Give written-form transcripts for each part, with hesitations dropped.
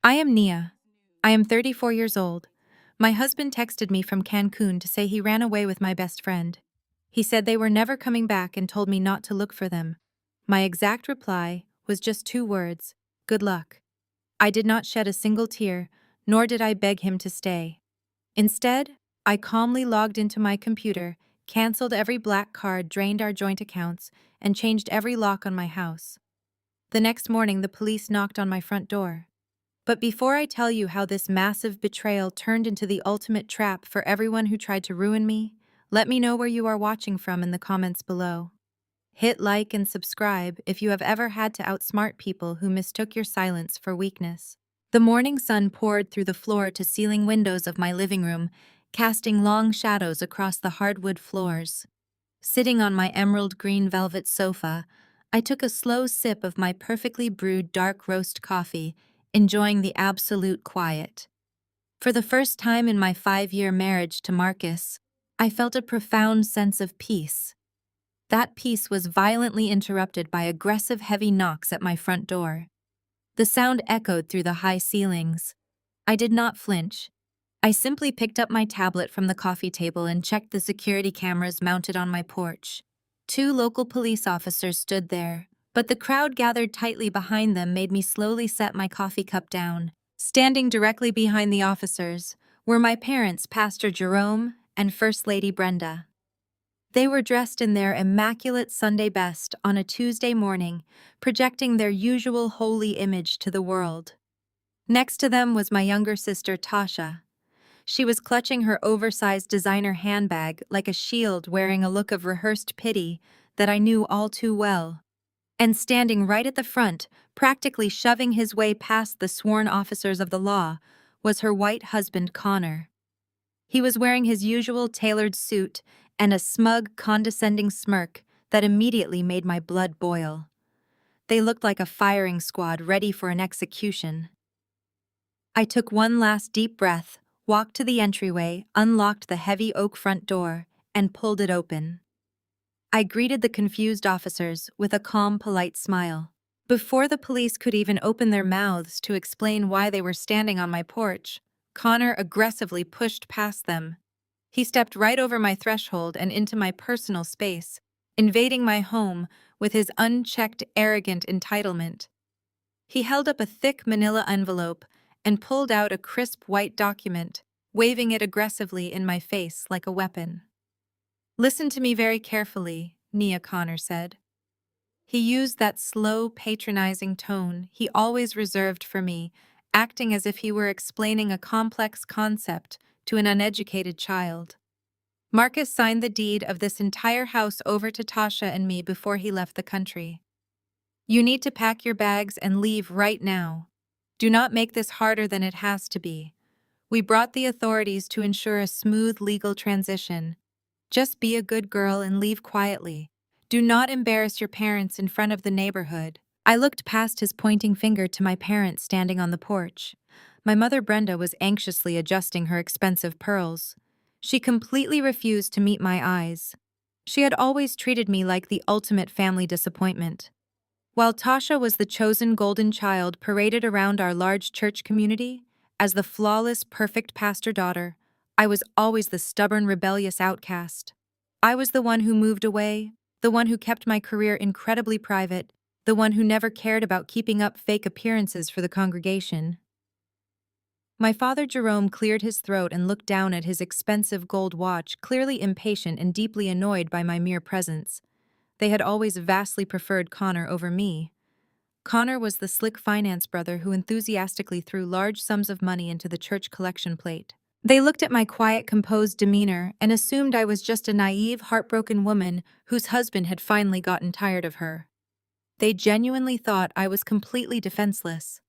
I am Nia. I am 34 years old. My husband texted me from Cancun to say he ran away with my best friend. He said they were never coming back and told me not to look for them. My exact reply was just 2 words: good luck. I did not shed a single tear, nor did I beg him to stay. Instead, I calmly logged into my computer, canceled every black card, drained our joint accounts, and changed every lock on my house. The next morning, the police knocked on my front door. But before I tell you how this massive betrayal turned into the ultimate trap for everyone who tried to ruin me, let me know where you are watching from in the comments below. Hit like and subscribe if you have ever had to outsmart people who mistook your silence for weakness. The morning sun poured through the floor-to-ceiling windows of my living room, casting long shadows across the hardwood floors. Sitting on my emerald green velvet sofa, I took a slow sip of my perfectly brewed dark roast coffee, enjoying the absolute quiet. For the first time in my 5-year marriage to Marcus, I felt a profound sense of peace. That peace was violently interrupted by aggressive heavy knocks at my front door. The sound echoed through the high ceilings. I did not flinch. I simply picked up my tablet from the coffee table and checked the security cameras mounted on my porch. 2 local police officers stood there, but the crowd gathered tightly behind them made me slowly set my coffee cup down. Standing directly behind the officers were my parents, Pastor Jerome and First Lady Brenda. They were dressed in their immaculate Sunday best on a Tuesday morning, projecting their usual holy image to the world. Next to them was my younger sister, Tasha. She was clutching her oversized designer handbag like a shield, wearing a look of rehearsed pity that I knew all too well. And standing right at the front, practically shoving his way past the sworn officers of the law, was her white husband, Connor. He was wearing his usual tailored suit and a smug, condescending smirk that immediately made my blood boil. They looked like a firing squad ready for an execution. I took one last deep breath, walked to the entryway, unlocked the heavy oak front door, and pulled it open. I greeted the confused officers with a calm, polite smile. Before the police could even open their mouths to explain why they were standing on my porch, Connor aggressively pushed past them. He stepped right over my threshold and into my personal space, invading my home with his unchecked, arrogant entitlement. He held up a thick manila envelope and pulled out a crisp white document, waving it aggressively in my face like a weapon. "Listen to me very carefully," Nia, Connor said. He used that slow, patronizing tone he always reserved for me, acting as if he were explaining a complex concept to an uneducated child. "Marcus signed the deed of this entire house over to Tasha and me before he left the country. You need to pack your bags and leave right now. Do not make this harder than it has to be. We brought the authorities to ensure a smooth legal transition. Just be a good girl and leave quietly. Do not embarrass your parents in front of the neighborhood." I looked past his pointing finger to my parents standing on the porch. My mother, Brenda, was anxiously adjusting her expensive pearls. She completely refused to meet my eyes. She had always treated me like the ultimate family disappointment. While Tasha was the chosen golden child paraded around our large church community, as the flawless, perfect pastor daughter, I was always the stubborn, rebellious outcast. I was the one who moved away, the one who kept my career incredibly private, the one who never cared about keeping up fake appearances for the congregation. My father, Jerome, cleared his throat and looked down at his expensive gold watch, clearly impatient and deeply annoyed by my mere presence. They had always vastly preferred Connor over me. Connor was the slick finance brother who enthusiastically threw large sums of money into the church collection plate. They looked at my quiet, composed demeanor and assumed I was just a naive, heartbroken woman whose husband had finally gotten tired of her. They genuinely thought I was completely defenseless.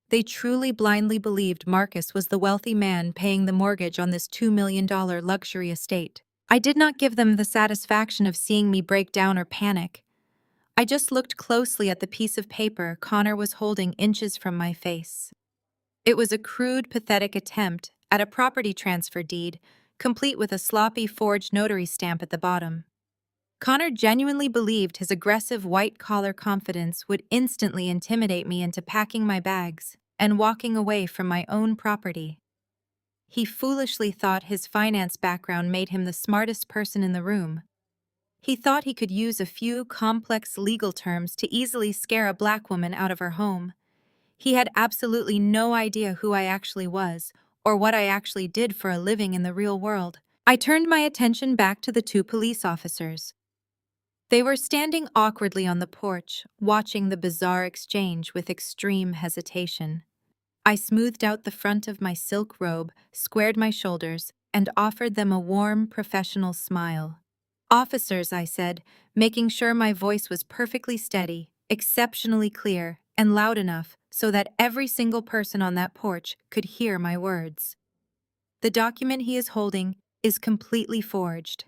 They truly blindly believed Marcus was the wealthy man paying the mortgage on this $2 million luxury estate. I did not give them the satisfaction of seeing me break down or panic. I just looked closely at the piece of paper Connor was holding inches from my face. It was a crude, pathetic attempt at a property transfer deed, complete with a sloppy forged notary stamp at the bottom. Connor genuinely believed his aggressive white-collar confidence would instantly intimidate me into packing my bags and walking away from my own property. He foolishly thought his finance background made him the smartest person in the room. He thought he could use a few complex legal terms to easily scare a black woman out of her home. He had absolutely no idea who I actually was, or what I actually did for a living in the real world. I turned my attention back to the two police officers. They were standing awkwardly on the porch, watching the bizarre exchange with extreme hesitation. I smoothed out the front of my silk robe, squared my shoulders, and offered them a warm, professional smile. "Officers," I said, making sure my voice was perfectly steady, exceptionally clear, and loud enough so that every single person on that porch could hear my words. "The document he is holding is completely forged.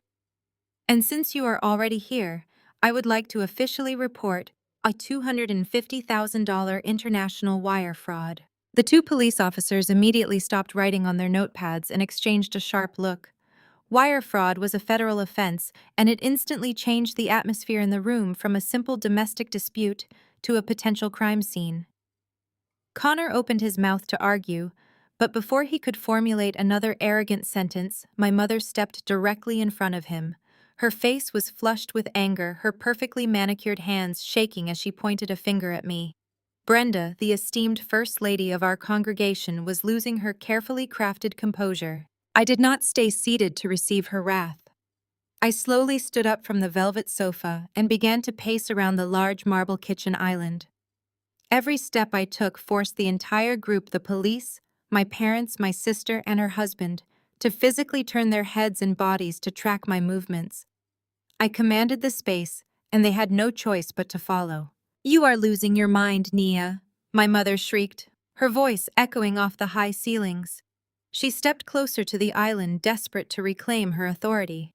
And since you are already here, I would like to officially report a $250,000 international wire fraud." The two police officers immediately stopped writing on their notepads and exchanged a sharp look. Wire fraud was a federal offense, and it instantly changed the atmosphere in the room from a simple domestic dispute to a potential crime scene. Connor opened his mouth to argue, but before he could formulate another arrogant sentence, my mother stepped directly in front of him. Her face was flushed with anger, her perfectly manicured hands shaking as she pointed a finger at me. Brenda, the esteemed First Lady of our congregation, was losing her carefully crafted composure. I did not stay seated to receive her wrath. I slowly stood up from the velvet sofa and began to pace around the large marble kitchen island. Every step I took forced the entire group, the police, my parents, my sister, and her husband, to physically turn their heads and bodies to track my movements. I commanded the space, and they had no choice but to follow. "You are losing your mind, Nia," my mother shrieked, her voice echoing off the high ceilings. She stepped closer to the island, desperate to reclaim her authority.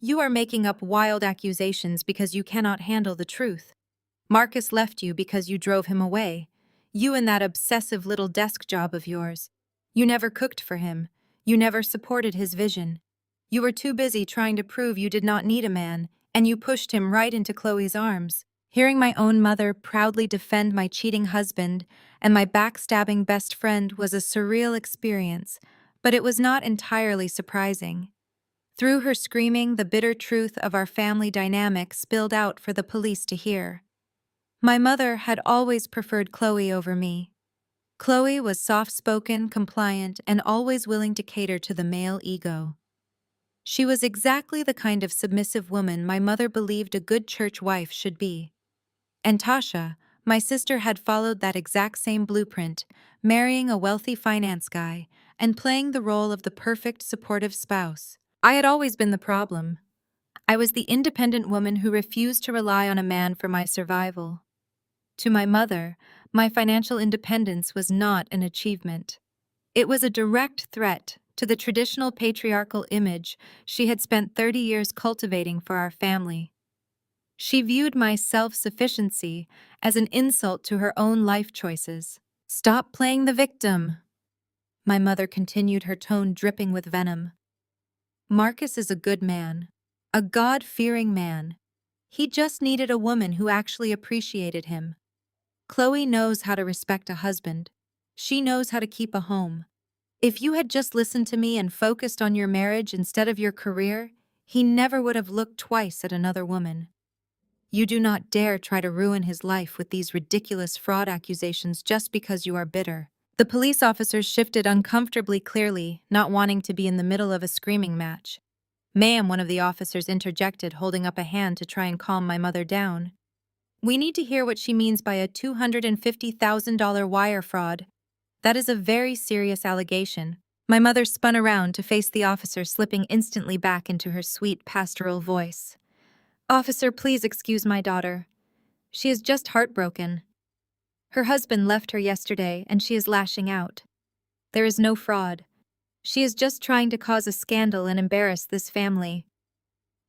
"You are making up wild accusations because you cannot handle the truth. Marcus left you because you drove him away. You and that obsessive little desk job of yours. You never cooked for him. You never supported his vision. You were too busy trying to prove you did not need a man, and you pushed him right into Chloe's arms." Hearing my own mother proudly defend my cheating husband and my backstabbing best friend was a surreal experience, but it was not entirely surprising. Through her screaming, the bitter truth of our family dynamic spilled out for the police to hear. My mother had always preferred Chloe over me. Chloe was soft-spoken, compliant, and always willing to cater to the male ego. She was exactly the kind of submissive woman my mother believed a good church wife should be. And Tasha, my sister, had followed that exact same blueprint, marrying a wealthy finance guy and playing the role of the perfect supportive spouse. I had always been the problem. I was the independent woman who refused to rely on a man for my survival. To my mother, my financial independence was not an achievement. It was a direct threat to the traditional patriarchal image she had spent 30 years cultivating for our family. She viewed my self-sufficiency as an insult to her own life choices. "Stop playing the victim," my mother continued, her tone dripping with venom. "Marcus is a good man, a God-fearing man. He just needed a woman who actually appreciated him. Chloe knows how to respect a husband. She knows how to keep a home. If you had just listened to me and focused on your marriage instead of your career, he never would have looked twice at another woman. You do not dare try to ruin his life with these ridiculous fraud accusations just because you are bitter." The police officers shifted uncomfortably clearly, not wanting to be in the middle of a screaming match. "Ma'am," one of the officers interjected, holding up a hand to try and calm my mother down. "We need to hear what she means by a $250,000 wire fraud. That is a very serious allegation." My mother spun around to face the officer, slipping instantly back into her sweet pastoral voice. "Officer, please excuse my daughter. She is just heartbroken. Her husband left her yesterday, and she is lashing out. There is no fraud. She is just trying to cause a scandal and embarrass this family.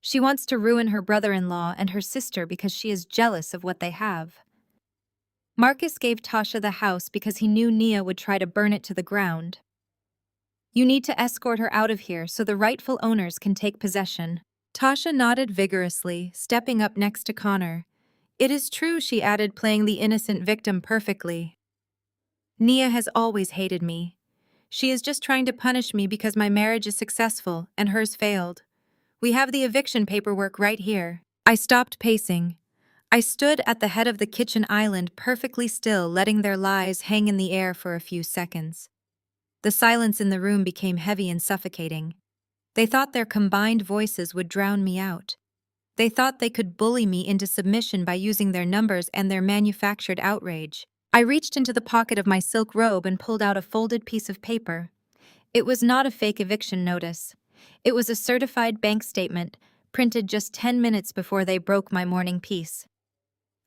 She wants to ruin her brother-in-law and her sister because she is jealous of what they have. Marcus gave Tasha the house because he knew Nia would try to burn it to the ground. You need to escort her out of here so the rightful owners can take possession." Tasha nodded vigorously, stepping up next to Connor. "It is true," she added, playing the innocent victim perfectly. Nia has always hated me. She is just trying to punish me because my marriage is successful and hers failed. We have the eviction paperwork right here. I stopped pacing. I stood at the head of the kitchen island perfectly still, letting their lies hang in the air for a few seconds. The silence in the room became heavy and suffocating. They thought their combined voices would drown me out. They thought they could bully me into submission by using their numbers and their manufactured outrage. I reached into the pocket of my silk robe and pulled out a folded piece of paper. It was not a fake eviction notice. It was a certified bank statement, printed just 10 minutes before they broke my morning peace.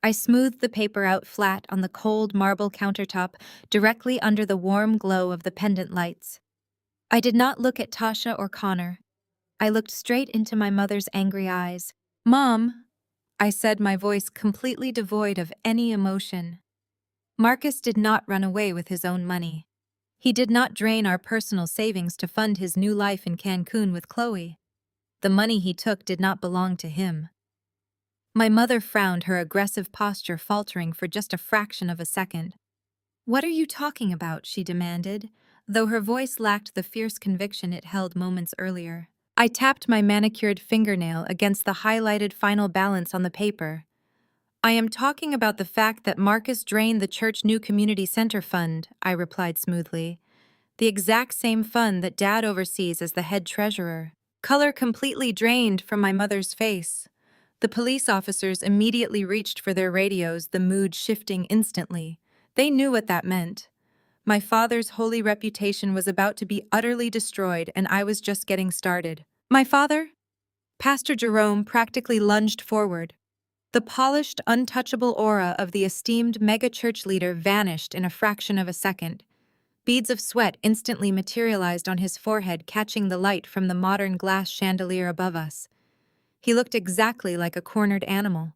I smoothed the paper out flat on the cold marble countertop, directly under the warm glow of the pendant lights. I did not look at Tasha or Connor. I looked straight into my mother's angry eyes. "Mom," I said, my voice completely devoid of any emotion. Marcus did not run away with his own money. He did not drain our personal savings to fund his new life in Cancun with Chloe. The money he took did not belong to him. My mother frowned, her aggressive posture faltering for just a fraction of a second. "What are you talking about?" she demanded, though her voice lacked the fierce conviction it held moments earlier. I tapped my manicured fingernail against the highlighted final balance on the paper. "I am talking about the fact that Marcus drained the church new community center fund," I replied smoothly. "The exact same fund that Dad oversees as the head treasurer." Color completely drained from my mother's face. The police officers immediately reached for their radios, the mood shifting instantly. They knew what that meant. My father's holy reputation was about to be utterly destroyed, and I was just getting started. "My father?" Pastor Jerome practically lunged forward. The polished, untouchable aura of the esteemed mega-church leader vanished in a fraction of a second. Beads of sweat instantly materialized on his forehead, catching the light from the modern glass chandelier above us. He looked exactly like a cornered animal.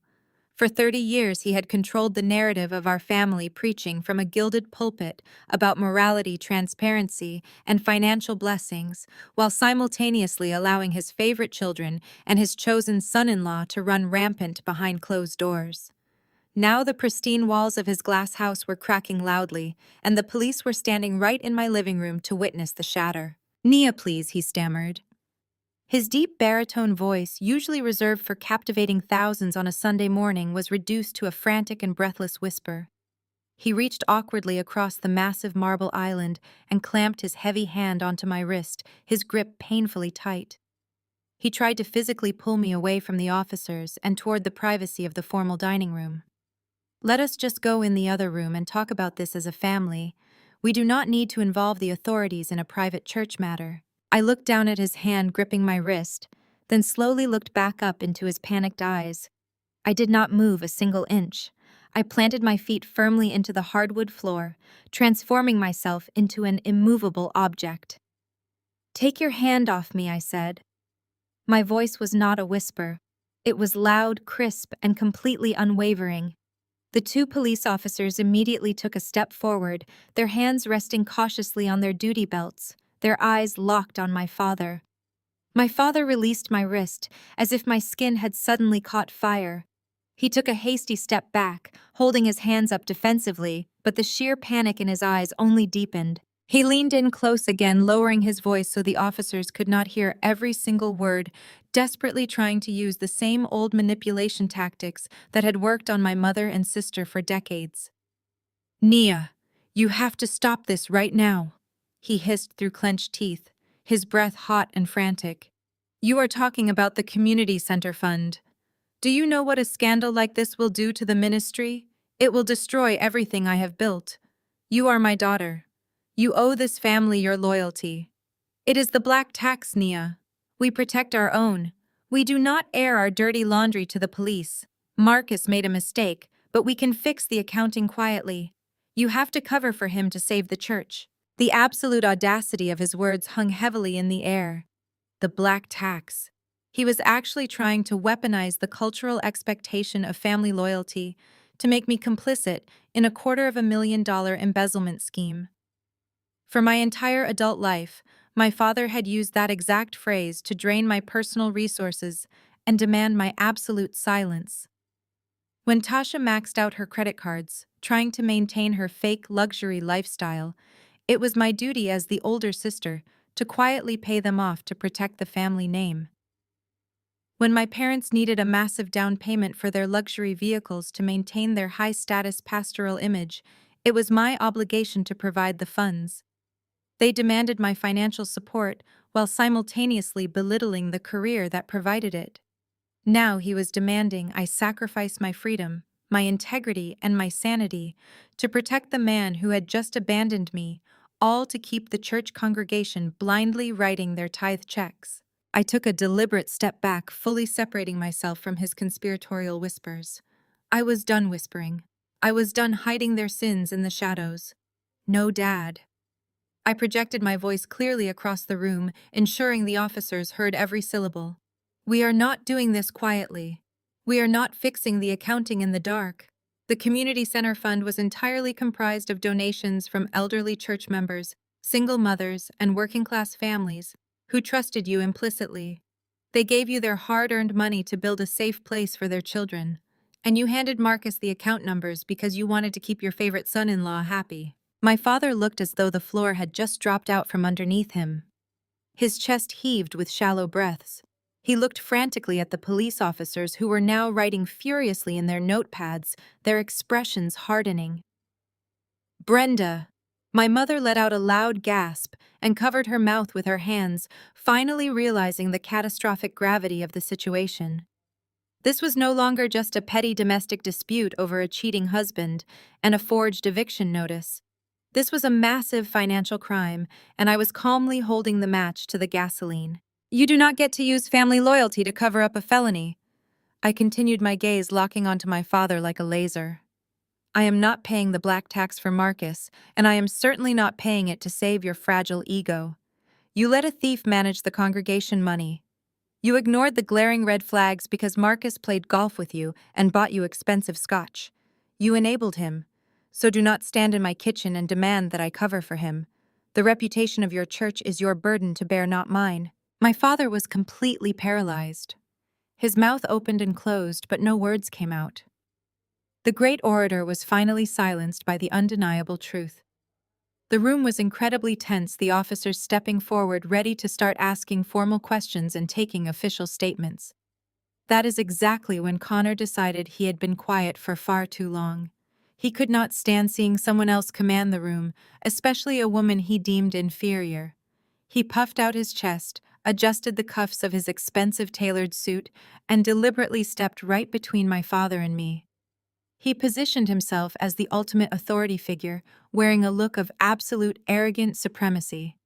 For 30 years he had controlled the narrative of our family, preaching from a gilded pulpit about morality, transparency, and financial blessings, while simultaneously allowing his favorite children and his chosen son-in-law to run rampant behind closed doors. Now the pristine walls of his glass house were cracking loudly, and the police were standing right in my living room to witness the shatter. "Nia, please," he stammered. His deep baritone voice, usually reserved for captivating thousands on a Sunday morning, was reduced to a frantic and breathless whisper. He reached awkwardly across the massive marble island and clamped his heavy hand onto my wrist, his grip painfully tight. He tried to physically pull me away from the officers and toward the privacy of the formal dining room. "Let us just go in the other room and talk about this as a family. We do not need to involve the authorities in a private church matter." I looked down at his hand gripping my wrist, then slowly looked back up into his panicked eyes. I did not move a single inch. I planted my feet firmly into the hardwood floor, transforming myself into an immovable object. "Take your hand off me," I said. My voice was not a whisper. It was loud, crisp, and completely unwavering. The two police officers immediately took a step forward, their hands resting cautiously on their duty belts, their eyes locked on my father. My father released my wrist, as if my skin had suddenly caught fire. He took a hasty step back, holding his hands up defensively, but the sheer panic in his eyes only deepened. He leaned in close again, lowering his voice so the officers could not hear every single word, desperately trying to use the same old manipulation tactics that had worked on my mother and sister for decades. "Nia, you have to stop this right now," he hissed through clenched teeth, his breath hot and frantic. "You are talking about the community center fund. Do you know what a scandal like this will do to the ministry? It will destroy everything I have built. You are my daughter. You owe this family your loyalty. It is the black tax, Nia. We protect our own. We do not air our dirty laundry to the police. Marcus made a mistake, but we can fix the accounting quietly. You have to cover for him to save the church." The absolute audacity of his words hung heavily in the air. The black tax. He was actually trying to weaponize the cultural expectation of family loyalty to make me complicit in a $250,000 embezzlement scheme. For my entire adult life, my father had used that exact phrase to drain my personal resources and demand my absolute silence. When Tasha maxed out her credit cards, trying to maintain her fake luxury lifestyle, it was my duty as the older sister to quietly pay them off to protect the family name. When my parents needed a massive down payment for their luxury vehicles to maintain their high-status pastoral image, it was my obligation to provide the funds. They demanded my financial support while simultaneously belittling the career that provided it. Now he was demanding I sacrifice my freedom, my integrity, and my sanity to protect the man who had just abandoned me, all to keep the church congregation blindly writing their tithe checks. I took a deliberate step back, fully separating myself from his conspiratorial whispers. I was done whispering. I was done hiding their sins in the shadows. No, Dad. I projected my voice clearly across the room, ensuring the officers heard every syllable. We are not doing this quietly. We are not fixing the accounting in the dark. The community center fund was entirely comprised of donations from elderly church members, single mothers, and working-class families who trusted you implicitly. They gave you their hard-earned money to build a safe place for their children, and you handed Marcus the account numbers because you wanted to keep your favorite son-in-law happy. My father looked as though the floor had just dropped out from underneath him. His chest heaved with shallow breaths. He looked frantically at the police officers who were now writing furiously in their notepads, their expressions hardening. Brenda! My mother let out a loud gasp and covered her mouth with her hands, finally realizing the catastrophic gravity of the situation. This was no longer just a petty domestic dispute over a cheating husband and a forged eviction notice. This was a massive financial crime, and I was calmly holding the match to the gasoline. You do not get to use family loyalty to cover up a felony. I continued, my gaze locking onto my father like a laser. I am not paying the black tax for Marcus, and I am certainly not paying it to save your fragile ego. You let a thief manage the congregation money. You ignored the glaring red flags because Marcus played golf with you and bought you expensive scotch. You enabled him. So do not stand in my kitchen and demand that I cover for him. The reputation of your church is your burden to bear, not mine. My father was completely paralyzed. His mouth opened and closed, but no words came out. The great orator was finally silenced by the undeniable truth. The room was incredibly tense, the officers stepping forward ready to start asking formal questions and taking official statements. That is exactly when Connor decided he had been quiet for far too long. He could not stand seeing someone else command the room, especially a woman he deemed inferior. He puffed out his chest, adjusted the cuffs of his expensive tailored suit, and deliberately stepped right between my father and me. He positioned himself as the ultimate authority figure, wearing a look of absolute arrogant supremacy.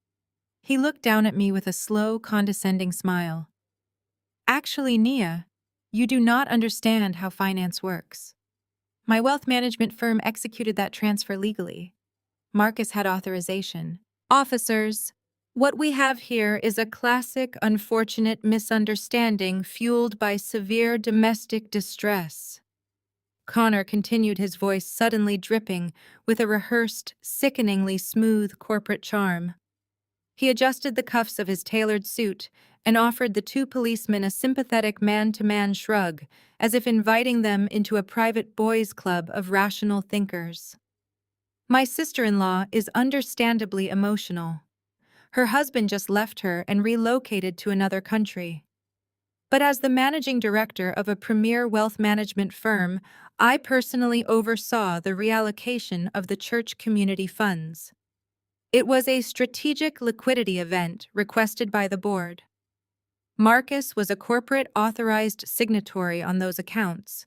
He looked down at me with a slow, condescending smile. Actually, Nia, you do not understand how finance works. My wealth management firm executed that transfer legally. Marcus had authorization. Officers, what we have here is a classic, unfortunate misunderstanding fueled by severe domestic distress. Connor continued, his voice suddenly dripping with a rehearsed, sickeningly smooth corporate charm. He adjusted the cuffs of his tailored suit and offered the two policemen a sympathetic man-to-man shrug, as if inviting them into a private boys' club of rational thinkers. My sister-in-law is understandably emotional. Her husband just left her and relocated to another country. But as the managing director of a premier wealth management firm, I personally oversaw the reallocation of the church community funds. It was a strategic liquidity event requested by the board. Marcus was a corporate authorized signatory on those accounts.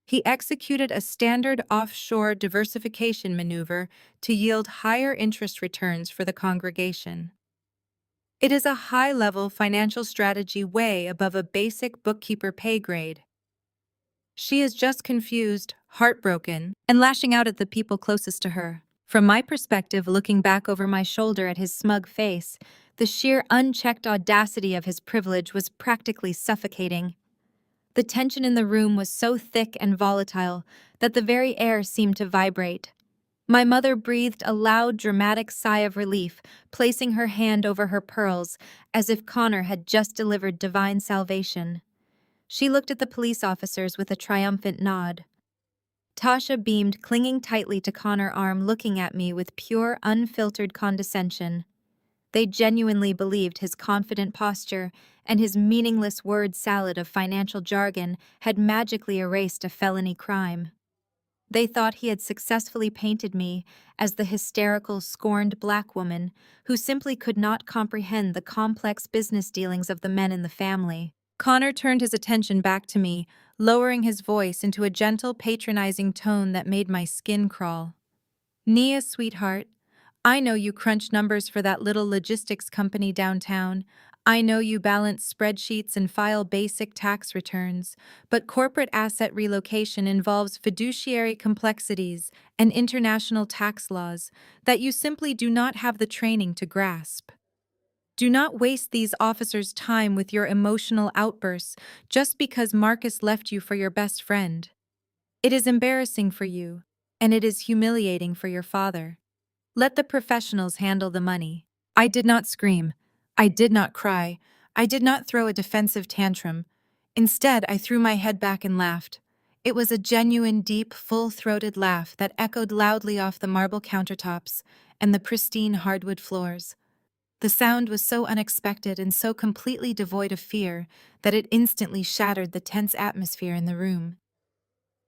He executed a standard offshore diversification maneuver to yield higher interest returns for the congregation. It is a high-level financial strategy way above a basic bookkeeper pay grade. She is just confused, heartbroken, and lashing out at the people closest to her. From my perspective, looking back over my shoulder at his smug face, the sheer unchecked audacity of his privilege was practically suffocating. The tension in the room was so thick and volatile that the very air seemed to vibrate. My mother breathed a loud, dramatic sigh of relief, placing her hand over her pearls, as if Connor had just delivered divine salvation. She looked at the police officers with a triumphant nod. Tasha beamed, clinging tightly to Connor's arm, looking at me with pure, unfiltered condescension. They genuinely believed his confident posture and his meaningless word salad of financial jargon had magically erased a felony crime. They thought he had successfully painted me as the hysterical, scorned black woman who simply could not comprehend the complex business dealings of the men in the family. Connor turned his attention back to me, lowering his voice into a gentle, patronizing tone that made my skin crawl. "Nia, sweetheart, I know you crunch numbers for that little logistics company downtown. I know you balance spreadsheets and file basic tax returns, but corporate asset relocation involves fiduciary complexities and international tax laws that you simply do not have the training to grasp. Do not waste these officers' time with your emotional outbursts just because Marcus left you for your best friend. It is embarrassing for you, and it is humiliating for your father. Let the professionals handle the money." I did not scream. I did not cry. I did not throw a defensive tantrum. Instead, I threw my head back and laughed. It was a genuine, deep, full-throated laugh that echoed loudly off the marble countertops and the pristine hardwood floors. The sound was so unexpected and so completely devoid of fear that it instantly shattered the tense atmosphere in the room.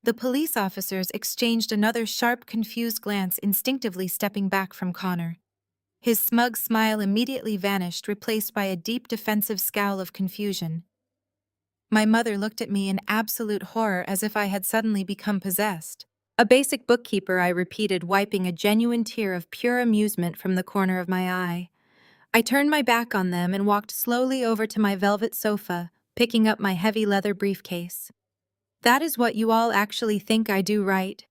The police officers exchanged another sharp, confused glance, instinctively stepping back from Connor. His smug smile immediately vanished, replaced by a deep defensive scowl of confusion. My mother looked at me in absolute horror, as if I had suddenly become possessed. "A basic bookkeeper," I repeated, wiping a genuine tear of pure amusement from the corner of my eye. I turned my back on them and walked slowly over to my velvet sofa, picking up my heavy leather briefcase. "That is what you all actually think I do, right?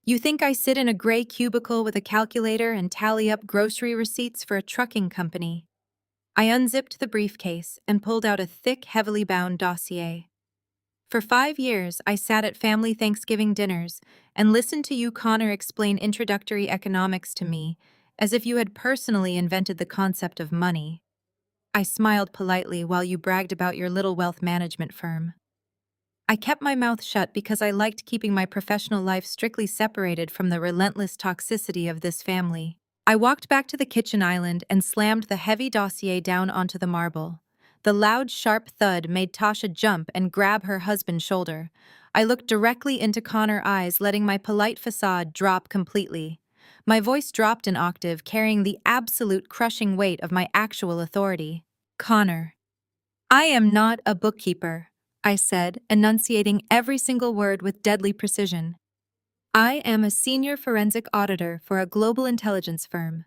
You think I sit in a gray cubicle with a calculator and tally up grocery receipts for a trucking company." I unzipped the briefcase and pulled out a thick, heavily bound dossier. "For 5 years, I sat at family Thanksgiving dinners and listened to you, Connor, explain introductory economics to me, as if you had personally invented the concept of money. I smiled politely while you bragged about your little wealth management firm. I kept my mouth shut because I liked keeping my professional life strictly separated from the relentless toxicity of this family." I walked back to the kitchen island and slammed the heavy dossier down onto the marble. The loud, sharp thud made Tasha jump and grab her husband's shoulder. I looked directly into Connor's eyes, letting my polite facade drop completely. My voice dropped an octave, carrying the absolute crushing weight of my actual authority. "Connor, I am not a bookkeeper," I said, enunciating every single word with deadly precision. "I am a senior forensic auditor for a global intelligence firm.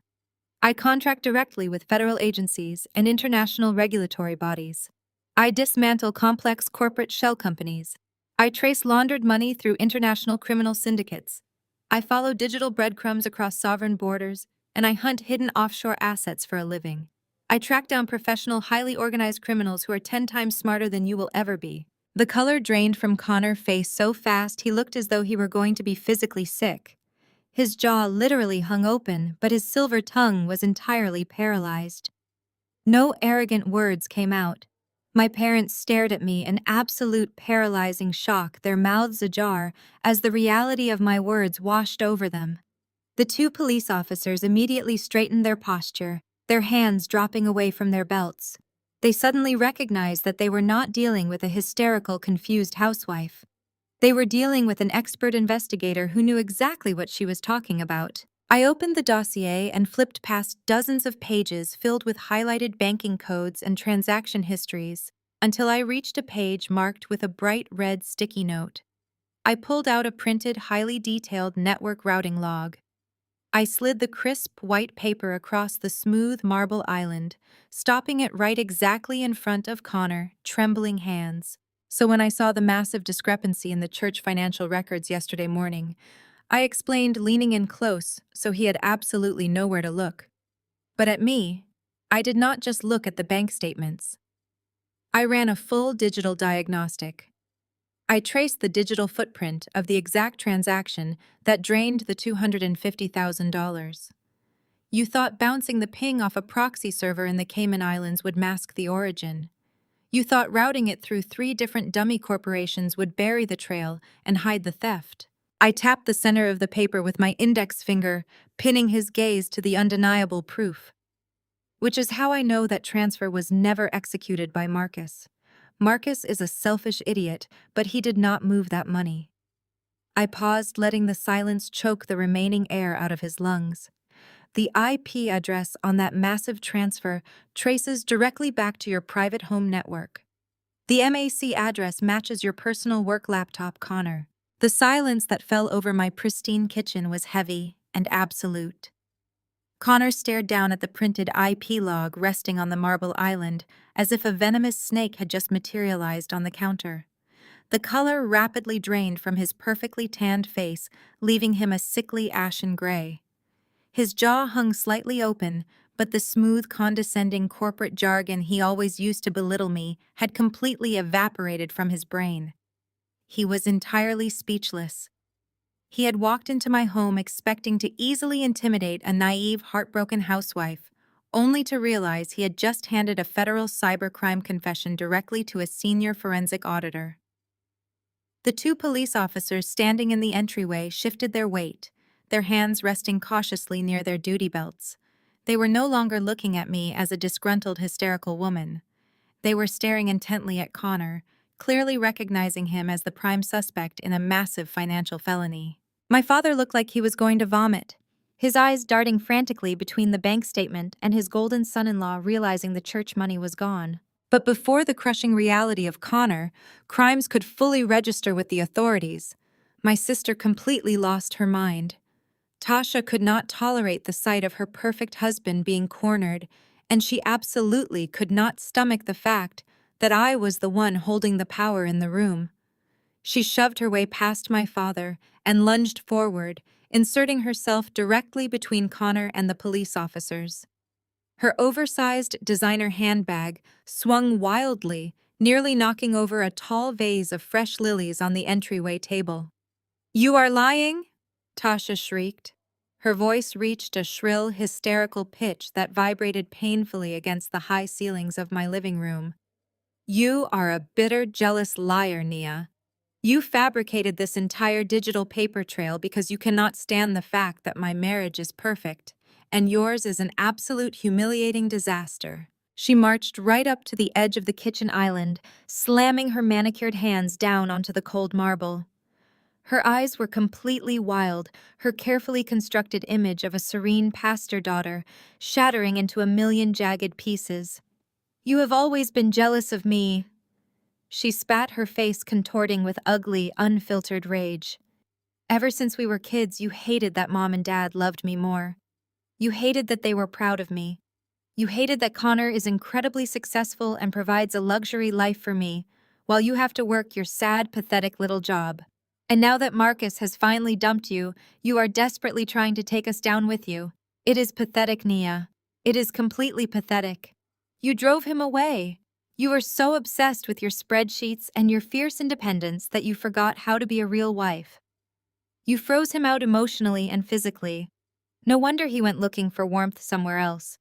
I contract directly with federal agencies and international regulatory bodies. I dismantle complex corporate shell companies. I trace laundered money through international criminal syndicates. I follow digital breadcrumbs across sovereign borders, and I hunt hidden offshore assets for a living. I track down professional, highly organized criminals who are 10 times smarter than you will ever be." The color drained from Connor's face so fast he looked as though he were going to be physically sick. His jaw literally hung open, but his silver tongue was entirely paralyzed. No arrogant words came out. My parents stared at me in absolute paralyzing shock, their mouths ajar, as the reality of my words washed over them. The 2 police officers immediately straightened their posture, their hands dropping away from their belts. They suddenly recognized that they were not dealing with a hysterical, confused housewife. They were dealing with an expert investigator who knew exactly what she was talking about. I opened the dossier and flipped past dozens of pages filled with highlighted banking codes and transaction histories until I reached a page marked with a bright red sticky note. I pulled out a printed, highly detailed network routing log. I slid the crisp white paper across the smooth marble island, stopping it right exactly in front of Connor, trembling hands. So when I saw the massive discrepancy in the church financial records yesterday morning, I explained, leaning in close so he had absolutely nowhere to look. But at me, I did not just look at the bank statements. I ran a full digital diagnostic. I traced the digital footprint of the exact transaction that drained the $250,000. You thought bouncing the ping off a proxy server in the Cayman Islands would mask the origin. You thought routing it through 3 different dummy corporations would bury the trail and hide the theft. I tapped the center of the paper with my index finger, pinning his gaze to the undeniable proof. Which is how I know that transfer was never executed by Marcus. Marcus is a selfish idiot, but he did not move that money. I paused, letting the silence choke the remaining air out of his lungs. The IP address on that massive transfer traces directly back to your private home network. The MAC address matches your personal work laptop, Connor. The silence that fell over my pristine kitchen was heavy and absolute. Connor stared down at the printed IP log resting on the marble island, as if a venomous snake had just materialized on the counter. The color rapidly drained from his perfectly tanned face, leaving him a sickly ashen gray. His jaw hung slightly open, but the smooth, condescending corporate jargon he always used to belittle me had completely evaporated from his brain. He was entirely speechless. He had walked into my home expecting to easily intimidate a naive, heartbroken housewife, only to realize he had just handed a federal cybercrime confession directly to a senior forensic auditor. The two police officers standing in the entryway shifted their weight, their hands resting cautiously near their duty belts. They were no longer looking at me as a disgruntled, hysterical woman. They were staring intently at Connor, clearly recognizing him as the prime suspect in a massive financial felony. My father looked like he was going to vomit, his eyes darting frantically between the bank statement and his golden son-in-law realizing the church money was gone. But before the crushing reality of Connor, crimes could fully register with the authorities. My sister completely lost her mind. Tasha could not tolerate the sight of her perfect husband being cornered, and she absolutely could not stomach the fact that I was the one holding the power in the room. She shoved her way past my father and lunged forward, inserting herself directly between Connor and the police officers. Her oversized designer handbag swung wildly, nearly knocking over a tall vase of fresh lilies on the entryway table. "You are lying?" Tasha shrieked. Her voice reached a shrill, hysterical pitch that vibrated painfully against the high ceilings of my living room. "You are a bitter, jealous liar, Nia. You fabricated this entire digital paper trail because you cannot stand the fact that my marriage is perfect, and yours is an absolute humiliating disaster." She marched right up to the edge of the kitchen island, slamming her manicured hands down onto the cold marble. Her eyes were completely wild, her carefully constructed image of a serene pastor daughter shattering into a million jagged pieces. "You have always been jealous of me." She spat, her face contorting with ugly, unfiltered rage. "Ever since we were kids, you hated that Mom and Dad loved me more. You hated that they were proud of me. You hated that Connor is incredibly successful and provides a luxury life for me, while you have to work your sad, pathetic little job. And now that Marcus has finally dumped you, you are desperately trying to take us down with you. It is pathetic, Nia. It is completely pathetic. You drove him away. You were so obsessed with your spreadsheets and your fierce independence that you forgot how to be a real wife. You froze him out emotionally and physically. No wonder he went looking for warmth somewhere else.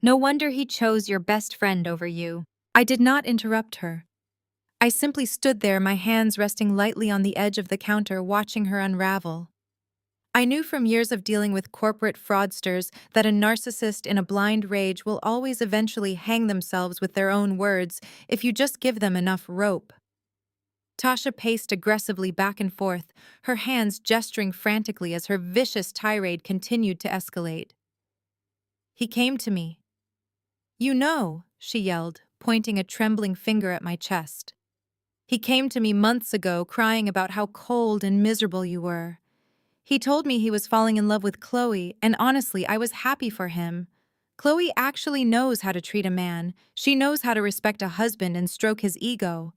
No wonder he chose your best friend over you." I did not interrupt her. I simply stood there, my hands resting lightly on the edge of the counter, watching her unravel. I knew from years of dealing with corporate fraudsters that a narcissist in a blind rage will always eventually hang themselves with their own words if you just give them enough rope. Tasha paced aggressively back and forth, her hands gesturing frantically as her vicious tirade continued to escalate. "He came to me. You know," she yelled, pointing a trembling finger at my chest. "He came to me months ago crying about how cold and miserable you were. He told me he was falling in love with Chloe, and honestly, I was happy for him. Chloe actually knows how to treat a man. She knows how to respect a husband and stroke his ego.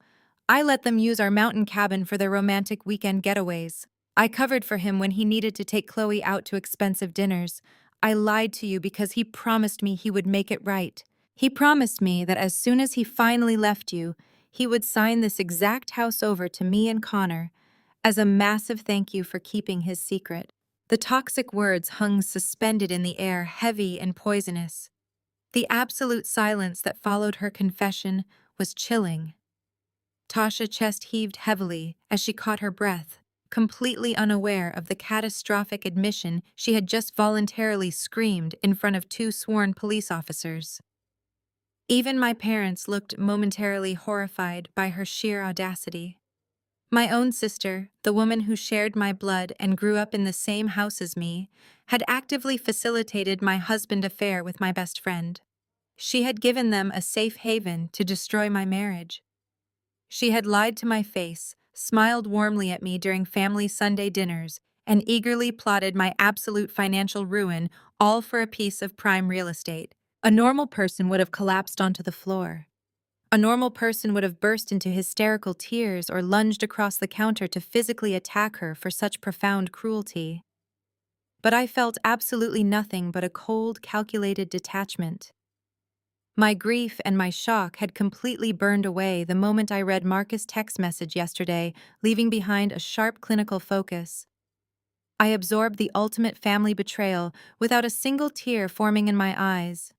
I let them use our mountain cabin for their romantic weekend getaways. I covered for him when he needed to take Chloe out to expensive dinners. I lied to you because he promised me he would make it right. He promised me that as soon as he finally left you, he would sign this exact house over to me and Connor as a massive thank you for keeping his secret." The toxic words hung suspended in the air, heavy and poisonous. The absolute silence that followed her confession was chilling. Tasha's chest heaved heavily as she caught her breath, completely unaware of the catastrophic admission she had just voluntarily screamed in front of two sworn police officers. Even my parents looked momentarily horrified by her sheer audacity. My own sister, the woman who shared my blood and grew up in the same house as me, had actively facilitated my husband affair with my best friend. She had given them a safe haven to destroy my marriage. She had lied to my face, smiled warmly at me during family Sunday dinners, and eagerly plotted my absolute financial ruin, all for a piece of prime real estate. A normal person would have collapsed onto the floor. A normal person would have burst into hysterical tears or lunged across the counter to physically attack her for such profound cruelty. But I felt absolutely nothing but a cold, calculated detachment. My grief and my shock had completely burned away the moment I read Marcus' text message yesterday, leaving behind a sharp clinical focus. I absorbed the ultimate family betrayal without a single tear forming in my eyes.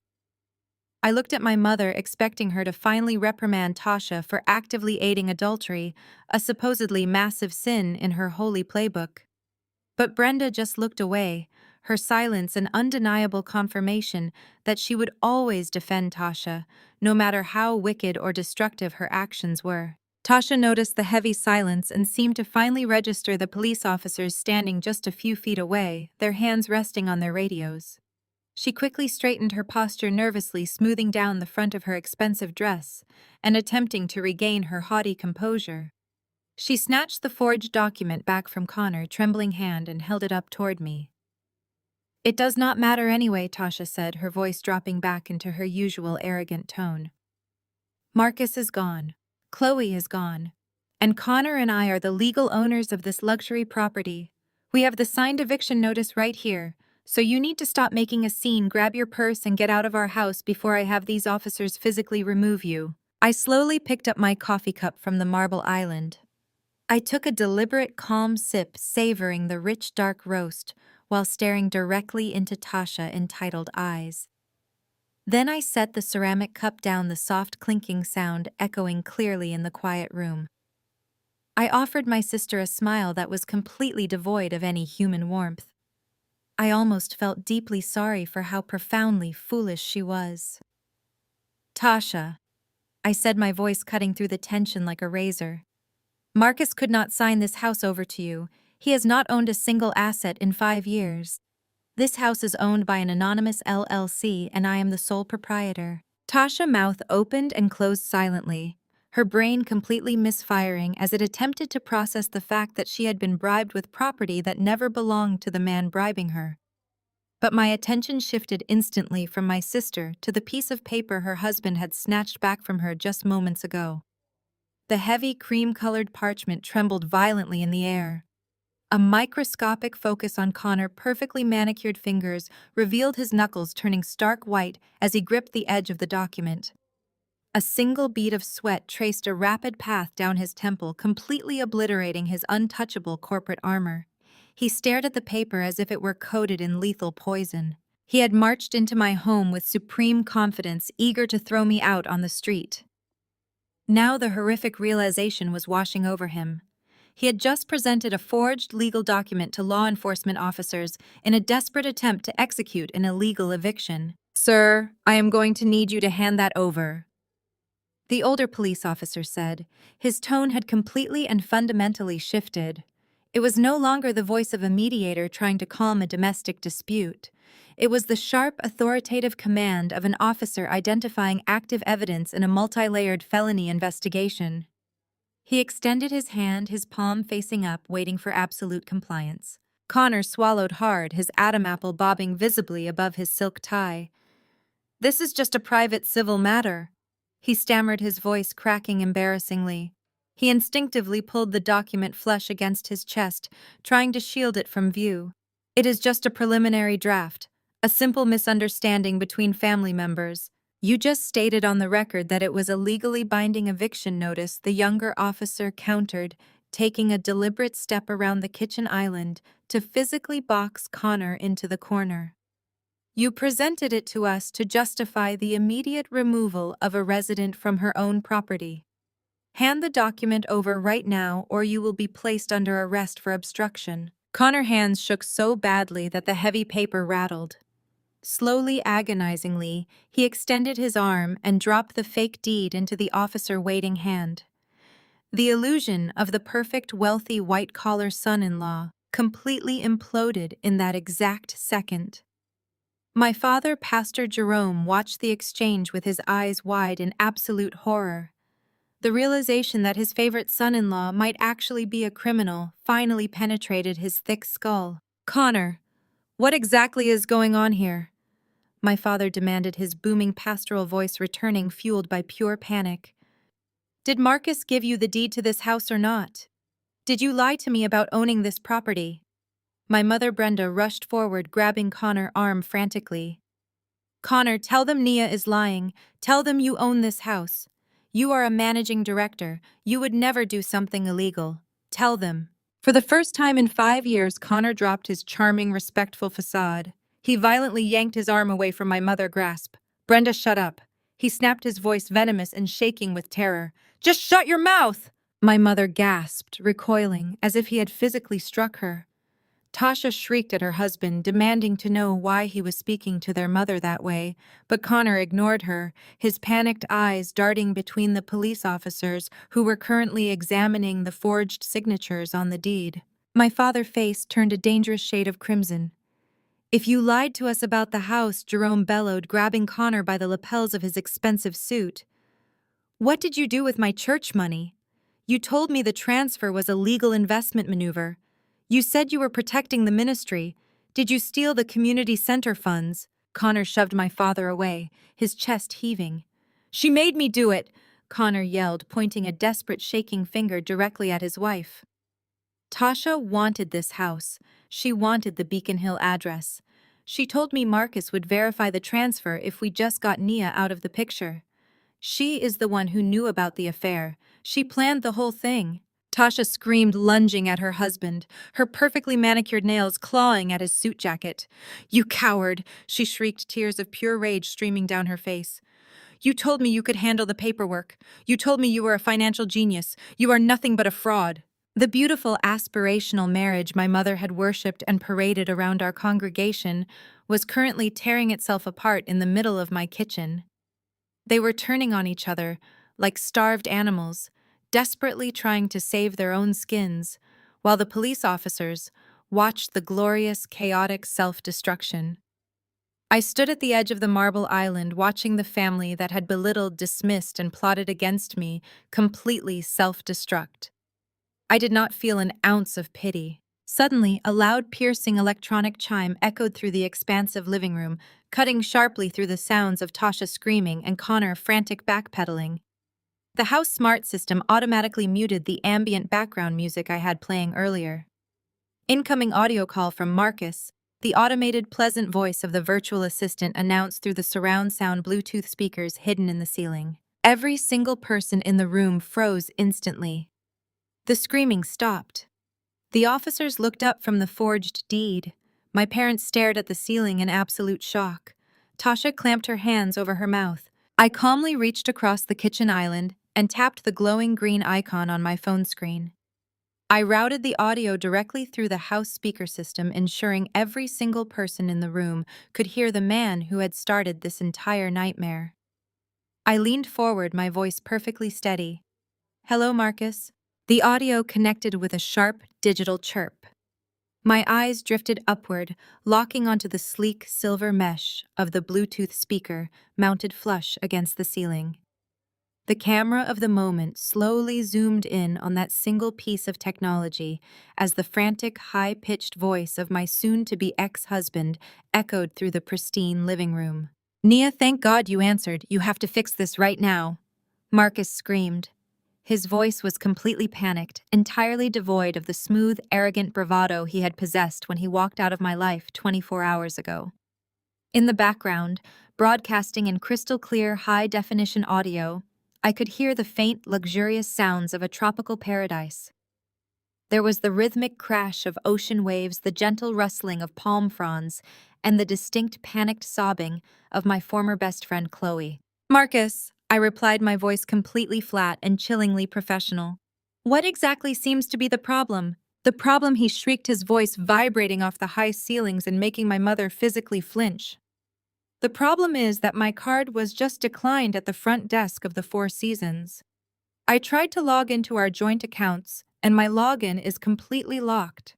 I looked at my mother, expecting her to finally reprimand Tasha for actively aiding adultery, a supposedly massive sin in her holy playbook. But Brenda just looked away, her silence an undeniable confirmation that she would always defend Tasha, no matter how wicked or destructive her actions were. Tasha noticed the heavy silence and seemed to finally register the police officers standing just a few feet away, their hands resting on their radios. She quickly straightened her posture, nervously smoothing down the front of her expensive dress and attempting to regain her haughty composure. She snatched the forged document back from Connor, trembling hand, and held it up toward me. "It does not matter anyway," Tasha said, her voice dropping back into her usual arrogant tone. "Marcus is gone. Chloe is gone. And Connor and I are the legal owners of this luxury property. We have the signed eviction notice right here, so you need to stop making a scene, grab your purse, and get out of our house before I have these officers physically remove you." I slowly picked up my coffee cup from the marble island. I took a deliberate, calm sip, savoring the rich, dark roast, while staring directly into Tasha's entitled eyes. Then I set the ceramic cup down, the soft clinking sound echoing clearly in the quiet room. I offered my sister a smile that was completely devoid of any human warmth. I almost felt deeply sorry for how profoundly foolish she was. "Tasha," I said, my voice cutting through the tension like a razor, "Marcus could not sign this house over to you. He has not owned a single asset in 5 years. This house is owned by an anonymous LLC, and I am the sole proprietor." Tasha's mouth opened and closed silently, her brain completely misfiring as it attempted to process the fact that she had been bribed with property that never belonged to the man bribing her. But my attention shifted instantly from my sister to the piece of paper her husband had snatched back from her just moments ago. The heavy cream-colored parchment trembled violently in the air. A microscopic focus on Connor's perfectly manicured fingers revealed his knuckles turning stark white as he gripped the edge of the document. A single bead of sweat traced a rapid path down his temple, completely obliterating his untouchable corporate armor. He stared at the paper as if it were coated in lethal poison. He had marched into my home with supreme confidence, eager to throw me out on the street. Now the horrific realization was washing over him. He had just presented a forged legal document to law enforcement officers in a desperate attempt to execute an illegal eviction. "Sir, I am going to need you to hand that over," the older police officer said. His tone had completely and fundamentally shifted. It was no longer the voice of a mediator trying to calm a domestic dispute. It was the sharp, authoritative command of an officer identifying active evidence in a multi-layered felony investigation. He extended his hand, his palm facing up, waiting for absolute compliance. Connor swallowed hard, his Adam apple bobbing visibly above his silk tie. "This is just a private civil matter," he stammered, his voice cracking embarrassingly. He instinctively pulled the document flush against his chest, trying to shield it from view. "It is just a preliminary draft, a simple misunderstanding between family members." "You just stated on the record that it was a legally binding eviction notice," the younger officer countered, taking a deliberate step around the kitchen island to physically box Connor into the corner. "You presented it to us to justify the immediate removal of a resident from her own property." Hand the document over right now or you will be placed under arrest for obstruction. Connor's hands shook so badly that the heavy paper rattled. Slowly, agonizingly, he extended his arm and dropped the fake deed into the officer waiting hand. The illusion of the perfect, wealthy, white-collar son-in-law completely imploded in that exact second. My father, Pastor Jerome, watched the exchange with his eyes wide in absolute horror. The realization that his favorite son-in-law might actually be a criminal finally penetrated his thick skull. "Connor, what exactly is going on here?" My father demanded, his booming pastoral voice returning, fueled by pure panic. "Did Marcus give you the deed to this house or not? Did you lie to me about owning this property?" My mother Brenda rushed forward, grabbing Connor's arm frantically. "Connor, tell them Nia is lying. Tell them you own this house. You are a managing director. You would never do something illegal. Tell them." For the first time in 5 years, Connor dropped his charming, respectful facade. He violently yanked his arm away from my mother's grasp. "Brenda, shut up." He snapped, his voice venomous and shaking with terror. "Just shut your mouth!" My mother gasped, recoiling, as if he had physically struck her. Tasha shrieked at her husband, demanding to know why he was speaking to their mother that way, but Connor ignored her, his panicked eyes darting between the police officers who were currently examining the forged signatures on the deed. My father's face turned a dangerous shade of crimson. "If you lied to us about the house," Jerome bellowed, grabbing Connor by the lapels of his expensive suit. "What did you do with my church money? You told me the transfer was a legal investment maneuver. You said you were protecting the ministry. Did you steal the community center funds?" Connor shoved my father away, his chest heaving. "She made me do it," Connor yelled, pointing a desperate shaking finger directly at his wife. Tasha wanted this house. She wanted the Beacon Hill address. She told me Marcus would verify the transfer if we just got Nia out of the picture. She is the one who knew about the affair. She planned the whole thing. Tasha screamed, lunging at her husband, her perfectly manicured nails clawing at his suit jacket. "You coward!" she shrieked, tears of pure rage streaming down her face. "You told me you could handle the paperwork. You told me you were a financial genius. You are nothing but a fraud." The beautiful, aspirational marriage my mother had worshipped and paraded around our congregation was currently tearing itself apart in the middle of my kitchen. They were turning on each other like starved animals, desperately trying to save their own skins, while the police officers watched the glorious, chaotic self-destruction. I stood at the edge of the marble island, watching the family that had belittled, dismissed, and plotted against me completely self-destruct. I did not feel an ounce of pity. Suddenly, a loud, piercing electronic chime echoed through the expansive living room, cutting sharply through the sounds of Tasha screaming and Connor frantic backpedaling. The house smart system automatically muted the ambient background music I had playing earlier. "Incoming audio call from Marcus," the automated, pleasant voice of the virtual assistant announced through the surround sound Bluetooth speakers hidden in the ceiling. Every single person in the room froze instantly. The screaming stopped. The officers looked up from the forged deed. My parents stared at the ceiling in absolute shock. Tasha clamped her hands over her mouth. I calmly reached across the kitchen island and tapped the glowing green icon on my phone screen. I routed the audio directly through the house speaker system, ensuring every single person in the room could hear the man who had started this entire nightmare. I leaned forward, my voice perfectly steady. "Hello, Marcus." The audio connected with a sharp, digital chirp. My eyes drifted upward, locking onto the sleek silver mesh of the Bluetooth speaker mounted flush against the ceiling. The camera of the moment slowly zoomed in on that single piece of technology as the frantic, high-pitched voice of my soon-to-be ex-husband echoed through the pristine living room. "Nia, thank God you answered. You have to fix this right now," Marcus screamed. His voice was completely panicked, entirely devoid of the smooth, arrogant bravado he had possessed when he walked out of my life 24 hours ago. In the background, broadcasting in crystal-clear, high-definition audio, I could hear the faint, luxurious sounds of a tropical paradise. There was the rhythmic crash of ocean waves, the gentle rustling of palm fronds, and the distinct, panicked sobbing of my former best friend Chloe. "Marcus, I replied, my voice completely flat and chillingly professional. What exactly seems to be the problem? The problem, he shrieked, his voice vibrating off the high ceilings and making my mother physically flinch. The problem is that my card was just declined at the front desk of the Four Seasons. I tried to log into our joint accounts, and my login is completely locked.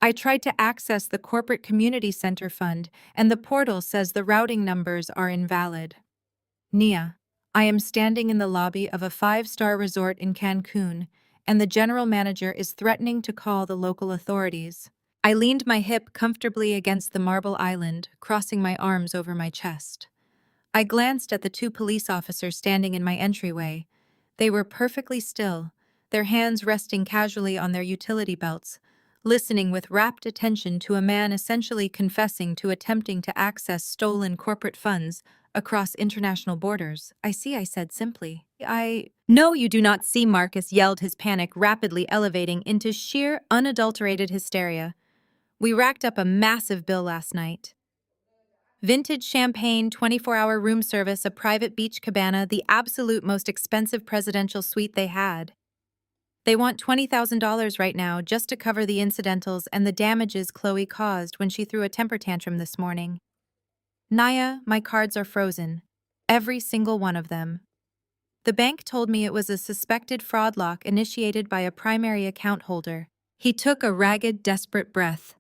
I tried to access the Corporate Community Center Fund, and the portal says the routing numbers are invalid. Nia, I am standing in the lobby of a 5-star resort in Cancun, and the general manager is threatening to call the local authorities. I leaned my hip comfortably against the marble island, crossing my arms over my chest. I glanced at the 2 police officers standing in my entryway. They were perfectly still, their hands resting casually on their utility belts, listening with rapt attention to a man essentially confessing to attempting to access stolen corporate funds across international borders. I see, I said simply. No, you do not see, Marcus yelled, his panic rapidly elevating into sheer, unadulterated hysteria. We racked up a massive bill last night. Vintage champagne, 24-hour room service, a private beach cabana, the absolute most expensive presidential suite they had. They want $20,000 right now just to cover the incidentals and the damages Chloe caused when she threw a temper tantrum this morning. Naya, my cards are frozen. Every single one of them. The bank told me it was a suspected fraud lock initiated by a primary account holder. He took a ragged, desperate breath.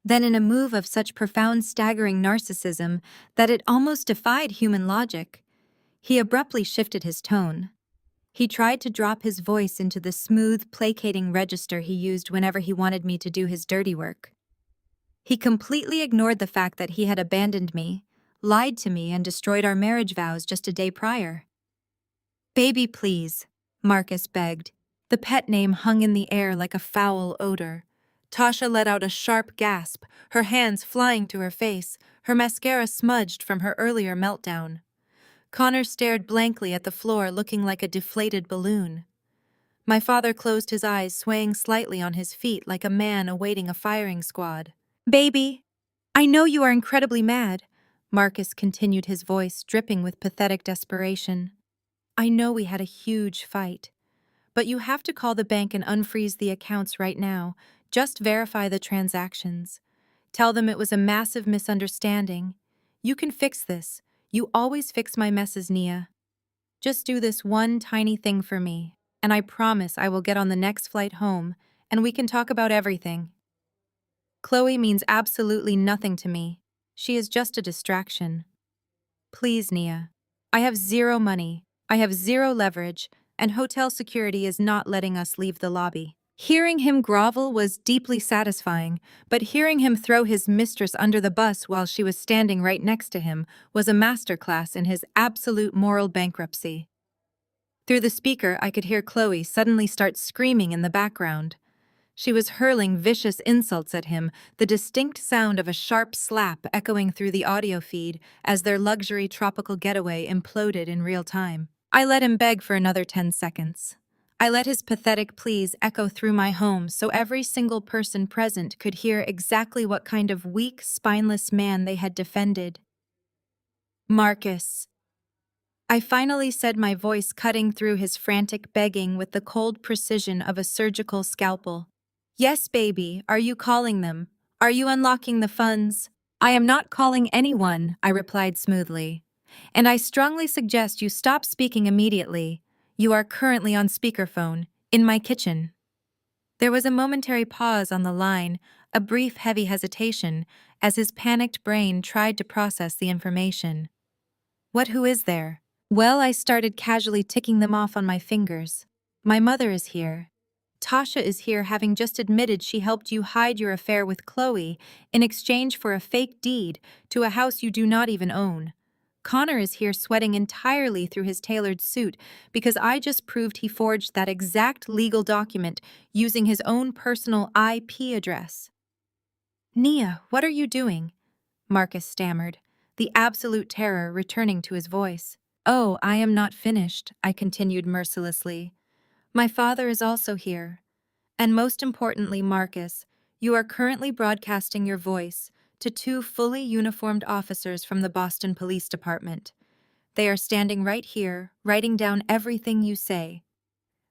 Then, in a move of such profound, staggering narcissism that it almost defied human logic, he abruptly shifted his tone. He tried to drop his voice into the smooth, placating register he used whenever he wanted me to do his dirty work. He completely ignored the fact that he had abandoned me, lied to me, and destroyed our marriage vows just a day prior. "Baby, please," Marcus begged. The pet name hung in the air like a foul odor. Tasha let out a sharp gasp, her hands flying to her face, her mascara smudged from her earlier meltdown. Connor stared blankly at the floor, looking like a deflated balloon. My father closed his eyes, swaying slightly on his feet like a man awaiting a firing squad. "Baby, I know you are incredibly mad," Marcus continued, his voice dripping with pathetic desperation. "I know we had a huge fight. But you have to call the bank and unfreeze the accounts right now. Just verify the transactions. Tell them it was a massive misunderstanding. You can fix this. You always fix my messes, Nia. Just do this one tiny thing for me, and I promise I will get on the next flight home, and we can talk about everything. Chloe means absolutely nothing to me. She is just a distraction. Please, Nia. I have zero money. I have zero leverage, and hotel security is not letting us leave the lobby." Hearing him grovel was deeply satisfying, but hearing him throw his mistress under the bus while she was standing right next to him was a masterclass in his absolute moral bankruptcy. Through the speaker, I could hear Chloe suddenly start screaming in the background. She was hurling vicious insults at him, the distinct sound of a sharp slap echoing through the audio feed as their luxury tropical getaway imploded in real time. I let him beg for another 10 seconds. I let his pathetic pleas echo through my home so every single person present could hear exactly what kind of weak, spineless man they had defended. "Marcus," I finally said, my voice cutting through his frantic begging with the cold precision of a surgical scalpel. "Yes, baby, are you calling them? Are you unlocking the funds?" "I am not calling anyone," I replied smoothly. "And I strongly suggest you stop speaking immediately. You are currently on speakerphone, in my kitchen." There was a momentary pause on the line, a brief heavy hesitation, as his panicked brain tried to process the information. Who is there?" Well, I started casually ticking them off on my fingers. "My mother is here. Tasha is here, having just admitted she helped you hide your affair with Chloe in exchange for a fake deed to a house you do not even own. Connor is here, sweating entirely through his tailored suit because I just proved he forged that exact legal document using his own personal IP address." "Nia, what are you doing?" Marcus stammered, the absolute terror returning to his voice. "Oh, I am not finished," I continued mercilessly. "My father is also here. And most importantly, Marcus, you are currently broadcasting your voice to 2 fully uniformed officers from the Boston Police Department. They are standing right here, writing down everything you say.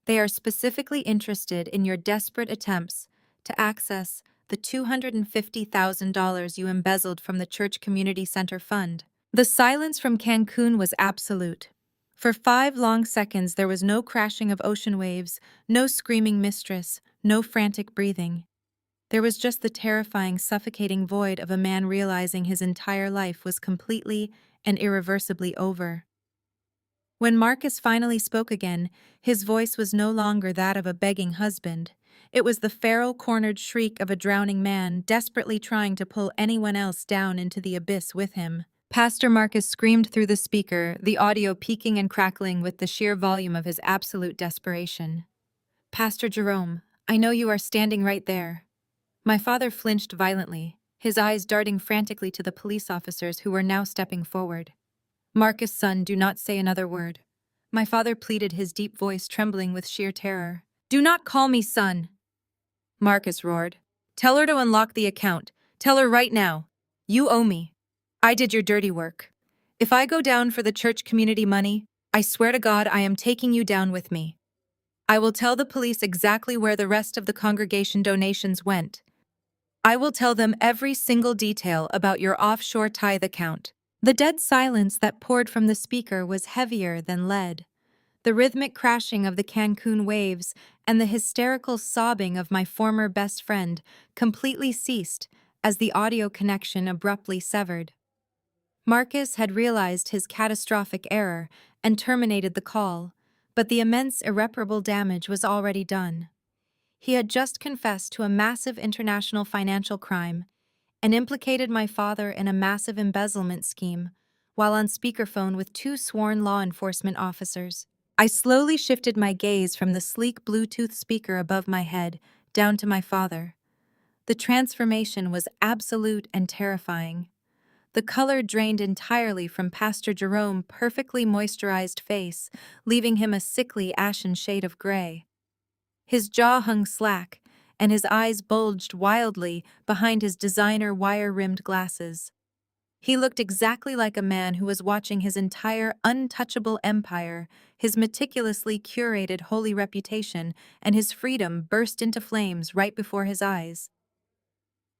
They are specifically interested in your desperate attempts to access the $250,000 you embezzled from the Church Community Center Fund. The silence from Cancun was absolute. For 5 long seconds, there was no crashing of ocean waves, no screaming mistress, no frantic breathing. There was just the terrifying, suffocating void of a man realizing his entire life was completely and irreversibly over. When Marcus finally spoke again, his voice was no longer that of a begging husband. It was the feral-cornered shriek of a drowning man desperately trying to pull anyone else down into the abyss with him. Pastor Marcus screamed through the speaker, the audio peaking and crackling with the sheer volume of his absolute desperation. "Pastor Jerome, I know you are standing right there." My father flinched violently, his eyes darting frantically to the police officers who were now stepping forward. "Marcus, son, do not say another word." My father pleaded, his deep voice trembling with sheer terror. "Do not call me son!" Marcus roared. "Tell her to unlock the account. Tell her right now. You owe me. I did your dirty work. If I go down for the church community money, I swear to God I am taking you down with me. I will tell the police exactly where the rest of the congregation donations went. I will tell them every single detail about your offshore tithe account." The dead silence that poured from the speaker was heavier than lead. The rhythmic crashing of the Cancun waves and the hysterical sobbing of my former best friend completely ceased as the audio connection abruptly severed. Marcus had realized his catastrophic error and terminated the call, but the immense irreparable damage was already done. He had just confessed to a massive international financial crime and implicated my father in a massive embezzlement scheme, while on speakerphone with 2 sworn law enforcement officers. I slowly shifted my gaze from the sleek Bluetooth speaker above my head down to my father. The transformation was absolute and terrifying. The color drained entirely from Pastor Jerome's perfectly moisturized face, leaving him a sickly ashen shade of gray. His jaw hung slack, and his eyes bulged wildly behind his designer wire-rimmed glasses. He looked exactly like a man who was watching his entire untouchable empire, his meticulously curated holy reputation, and his freedom burst into flames right before his eyes.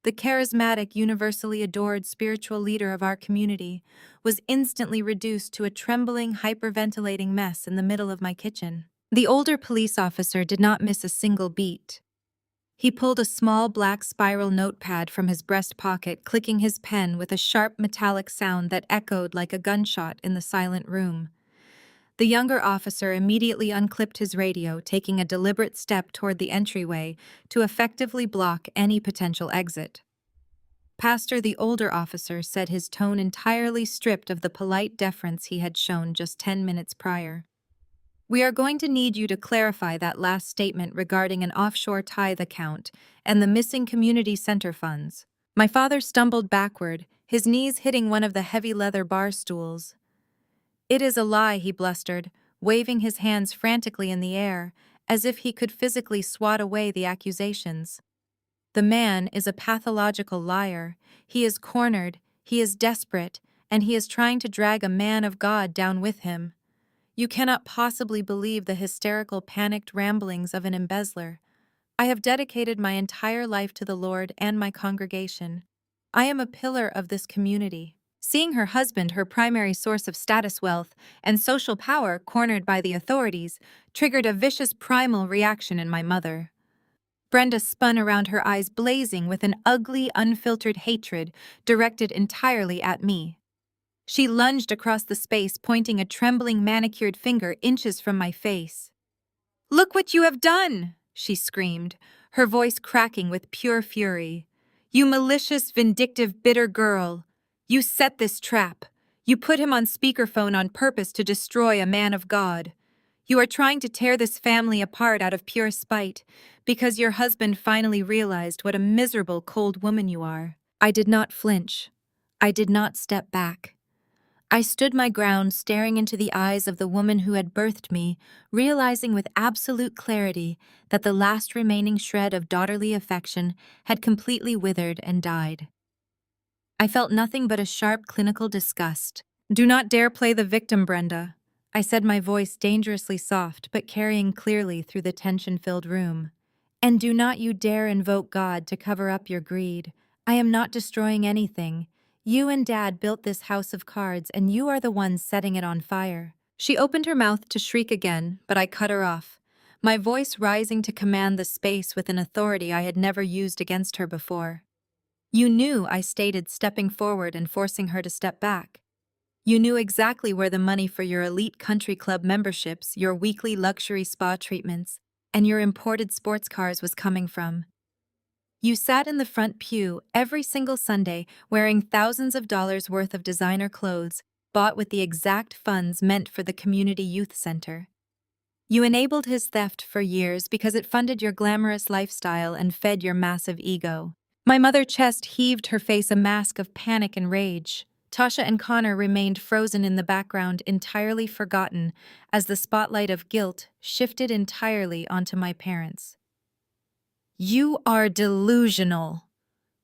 The charismatic, universally adored spiritual leader of our community was instantly reduced to a trembling, hyperventilating mess in the middle of my kitchen. The older police officer did not miss a single beat. He pulled a small black spiral notepad from his breast pocket, clicking his pen with a sharp metallic sound that echoed like a gunshot in the silent room. The younger officer immediately unclipped his radio, taking a deliberate step toward the entryway to effectively block any potential exit. Pastor, the older officer, said, his tone entirely stripped of the polite deference he had shown just 10 minutes prior. "We are going to need you to clarify that last statement regarding an offshore tithe account and the missing community center funds." My father stumbled backward, his knees hitting one of the heavy leather bar stools. "It is a lie," he blustered, waving his hands frantically in the air, as if he could physically swat away the accusations. "The man is a pathological liar. He is cornered, he is desperate, and he is trying to drag a man of God down with him. You cannot possibly believe the hysterical, panicked ramblings of an embezzler. I have dedicated my entire life to the Lord and my congregation. I am a pillar of this community." Seeing her husband, her primary source of status, wealth, and social power, cornered by the authorities, triggered a vicious primal reaction in my mother. Brenda spun around, her eyes blazing with an ugly, unfiltered hatred directed entirely at me. She lunged across the space, pointing a trembling, manicured finger inches from my face. "Look what you have done!" she screamed, her voice cracking with pure fury. "You malicious, vindictive, bitter girl! You set this trap. You put him on speakerphone on purpose to destroy a man of God. You are trying to tear this family apart out of pure spite, because your husband finally realized what a miserable, cold woman you are." I did not flinch. I did not step back. I stood my ground, staring into the eyes of the woman who had birthed me, realizing with absolute clarity that the last remaining shred of daughterly affection had completely withered and died. I felt nothing but a sharp clinical disgust. Do not dare play the victim, Brenda, I said, my voice dangerously soft but carrying clearly through the tension-filled room. And do not you dare invoke God to cover up your greed. I am not destroying anything. You and Dad built this house of cards, and you are the ones setting it on fire. She opened her mouth to shriek again, but I cut her off, my voice rising to command the space with an authority I had never used against her before. You knew, I stated, stepping forward and forcing her to step back. You knew exactly where the money for your elite country club memberships, your weekly luxury spa treatments, and your imported sports cars was coming from. You sat in the front pew every single Sunday wearing thousands of dollars worth of designer clothes, bought with the exact funds meant for the community youth center. You enabled his theft for years because it funded your glamorous lifestyle and fed your massive ego. My mother's chest heaved, her face a mask of panic and rage. Tasha and Connor remained frozen in the background, entirely forgotten, as the spotlight of guilt shifted entirely onto my parents. You are delusional,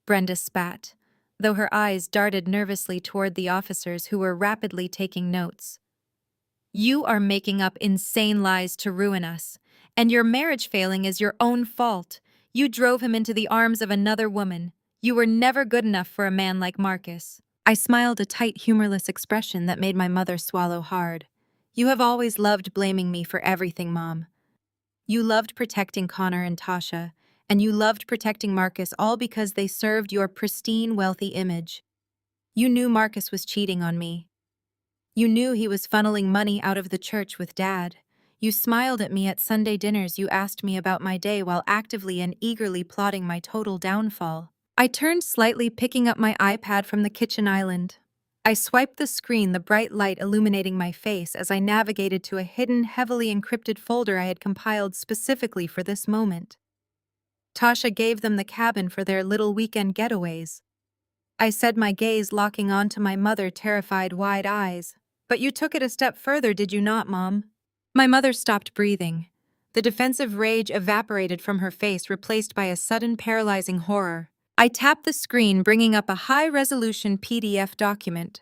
Brenda spat, though her eyes darted nervously toward the officers who were rapidly taking notes. You are making up insane lies to ruin us, and your marriage failing is your own fault. You drove him into the arms of another woman. You were never good enough for a man like Marcus. I smiled, a tight, humorless expression that made my mother swallow hard. You have always loved blaming me for everything, Mom. You loved protecting Connor and Tasha, and you loved protecting Marcus, all because they served your pristine, wealthy image. You knew Marcus was cheating on me. You knew he was funneling money out of the church with Dad. You smiled at me at Sunday dinners. You asked me about my day while actively and eagerly plotting my total downfall. I turned slightly, picking up my iPad from the kitchen island. I swiped the screen, the bright light illuminating my face as I navigated to a hidden, heavily encrypted folder I had compiled specifically for this moment. Tasha gave them the cabin for their little weekend getaways. I said, my gaze locking onto my mother, terrified, wide eyes. But you took it a step further, did you not, Mom? My mother stopped breathing. The defensive rage evaporated from her face, replaced by a sudden paralyzing horror. I tapped the screen, bringing up a high-resolution PDF document.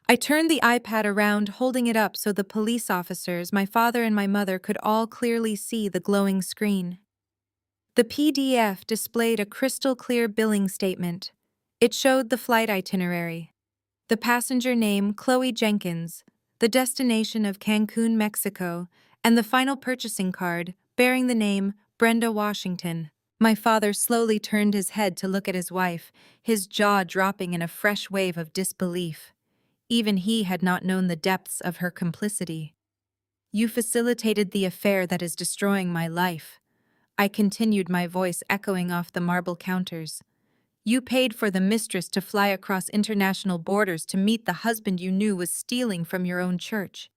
I turned the iPad around, holding it up so the police officers, my father and my mother, could all clearly see the glowing screen. The PDF displayed a crystal-clear billing statement. It showed the flight itinerary. The passenger name, Chloe Jenkins, the destination of Cancun, Mexico, and the final purchasing card, bearing the name Brenda Washington. My father slowly turned his head to look at his wife, his jaw dropping in a fresh wave of disbelief. Even he had not known the depths of her complicity. You facilitated the affair that is destroying my life. I continued, my voice echoing off the marble counters. You paid for the mistress to fly across international borders to meet the husband you knew was stealing from your own church.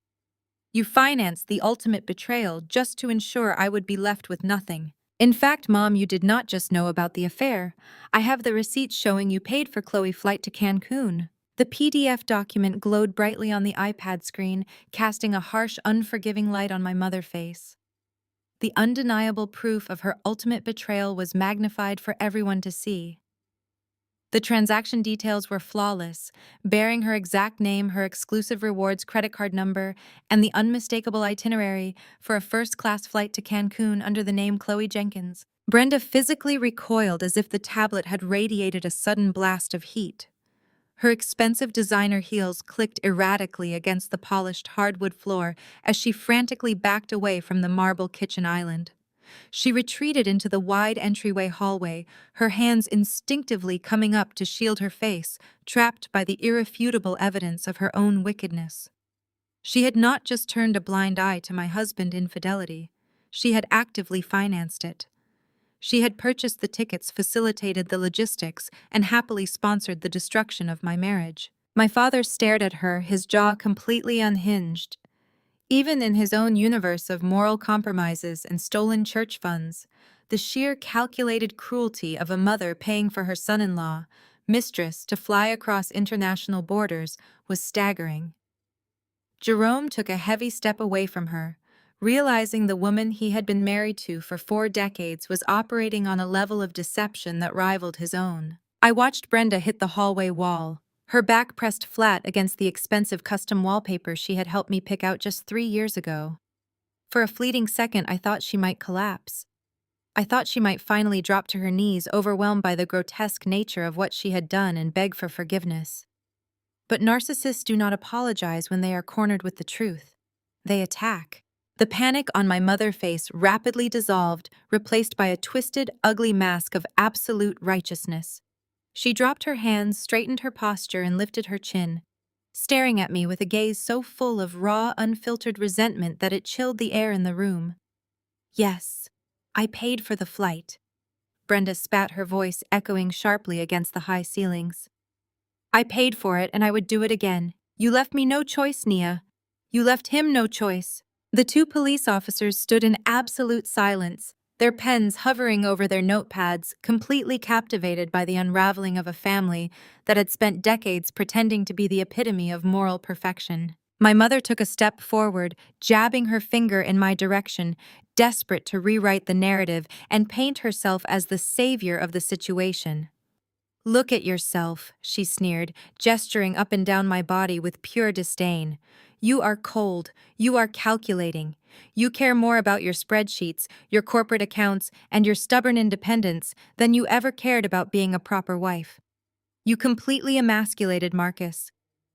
You financed the ultimate betrayal just to ensure I would be left with nothing. In fact, Mom, you did not just know about the affair. I have the receipts showing you paid for Chloe's flight to Cancun. The PDF document glowed brightly on the iPad screen, casting a harsh, unforgiving light on my mother's face. The undeniable proof of her ultimate betrayal was magnified for everyone to see. The transaction details were flawless, bearing her exact name, her exclusive rewards credit card number, and the unmistakable itinerary for a first-class flight to Cancun under the name Chloe Jenkins. Brenda physically recoiled as if the tablet had radiated a sudden blast of heat. Her expensive designer heels clicked erratically against the polished hardwood floor as she frantically backed away from the marble kitchen island. She retreated into the wide entryway hallway, her hands instinctively coming up to shield her face, trapped by the irrefutable evidence of her own wickedness. She had not just turned a blind eye to my husband's infidelity. She had actively financed it. She had purchased the tickets, facilitated the logistics, and happily sponsored the destruction of my marriage. My father stared at her, his jaw completely unhinged. Even in his own universe of moral compromises and stolen church funds, the sheer calculated cruelty of a mother paying for her son-in-law, mistress, to fly across international borders was staggering. Jerome took a heavy step away from her, realizing the woman he had been married to for 4 decades was operating on a level of deception that rivaled his own. I watched Brenda hit the hallway wall, her back pressed flat against the expensive custom wallpaper she had helped me pick out just 3 years ago. For a fleeting second, I thought she might collapse. I thought she might finally drop to her knees, overwhelmed by the grotesque nature of what she had done, and beg for forgiveness. But narcissists do not apologize when they are cornered with the truth. They attack. The panic on my mother's face rapidly dissolved, replaced by a twisted, ugly mask of absolute righteousness. She dropped her hands, straightened her posture, and lifted her chin, staring at me with a gaze so full of raw, unfiltered resentment that it chilled the air in the room. Yes, I paid for the flight. Brenda spat, her voice echoing sharply against the high ceilings. I paid for it, and I would do it again. You left me no choice, Nia. You left him no choice. The two police officers stood in absolute silence, their pens hovering over their notepads, completely captivated by the unraveling of a family that had spent decades pretending to be the epitome of moral perfection. My mother took a step forward, jabbing her finger in my direction, desperate to rewrite the narrative and paint herself as the savior of the situation. Look at yourself, she sneered, gesturing up and down my body with pure disdain. You are cold, you are calculating. You care more about your spreadsheets, your corporate accounts, and your stubborn independence than you ever cared about being a proper wife. You completely emasculated Marcus.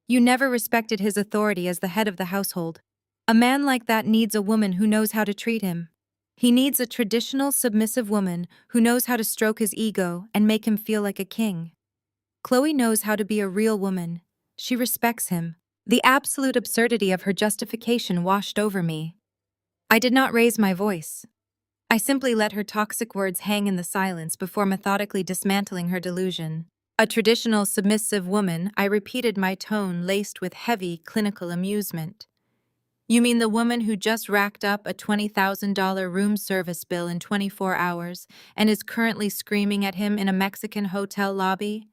You never respected his authority as the head of the household. A man like that needs a woman who knows how to treat him. He needs a traditional, submissive woman who knows how to stroke his ego and make him feel like a king. Chloe knows how to be a real woman. She respects him. The absolute absurdity of her justification washed over me. I did not raise my voice. I simply let her toxic words hang in the silence before methodically dismantling her delusion. A traditional, submissive woman, I repeated, my tone laced with heavy, clinical amusement. You mean the woman who just racked up a $20,000 room service bill in 24 hours and is currently screaming at him in a Mexican hotel lobby?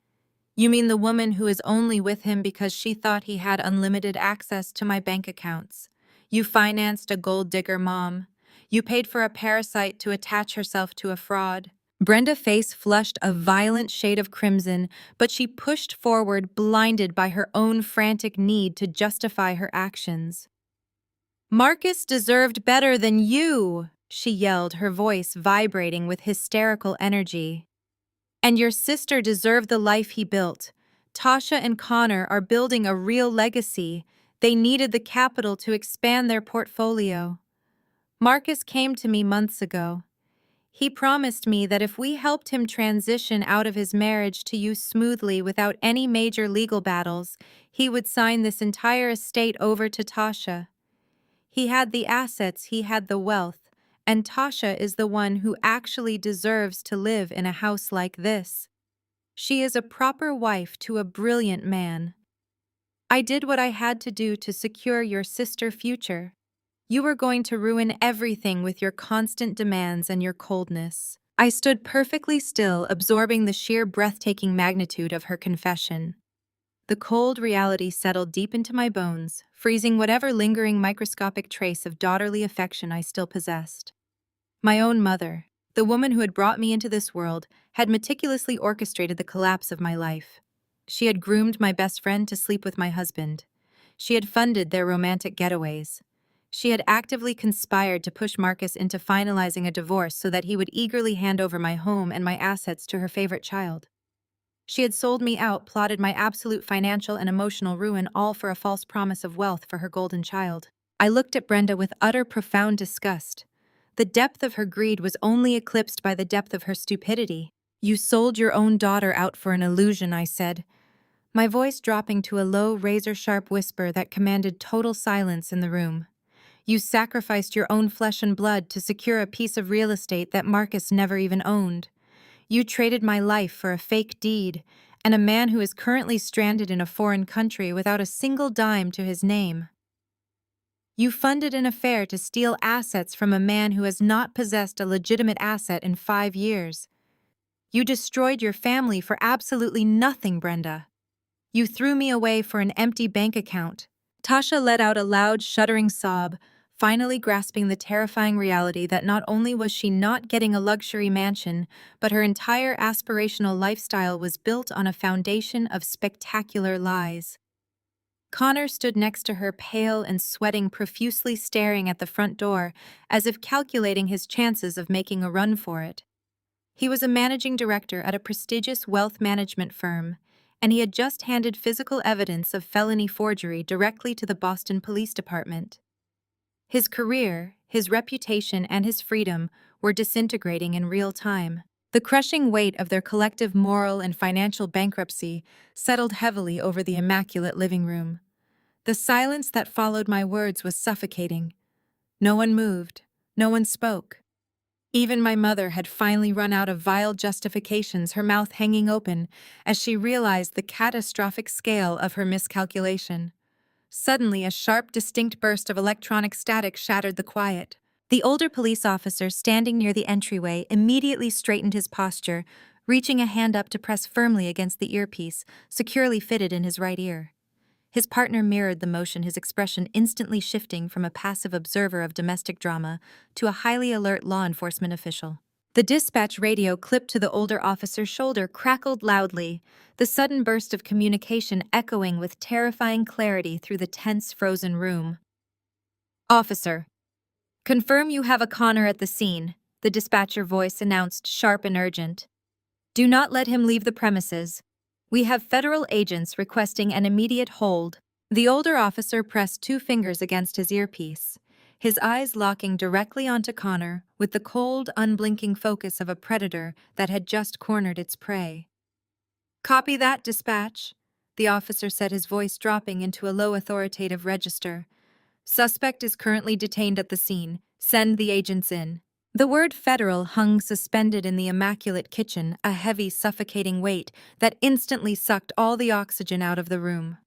You mean the woman who is only with him because she thought he had unlimited access to my bank accounts? You financed a gold digger mom. You paid for a parasite to attach herself to a fraud. Brenda's face flushed a violent shade of crimson, but she pushed forward, blinded by her own frantic need to justify her actions. Marcus deserved better than you, she yelled, her voice vibrating with hysterical energy. And your sister deserved the life he built. Tasha and Connor are building a real legacy. They needed the capital to expand their portfolio. Marcus came to me months ago. He promised me that if we helped him transition out of his marriage to you smoothly without any major legal battles, he would sign this entire estate over to Tasha. He had the assets, he had the wealth, and Tasha is the one who actually deserves to live in a house like this. She is a proper wife to a brilliant man. I did what I had to do to secure your sister's future. You were going to ruin everything with your constant demands and your coldness. I stood perfectly still, absorbing the sheer breathtaking magnitude of her confession. The cold reality settled deep into my bones, freezing whatever lingering microscopic trace of daughterly affection I still possessed. My own mother, the woman who had brought me into this world, had meticulously orchestrated the collapse of my life. She had groomed my best friend to sleep with my husband. She had funded their romantic getaways. She had actively conspired to push Marcus into finalizing a divorce so that he would eagerly hand over my home and my assets to her favorite child. She had sold me out, plotted my absolute financial and emotional ruin, all for a false promise of wealth for her golden child. I looked at Brenda with utter profound disgust. The depth of her greed was only eclipsed by the depth of her stupidity. You sold your own daughter out for an illusion, I said, my voice dropping to a low, razor-sharp whisper that commanded total silence in the room. You sacrificed your own flesh and blood to secure a piece of real estate that Marcus never even owned. You traded my life for a fake deed, and a man who is currently stranded in a foreign country without a single dime to his name. You funded an affair to steal assets from a man who has not possessed a legitimate asset in 5 years. You destroyed your family for absolutely nothing, Brenda. You threw me away for an empty bank account. Tasha let out a loud, shuddering sob, finally grasping the terrifying reality that not only was she not getting a luxury mansion, but her entire aspirational lifestyle was built on a foundation of spectacular lies. Connor stood next to her, pale and sweating, profusely staring at the front door, as if calculating his chances of making a run for it. He was a managing director at a prestigious wealth management firm, and he had just handed physical evidence of felony forgery directly to the Boston Police Department. His career, his reputation, and his freedom were disintegrating in real time. The crushing weight of their collective moral and financial bankruptcy settled heavily over the immaculate living room. The silence that followed my words was suffocating. No one moved. No one spoke. Even my mother had finally run out of vile justifications, her mouth hanging open as she realized the catastrophic scale of her miscalculation. Suddenly, a sharp, distinct burst of electronic static shattered the quiet. The older police officer standing near the entryway immediately straightened his posture, reaching a hand up to press firmly against the earpiece, securely fitted in his right ear. His partner mirrored the motion, his expression instantly shifting from a passive observer of domestic drama to a highly alert law enforcement official. The dispatch radio clipped to the older officer's shoulder crackled loudly, the sudden burst of communication echoing with terrifying clarity through the tense, frozen room. "Officer, confirm you have a Connor at the scene," the dispatcher voice announced, sharp and urgent. "Do not let him leave the premises. We have federal agents requesting an immediate hold." The older officer pressed 2 fingers against his earpiece, his eyes locking directly onto Connor with the cold, unblinking focus of a predator that had just cornered its prey. "Copy that, dispatch," the officer said, his voice dropping into a low, authoritative register. "Suspect is currently detained at the scene. Send the agents in." The word federal hung suspended in the immaculate kitchen, a heavy, suffocating weight that instantly sucked all the oxygen out of the room.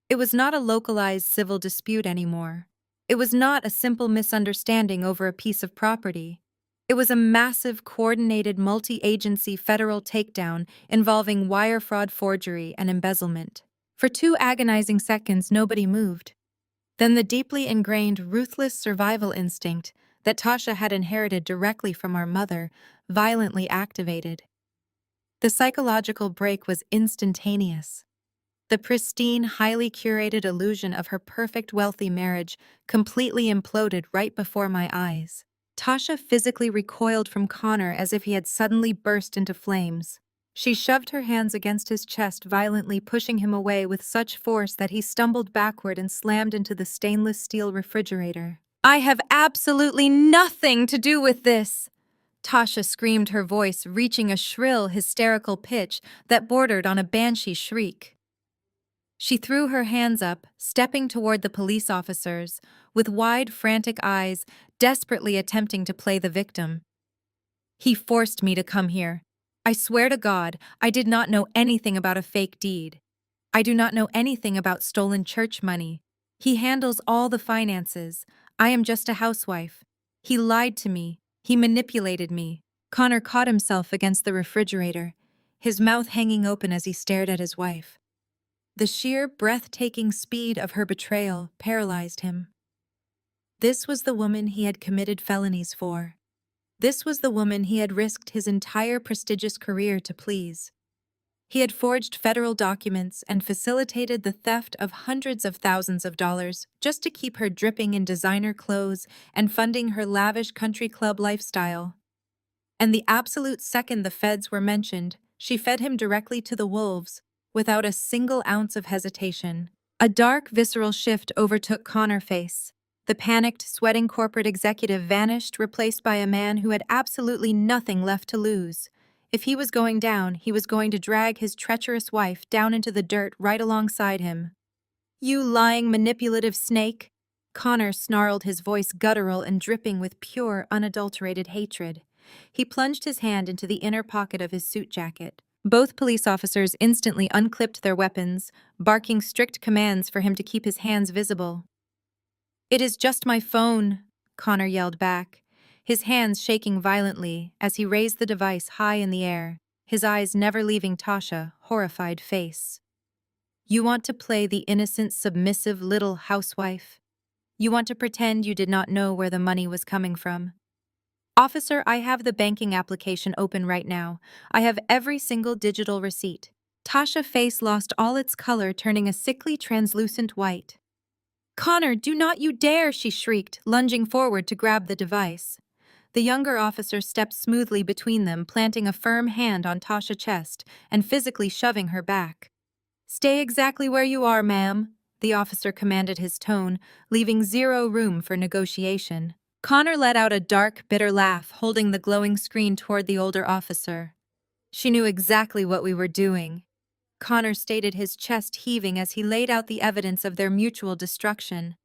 It was not a localized civil dispute anymore. It was not a simple misunderstanding over a piece of property. It was a massive, coordinated, multi-agency federal takedown involving wire fraud, forgery, and embezzlement. For 2 agonizing seconds, nobody moved. Then the deeply ingrained, ruthless survival instinct that Tasha had inherited directly from our mother violently activated. The psychological break was instantaneous. The pristine, highly curated illusion of her perfect, wealthy marriage completely imploded right before my eyes. Tasha physically recoiled from Connor as if he had suddenly burst into flames. She shoved her hands against his chest, violently pushing him away with such force that he stumbled backward and slammed into the stainless steel refrigerator. "I have absolutely nothing to do with this!" Tasha screamed, her voice reaching a shrill, hysterical pitch that bordered on a banshee shriek. She threw her hands up, stepping toward the police officers, with wide, frantic eyes, desperately attempting to play the victim. "He forced me to come here. I swear to God, I did not know anything about a fake deed. I do not know anything about stolen church money. He handles all the finances. I am just a housewife. He lied to me. He manipulated me." Connor caught himself against the refrigerator, his mouth hanging open as he stared at his wife. The sheer, breathtaking speed of her betrayal paralyzed him. This was the woman he had committed felonies for. This was the woman he had risked his entire prestigious career to please. He had forged federal documents and facilitated the theft of hundreds of thousands of dollars just to keep her dripping in designer clothes and funding her lavish country club lifestyle. And the absolute second the feds were mentioned, she fed him directly to the wolves, without a single ounce of hesitation. A dark, visceral shift overtook Connor's face. The panicked, sweating corporate executive vanished, replaced by a man who had absolutely nothing left to lose. If he was going down, he was going to drag his treacherous wife down into the dirt right alongside him. "You lying, manipulative snake!" Connor snarled, his voice guttural and dripping with pure, unadulterated hatred. He plunged his hand into the inner pocket of his suit jacket. Both police officers instantly unclipped their weapons, barking strict commands for him to keep his hands visible. "It is just my phone," Connor yelled back, his hands shaking violently as he raised the device high in the air, his eyes never leaving Tasha's horrified face. "You want to play the innocent, submissive little housewife? You want to pretend you did not know where the money was coming from. Officer, I have the banking application open right now. I have every single digital receipt. Tasha's face lost all its color, turning a sickly translucent white. Connor, do not you dare, she shrieked, lunging forward to grab the device. The younger officer stepped smoothly between them, planting a firm hand on Tasha's chest and physically shoving her back. Stay exactly where you are, ma'am, the officer commanded, his tone leaving zero room for negotiation. Connor let out a dark, bitter laugh, holding the glowing screen toward the older officer. She knew exactly what we were doing. Connor stated, his chest heaving as he laid out the evidence of their mutual destruction.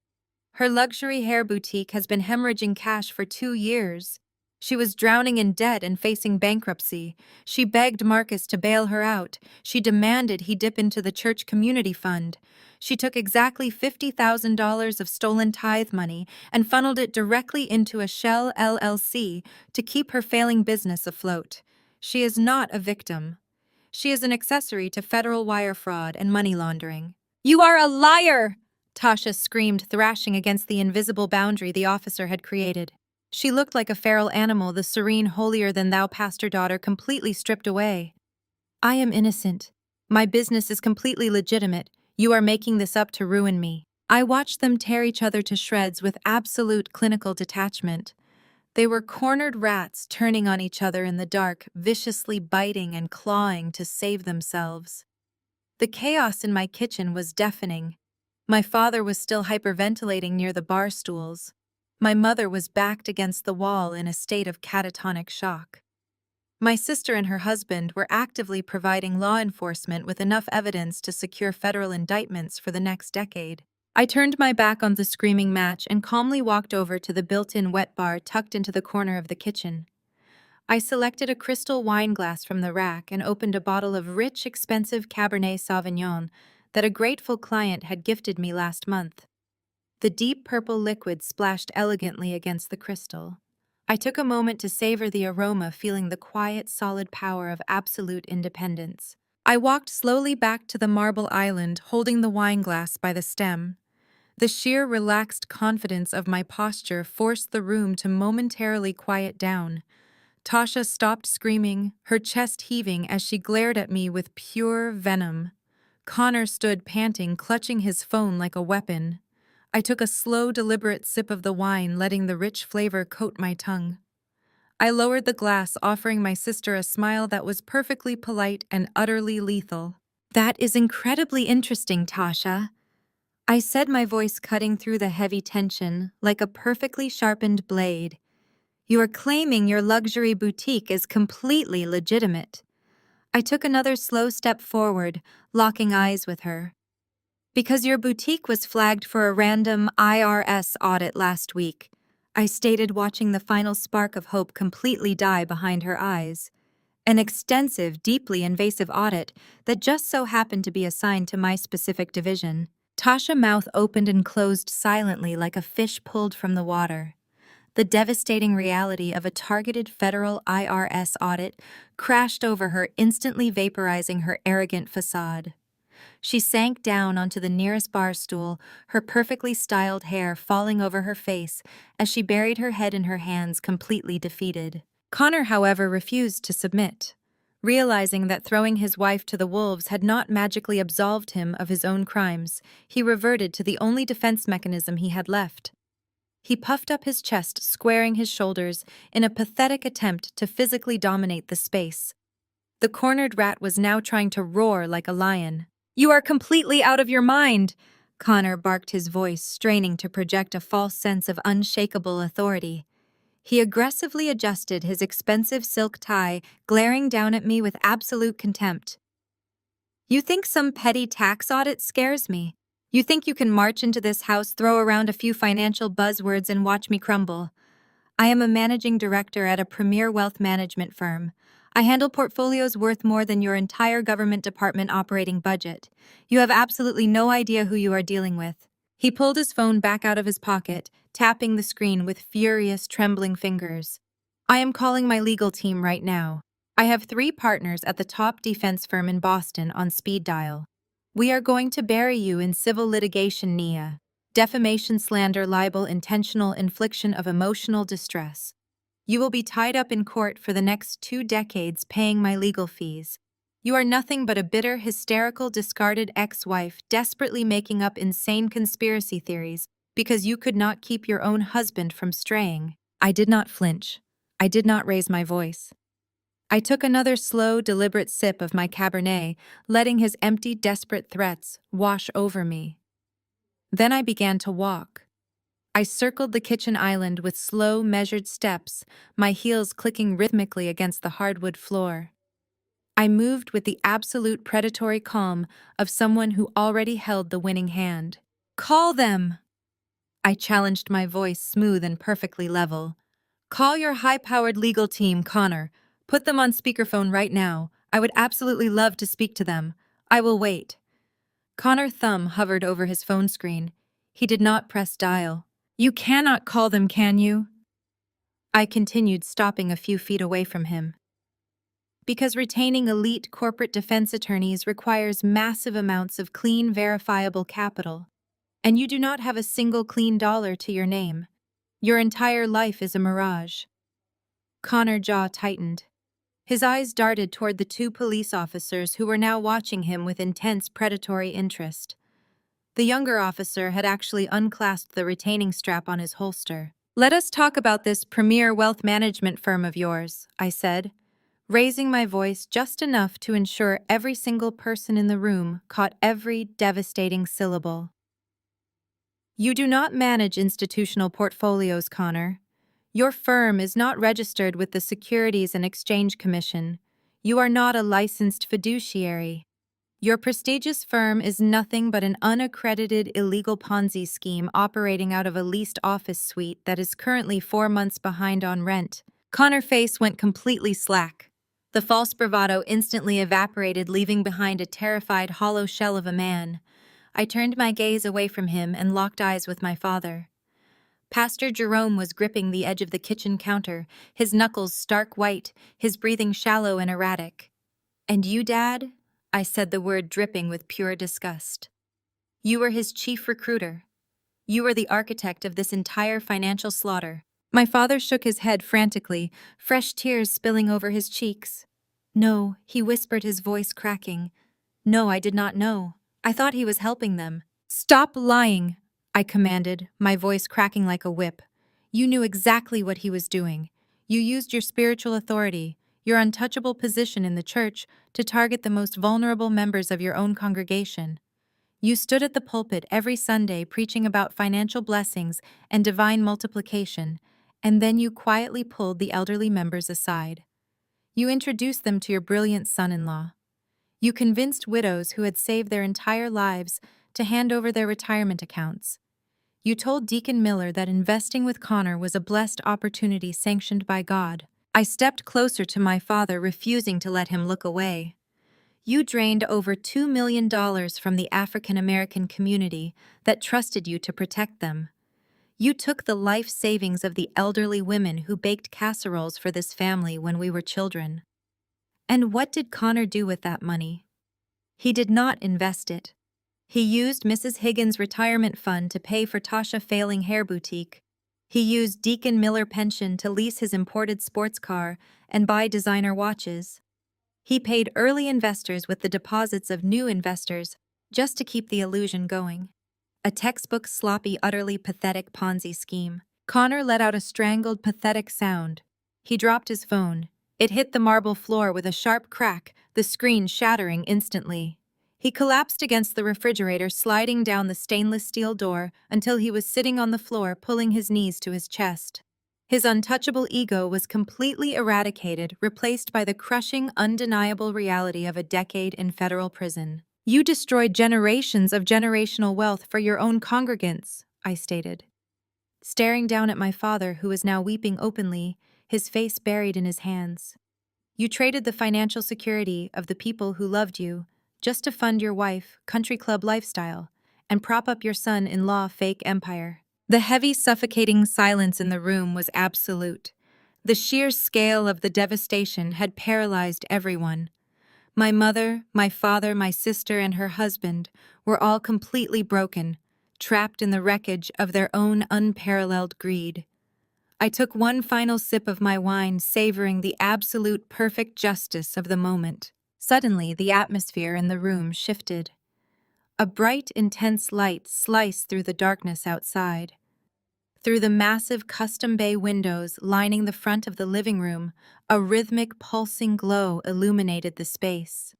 Her luxury hair boutique has been hemorrhaging cash for 2 years. She was drowning in debt and facing bankruptcy. She begged Marcus to bail her out. She demanded he dip into the church community fund. She took exactly $50,000 of stolen tithe money and funneled it directly into a shell LLC to keep her failing business afloat. She is not a victim. She is an accessory to federal wire fraud and money laundering. You are a liar! Tasha screamed, thrashing against the invisible boundary the officer had created. She looked like a feral animal, the serene, holier-than-thou pastor daughter completely stripped away. I am innocent. My business is completely legitimate. You are making this up to ruin me. I watched them tear each other to shreds with absolute clinical detachment. They were cornered rats turning on each other in the dark, viciously biting and clawing to save themselves. The chaos in my kitchen was deafening. My father was still hyperventilating near the bar stools. My mother was backed against the wall in a state of catatonic shock. My sister and her husband were actively providing law enforcement with enough evidence to secure federal indictments for the next decade. I turned my back on the screaming match and calmly walked over to the built-in wet bar tucked into the corner of the kitchen. I selected a crystal wine glass from the rack and opened a bottle of rich, expensive Cabernet Sauvignon that a grateful client had gifted me last month. The deep purple liquid splashed elegantly against the crystal. I took a moment to savor the aroma, feeling the quiet, solid power of absolute independence. I walked slowly back to the marble island, holding the wine glass by the stem. The sheer relaxed confidence of my posture forced the room to momentarily quiet down. Tasha stopped screaming, her chest heaving as she glared at me with pure venom. Connor stood panting, clutching his phone like a weapon. I took a slow, deliberate sip of the wine, letting the rich flavor coat my tongue. I lowered the glass, offering my sister a smile that was perfectly polite and utterly lethal. That is incredibly interesting, Tasha, I said, my voice cutting through the heavy tension like a perfectly sharpened blade. You are claiming your luxury boutique is completely legitimate. I took another slow step forward, locking eyes with her. Because your boutique was flagged for a random IRS audit last week, I stated, watching the final spark of hope completely die behind her eyes. An extensive, deeply invasive audit that just so happened to be assigned to my specific division. Tasha's mouth opened and closed silently like a fish pulled from the water. The devastating reality of a targeted federal IRS audit crashed over her, instantly vaporizing her arrogant facade. She sank down onto the nearest bar stool, her perfectly styled hair falling over her face as she buried her head in her hands, completely defeated. Connor, however, refused to submit. Realizing that throwing his wife to the wolves had not magically absolved him of his own crimes, he reverted to the only defense mechanism he had left. He puffed up his chest, squaring his shoulders in a pathetic attempt to physically dominate the space. The cornered rat was now trying to roar like a lion. You are completely out of your mind, Connor barked, his voice straining to project a false sense of unshakable authority. He aggressively adjusted his expensive silk tie, glaring down at me with absolute contempt. You think some petty tax audit scares me? You think you can march into this house, throw around a few financial buzzwords, and watch me crumble? I am a managing director at a premier wealth management firm. I handle portfolios worth more than your entire government department operating budget. You have absolutely no idea who you are dealing with. He pulled his phone back out of his pocket, tapping the screen with furious, trembling fingers. I am calling my legal team right now. I have 3 partners at the top defense firm in Boston on speed dial. We are going to bury you in civil litigation, Nia. defamation, slander, libel, intentional infliction of emotional distress. You will be tied up in court for the next 2 decades paying my legal fees. You are nothing but a bitter, hysterical, discarded ex-wife desperately making up insane conspiracy theories because you could not keep your own husband from straying. I did not flinch. I did not raise my voice. I took another slow, deliberate sip of my Cabernet, letting his empty, desperate threats wash over me. Then I began to walk. I circled the kitchen island with slow, measured steps, my heels clicking rhythmically against the hardwood floor. I moved with the absolute predatory calm of someone who already held the winning hand. "Call them!" I challenged, my voice smooth and perfectly level. "Call your high-powered legal team, Connor. Put them on speakerphone right now. I would absolutely love to speak to them. I will wait." Connor's thumb hovered over his phone screen. He did not press dial. "You cannot call them, can you?" I continued, stopping a few feet away from him. Because retaining elite corporate defense attorneys requires massive amounts of clean, verifiable capital, and you do not have a single clean dollar to your name. Your entire life is a mirage. Connor's jaw tightened. His eyes darted toward the 2 police officers who were now watching him with intense predatory interest. The younger officer had actually unclasped the retaining strap on his holster. "Let us talk about this premier wealth management firm of yours," I said, raising my voice just enough to ensure every single person in the room caught every devastating syllable. "You do not manage institutional portfolios, Connor. Your firm is not registered with the Securities and Exchange Commission. You are not a licensed fiduciary. Your prestigious firm is nothing but an unaccredited illegal Ponzi scheme operating out of a leased office suite that is currently 4 months behind on rent." Connor's face went completely slack. The false bravado instantly evaporated, leaving behind a terrified, hollow shell of a man. I turned my gaze away from him and locked eyes with my father. Pastor Jerome was gripping the edge of the kitchen counter, his knuckles stark white, his breathing shallow and erratic. "And you, Dad?" I said, the word dripping with pure disgust. "You were his chief recruiter. You were the architect of this entire financial slaughter." My father shook his head frantically, fresh tears spilling over his cheeks. "No," he whispered, his voice cracking. "No, I did not know. I thought he was helping them." "Stop lying," I commanded, my voice cracking like a whip. "You knew exactly what he was doing. You used your spiritual authority, your untouchable position in the church, to target the most vulnerable members of your own congregation. You stood at the pulpit every Sunday preaching about financial blessings and divine multiplication, and then you quietly pulled the elderly members aside. You introduced them to your brilliant son-in-law. You convinced widows who had saved their entire lives to hand over their retirement accounts. You told Deacon Miller that investing with Connor was a blessed opportunity sanctioned by God." I stepped closer to my father, refusing to let him look away. "You drained over $2 million from the African American community that trusted you to protect them. You took the life savings of the elderly women who baked casseroles for this family when we were children. And what did Connor do with that money? He did not invest it. He used Mrs. Higgins' retirement fund to pay for Tasha failing hair boutique. He used Deacon Miller pension to lease his imported sports car and buy designer watches. He paid early investors with the deposits of new investors just to keep the illusion going. A textbook, sloppy, utterly pathetic Ponzi scheme." Connor let out a strangled, pathetic sound. He dropped his phone. It hit the marble floor with a sharp crack, the screen shattering instantly. He collapsed against the refrigerator, sliding down the stainless steel door until he was sitting on the floor, pulling his knees to his chest. His untouchable ego was completely eradicated, replaced by the crushing, undeniable reality of a decade in federal prison. "You destroyed generations of generational wealth for your own congregants," I stated, staring down at my father, who was now weeping openly, his face buried in his hands. "You traded the financial security of the people who loved you just to fund your wife, country club lifestyle, and prop up your son-in-law fake empire." The heavy, suffocating silence in the room was absolute. The sheer scale of the devastation had paralyzed everyone. My mother, my father, my sister, and her husband were all completely broken, trapped in the wreckage of their own unparalleled greed. I took one final sip of my wine, savoring the absolute perfect justice of the moment. Suddenly, the atmosphere in the room shifted. A bright, intense light sliced through the darkness outside. Through the massive custom bay windows lining the front of the living room, a rhythmic, pulsing glow illuminated the space.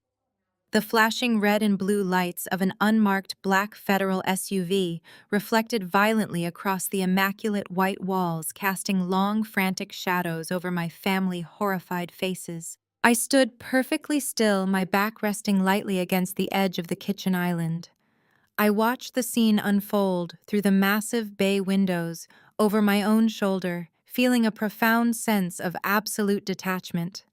The flashing red and blue lights of an unmarked black Federal SUV reflected violently across the immaculate white walls, casting long, frantic shadows over my family horrified faces. I stood perfectly still, my back resting lightly against the edge of the kitchen island. I watched the scene unfold through the massive bay windows, over my own shoulder, feeling a profound sense of absolute detachment.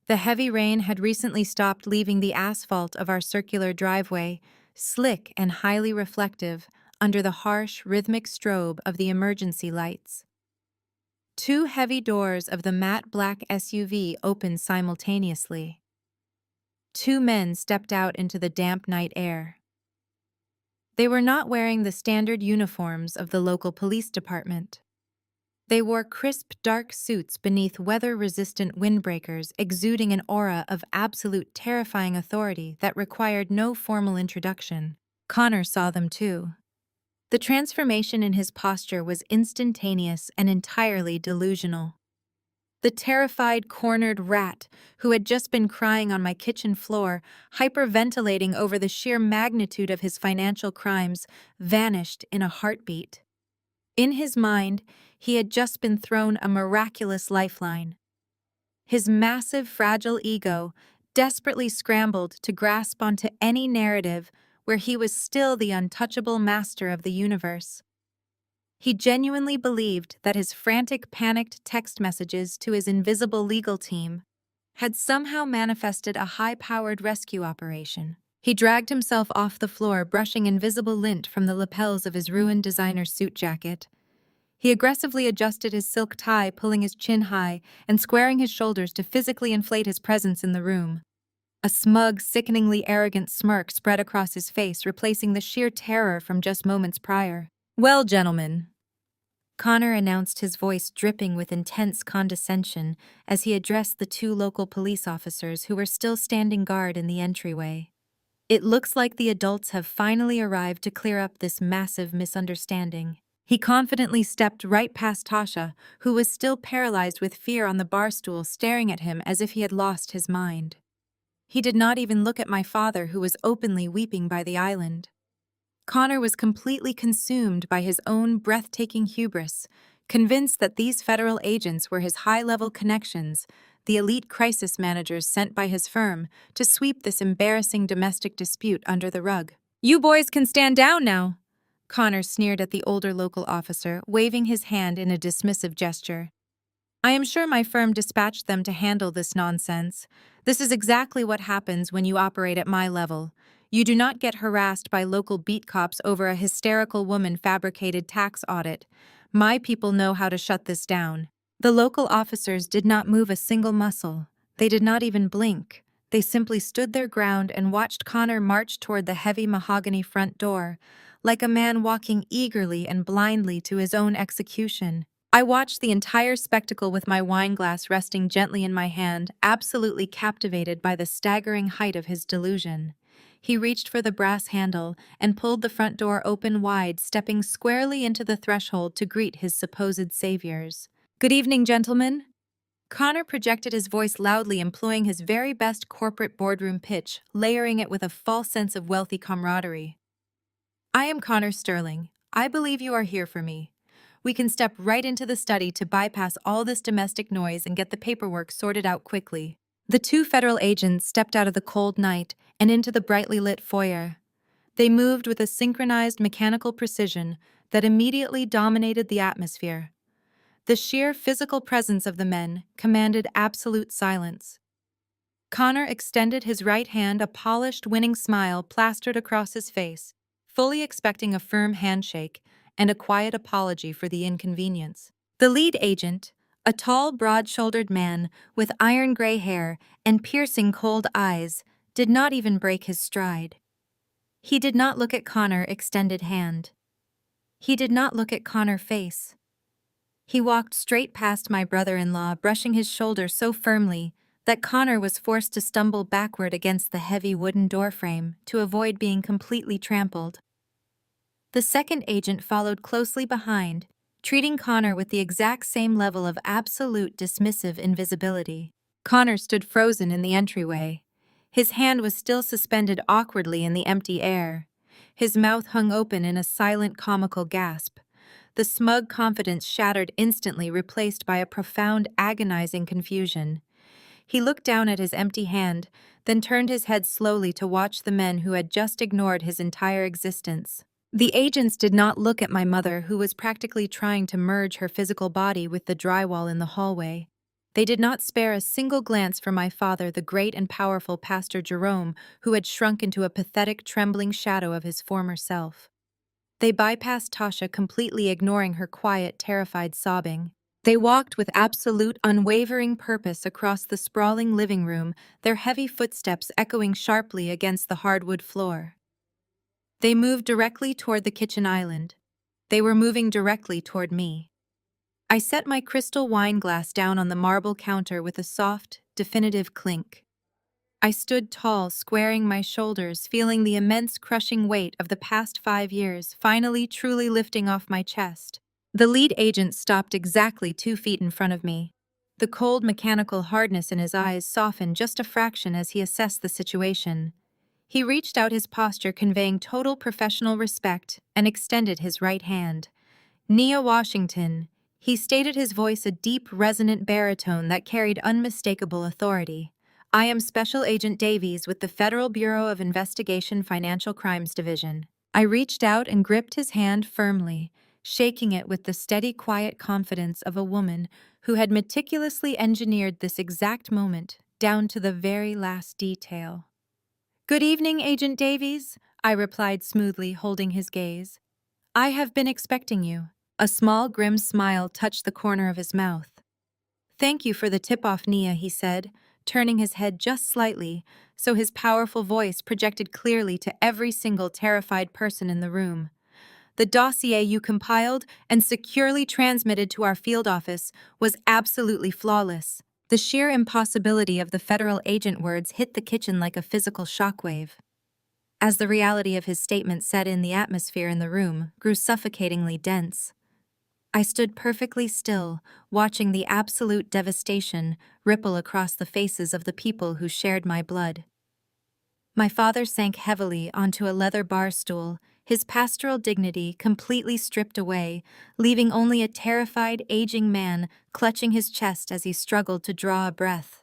The heavy rain had recently stopped, leaving the asphalt of our circular driveway slick and highly reflective under the harsh, rhythmic strobe of the emergency lights. Two heavy doors of the matte black SUV opened simultaneously. Two men stepped out into the damp night air. They were not wearing the standard uniforms of the local police department. They wore crisp, dark suits beneath weather-resistant windbreakers, exuding an aura of absolute terrifying authority that required no formal introduction. Connor saw them too. The transformation in his posture was instantaneous and entirely delusional. The terrified, cornered rat, who had just been crying on my kitchen floor, hyperventilating over the sheer magnitude of his financial crimes, vanished in a heartbeat. In his mind, he had just been thrown a miraculous lifeline. His massive, fragile ego desperately scrambled to grasp onto any narrative where he was still the untouchable master of the universe. He genuinely believed that his frantic, panicked text messages to his invisible legal team had somehow manifested a high-powered rescue operation. He dragged himself off the floor, brushing invisible lint from the lapels of his ruined designer suit jacket. He aggressively adjusted his silk tie, pulling his chin high and squaring his shoulders to physically inflate his presence in the room. A smug, sickeningly arrogant smirk spread across his face, replacing the sheer terror from just moments prior. "Well, gentlemen," Connor announced, his voice dripping with intense condescension as he addressed the two local police officers who were still standing guard in the entryway. "It looks like the adults have finally arrived to clear up this massive misunderstanding." He confidently stepped right past Tasha, who was still paralyzed with fear on the bar stool, staring at him as if he had lost his mind. He did not even look at my father, who was openly weeping by the island. Connor was completely consumed by his own breathtaking hubris, convinced that these federal agents were his high-level connections, the elite crisis managers sent by his firm to sweep this embarrassing domestic dispute under the rug. "You boys can stand down now," Connor sneered at the older local officer, waving his hand in a dismissive gesture. "I am sure my firm dispatched them to handle this nonsense. This is exactly what happens when you operate at my level. You do not get harassed by local beat cops over a hysterical woman-fabricated tax audit. My people know how to shut this down." The local officers did not move a single muscle. They did not even blink. They simply stood their ground and watched Connor march toward the heavy mahogany front door, like a man walking eagerly and blindly to his own execution. I watched the entire spectacle with my wine glass resting gently in my hand, absolutely captivated by the staggering height of his delusion. He reached for the brass handle and pulled the front door open wide, stepping squarely into the threshold to greet his supposed saviors. "Good evening, gentlemen." Connor projected his voice loudly, employing his very best corporate boardroom pitch, layering it with a false sense of wealthy camaraderie. "I am Connor Sterling. I believe you are here for me. We can step right into the study to bypass all this domestic noise and get the paperwork sorted out quickly." The two federal agents stepped out of the cold night and into the brightly lit foyer. They moved with a synchronized mechanical precision that immediately dominated the atmosphere. The sheer physical presence of the men commanded absolute silence. Connor extended his right hand, a polished, winning smile plastered across his face, fully expecting a firm handshake and a quiet apology for the inconvenience. The lead agent, a tall, broad-shouldered man with iron gray hair and piercing cold eyes, did not even break his stride. He did not look at Connor's extended hand. He did not look at Connor's face. He walked straight past my brother-in-law, brushing his shoulder so firmly that Connor was forced to stumble backward against the heavy wooden doorframe to avoid being completely trampled. The second agent followed closely behind, treating Connor with the exact same level of absolute dismissive invisibility. Connor stood frozen in the entryway. His hand was still suspended awkwardly in the empty air. His mouth hung open in a silent comical gasp. The smug confidence shattered instantly, replaced by a profound, agonizing confusion. He looked down at his empty hand, then turned his head slowly to watch the men who had just ignored his entire existence. The agents did not look at my mother, who was practically trying to merge her physical body with the drywall in the hallway. They did not spare a single glance for my father, the great and powerful Pastor Jerome, who had shrunk into a pathetic, trembling shadow of his former self. They bypassed Tasha, completely ignoring her quiet, terrified sobbing. They walked with absolute, unwavering purpose across the sprawling living room, their heavy footsteps echoing sharply against the hardwood floor. They moved directly toward the kitchen island. They were moving directly toward me. I set my crystal wine glass down on the marble counter with a soft, definitive clink. I stood tall, squaring my shoulders, feeling the immense crushing weight of the past 5 years finally truly lifting off my chest. The lead agent stopped exactly 2 feet in front of me. The cold mechanical hardness in his eyes softened just a fraction as he assessed the situation. He reached out his posture, conveying total professional respect, and extended his right hand. "Nia Washington," he stated, his voice a deep, resonant baritone that carried unmistakable authority. "I am Special Agent Davies with the Federal Bureau of Investigation Financial Crimes Division." I reached out and gripped his hand firmly, shaking it with the steady, quiet confidence of a woman who had meticulously engineered this exact moment, down to the very last detail. "Good evening, Agent Davies," I replied smoothly, holding his gaze. "I have been expecting you." A small, grim smile touched the corner of his mouth. "Thank you for the tip-off, Nia," he said, turning his head just slightly, so his powerful voice projected clearly to every single terrified person in the room. "The dossier you compiled and securely transmitted to our field office was absolutely flawless." The sheer impossibility of the federal agent words hit the kitchen like a physical shockwave. As the reality of his statement set in, the atmosphere in the room grew suffocatingly dense. I stood perfectly still, watching the absolute devastation ripple across the faces of the people who shared my blood. My father sank heavily onto a leather bar stool, his pastoral dignity completely stripped away, leaving only a terrified, aging man clutching his chest as he struggled to draw a breath.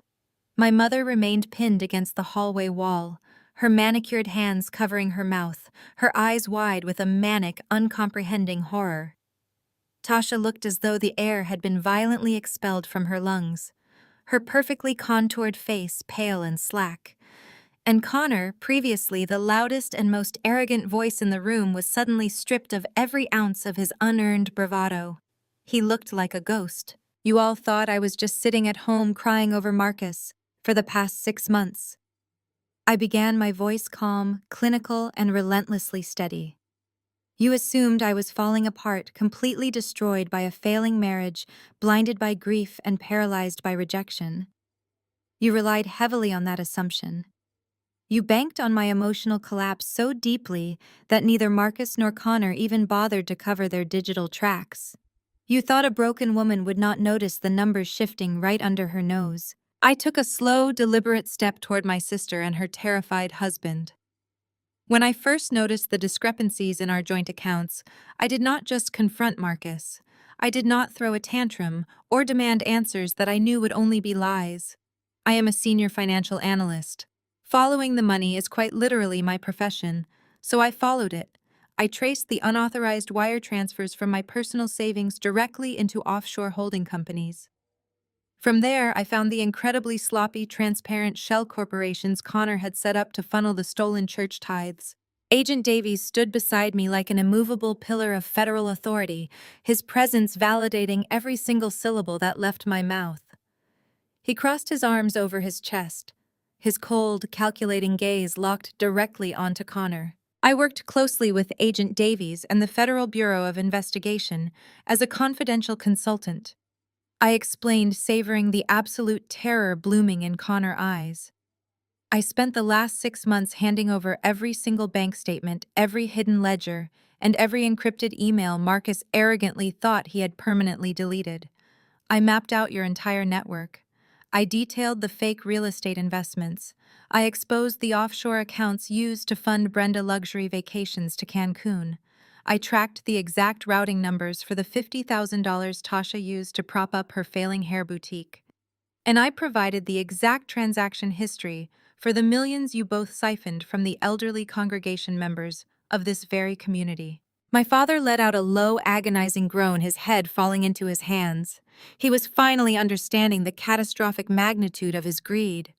My mother remained pinned against the hallway wall, her manicured hands covering her mouth, her eyes wide with a manic, uncomprehending horror. Tasha looked as though the air had been violently expelled from her lungs, her perfectly contoured face pale and slack. And Connor, previously the loudest and most arrogant voice in the room, was suddenly stripped of every ounce of his unearned bravado. He looked like a ghost. "You all thought I was just sitting at home crying over Marcus for the past 6 months. I began, my voice calm, clinical, and relentlessly steady. You assumed I was falling apart, completely destroyed by a failing marriage, blinded by grief and paralyzed by rejection. You relied heavily on that assumption. You banked on my emotional collapse so deeply that neither Marcus nor Connor even bothered to cover their digital tracks. You thought a broken woman would not notice the numbers shifting right under her nose." I took a slow, deliberate step toward my sister and her terrified husband. When I first noticed the discrepancies in our joint accounts, I did not just confront Marcus. I did not throw a tantrum or demand answers that I knew would only be lies. I am a senior financial analyst. Following the money is quite literally my profession, so I followed it. I traced the unauthorized wire transfers from my personal savings directly into offshore holding companies. From there, I found the incredibly sloppy, transparent shell corporations Connor had set up to funnel the stolen church tithes. Agent Davies stood beside me like an immovable pillar of federal authority, his presence validating every single syllable that left my mouth. He crossed his arms over his chest, his cold, calculating gaze locked directly onto Connor. I worked closely with Agent Davies and the Federal Bureau of Investigation as a confidential consultant. I explained, savoring the absolute terror blooming in Connor eyes. I spent the last 6 months handing over every single bank statement, every hidden ledger, and every encrypted email Marcus arrogantly thought he had permanently deleted. I mapped out your entire network. I detailed the fake real estate investments. I exposed the offshore accounts used to fund Brenda luxury vacations to Cancun. I tracked the exact routing numbers for the $50,000 Tasha used to prop up her failing hair boutique. And I provided the exact transaction history for the millions you both siphoned from the elderly congregation members of this very community. My father let out a low, agonizing groan, his head falling into his hands. He was finally understanding the catastrophic magnitude of his greed.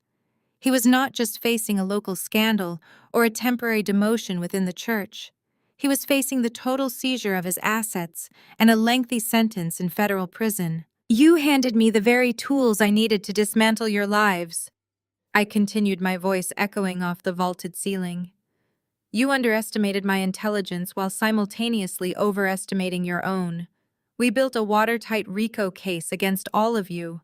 He was not just facing a local scandal or a temporary demotion within the church. He was facing the total seizure of his assets and a lengthy sentence in federal prison. You handed me the very tools I needed to dismantle your lives, I continued, my voice echoing off the vaulted ceiling. You underestimated my intelligence while simultaneously overestimating your own. We built a watertight RICO case against all of you,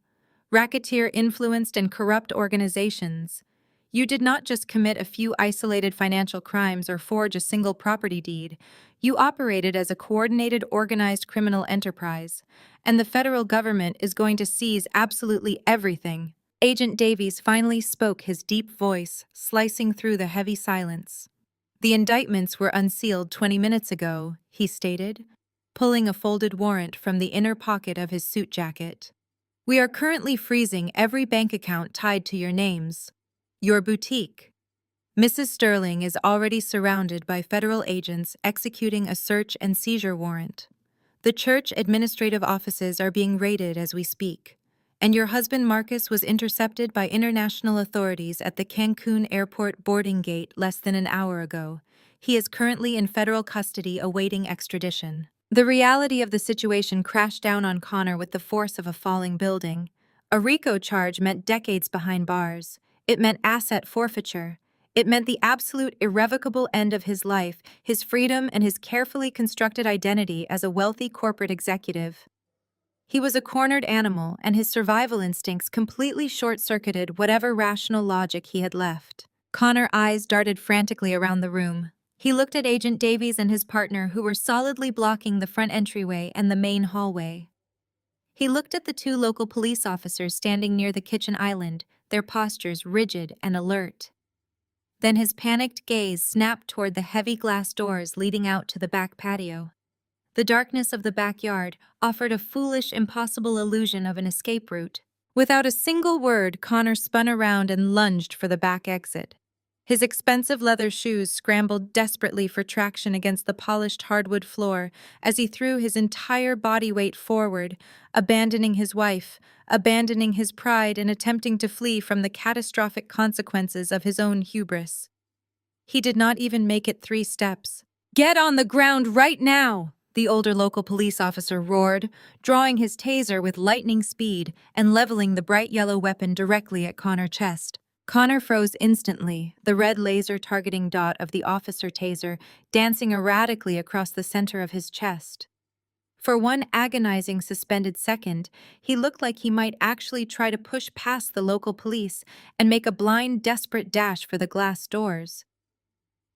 racketeer-influenced and corrupt organizations. You did not just commit a few isolated financial crimes or forge a single property deed. You operated as a coordinated, organized criminal enterprise, and the federal government is going to seize absolutely everything. Agent Davies finally spoke, his deep voice slicing through the heavy silence. The indictments were unsealed 20 minutes ago, he stated, pulling a folded warrant from the inner pocket of his suit jacket. We are currently freezing every bank account tied to your names. Your boutique. Mrs. Sterling is already surrounded by federal agents executing a search and seizure warrant. The church administrative offices are being raided as we speak. And your husband Marcus was intercepted by international authorities at the Cancun airport boarding gate less than an hour ago. He is currently in federal custody awaiting extradition. The reality of the situation crashed down on Connor with the force of a falling building. A RICO charge meant decades behind bars. It meant asset forfeiture. It meant the absolute irrevocable end of his life, his freedom, and his carefully constructed identity as a wealthy corporate executive. He was a cornered animal, and his survival instincts completely short-circuited whatever rational logic he had left. Connor's eyes darted frantically around the room. He looked at Agent Davies and his partner, who were solidly blocking the front entryway and the main hallway. He looked at the two local police officers standing near the kitchen island, their postures rigid and alert. Then his panicked gaze snapped toward the heavy glass doors leading out to the back patio. The darkness of the backyard offered a foolish, impossible illusion of an escape route. Without a single word, Connor spun around and lunged for the back exit. His expensive leather shoes scrambled desperately for traction against the polished hardwood floor as he threw his entire body weight forward, abandoning his wife, abandoning his pride, and attempting to flee from the catastrophic consequences of his own hubris. He did not even make it 3 steps. "Get on the ground right now!" the older local police officer roared, drawing his taser with lightning speed and leveling the bright yellow weapon directly at Connor's chest. Connor froze instantly, the red laser-targeting dot of the officer taser dancing erratically across the center of his chest. For one agonizing suspended second, he looked like he might actually try to push past the local police and make a blind, desperate dash for the glass doors.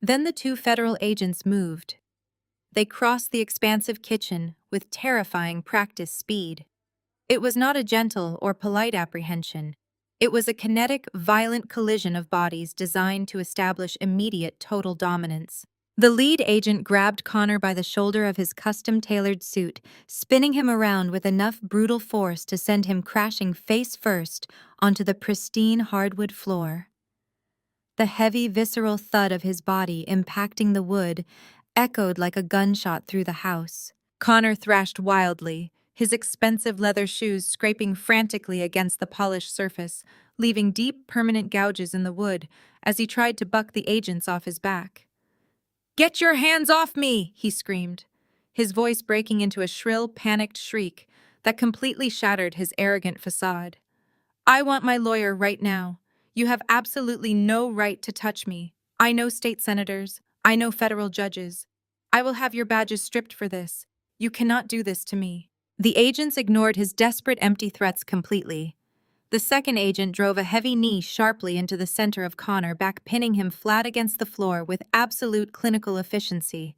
Then the 2 federal agents moved. They crossed the expansive kitchen with terrifying practice speed. It was not a gentle or polite apprehension. It was a kinetic, violent collision of bodies designed to establish immediate total dominance. The lead agent grabbed Connor by the shoulder of his custom-tailored suit, spinning him around with enough brutal force to send him crashing face first onto the pristine hardwood floor. The heavy, visceral thud of his body impacting the wood echoed like a gunshot through the house. Connor thrashed wildly, his expensive leather shoes scraping frantically against the polished surface, leaving deep, permanent gouges in the wood as he tried to buck the agents off his back. "Get your hands off me!" he screamed, his voice breaking into a shrill, panicked shriek that completely shattered his arrogant facade. "I want my lawyer right now. You have absolutely no right to touch me. I know state senators. I know federal judges. I will have your badges stripped for this. You cannot do this to me." The agents ignored his desperate, empty threats completely. The second agent drove a heavy knee sharply into the center of Connor, back pinning him flat against the floor with absolute clinical efficiency.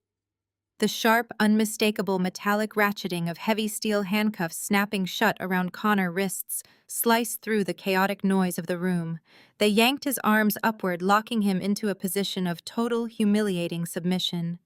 The sharp, unmistakable metallic ratcheting of heavy steel handcuffs snapping shut around Connor's wrists sliced through the chaotic noise of the room. They yanked his arms upward, locking him into a position of total, humiliating submission.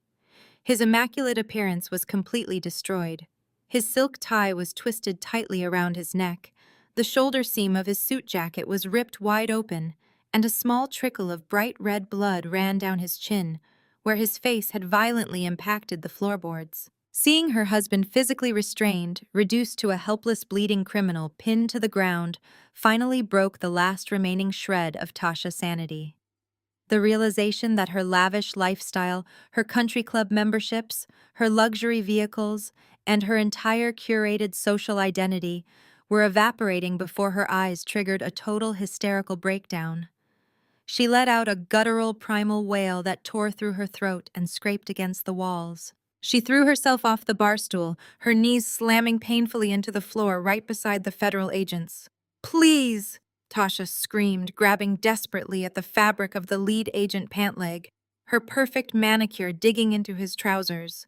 His immaculate appearance was completely destroyed. His silk tie was twisted tightly around his neck. The shoulder seam of his suit jacket was ripped wide open, and a small trickle of bright red blood ran down his chin, where his face had violently impacted the floorboards. Seeing her husband physically restrained, reduced to a helpless bleeding criminal pinned to the ground, finally broke the last remaining shred of Tasha's sanity. The realization that her lavish lifestyle, her country club memberships, her luxury vehicles, and her entire curated social identity were evaporating before her eyes triggered a total hysterical breakdown. She let out a guttural primal wail that tore through her throat and scraped against the walls. She threw herself off the bar stool, her knees slamming painfully into the floor right beside the federal agents. "Please!" Tasha screamed, grabbing desperately at the fabric of the lead agent pant leg, her perfect manicure digging into his trousers.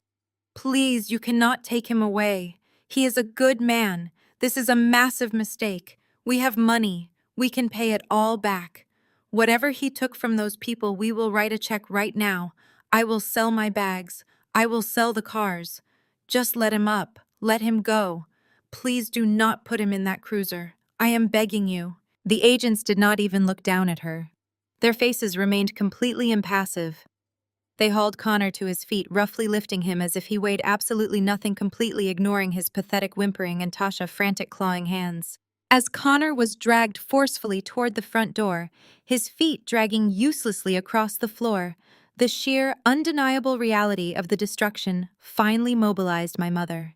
"Please, you cannot take him away. He is a good man. This is a massive mistake. We have money. We can pay it all back. Whatever he took from those people, we will write a check right now. I will sell my bags. I will sell the cars. Just let him up. Let him go. Please do not put him in that cruiser. I am begging you." The agents did not even look down at her. Their faces remained completely impassive. They hauled Connor to his feet, roughly lifting him as if he weighed absolutely nothing, completely ignoring his pathetic whimpering and Tasha's frantic clawing hands. As Connor was dragged forcefully toward the front door, his feet dragging uselessly across the floor, the sheer, undeniable reality of the destruction finally mobilized my mother.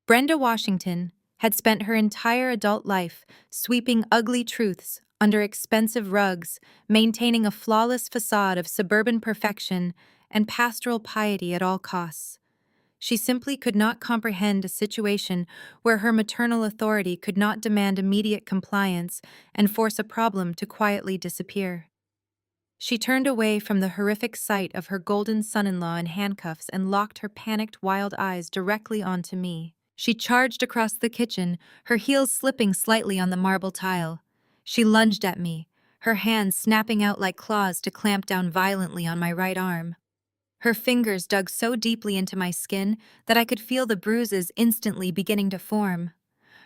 Brenda Washington had spent her entire adult life sweeping ugly truths under expensive rugs, maintaining a flawless facade of suburban perfection and pastoral piety at all costs. She simply could not comprehend a situation where her maternal authority could not demand immediate compliance and force a problem to quietly disappear. She turned away from the horrific sight of her golden son-in-law in handcuffs and locked her panicked, wild eyes directly onto me. She charged across the kitchen, her heels slipping slightly on the marble tile. She lunged at me, her hands snapping out like claws to clamp down violently on my right arm. Her fingers dug so deeply into my skin that I could feel the bruises instantly beginning to form.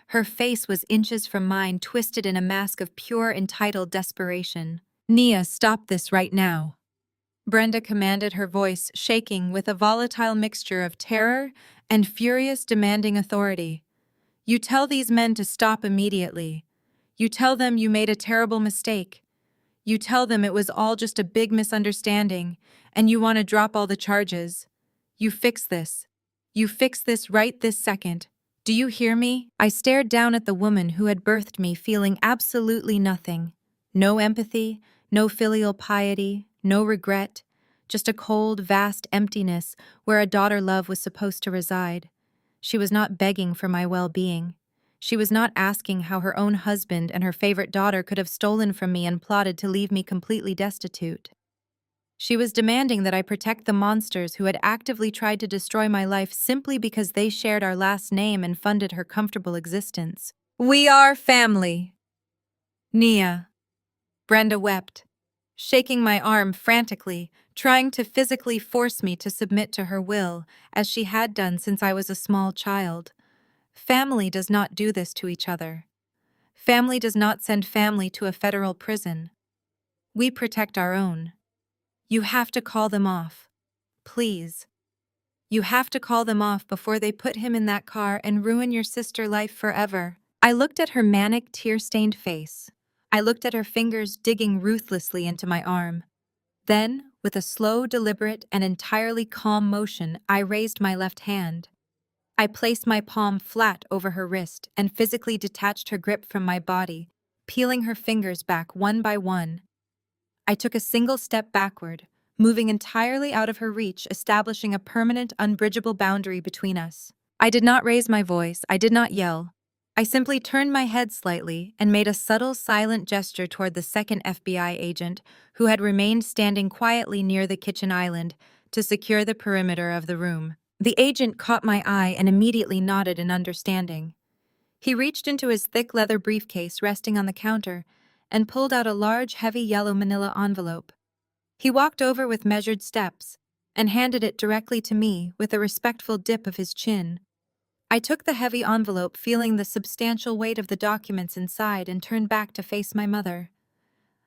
Her face was inches from mine, twisted in a mask of pure, entitled desperation. "Nia, stop this right now." Brenda commanded, her voice shaking with a volatile mixture of terror and furious, demanding authority. "You tell these men to stop immediately. You tell them you made a terrible mistake. You tell them it was all just a big misunderstanding, and you want to drop all the charges. You fix this. You fix this right this second. Do you hear me?" I stared down at the woman who had birthed me, feeling absolutely nothing. No empathy, no filial piety, no regret, just a cold, vast emptiness where a daughter love was supposed to reside. She was not begging for my well-being. She was not asking how her own husband and her favorite daughter could have stolen from me and plotted to leave me completely destitute. She was demanding that I protect the monsters who had actively tried to destroy my life simply because they shared our last name and funded her comfortable existence. "We are family." "Nia." Brenda wept, shaking my arm frantically, trying to physically force me to submit to her will, as she had done since I was a small child. Family does not do this to each other. Family does not send family to a federal prison. We protect our own. You have to call them off. Please. You have to call them off before they put him in that car and ruin your sister's life forever. I looked at her manic, tear-stained face. I looked at her fingers digging ruthlessly into my arm. Then, with a slow, deliberate, and entirely calm motion, I raised my left hand. I placed my palm flat over her wrist and physically detached her grip from my body, peeling her fingers back one by one. I took a single step backward, moving entirely out of her reach, establishing a permanent, unbridgeable boundary between us. I did not raise my voice, I did not yell. I simply turned my head slightly and made a subtle, silent gesture toward the second FBI agent, who had remained standing quietly near the kitchen island to secure the perimeter of the room. The agent caught my eye and immediately nodded in understanding. He reached into his thick leather briefcase resting on the counter and pulled out a large, heavy yellow manila envelope. He walked over with measured steps and handed it directly to me with a respectful dip of his chin. I took the heavy envelope, feeling the substantial weight of the documents inside, and turned back to face my mother.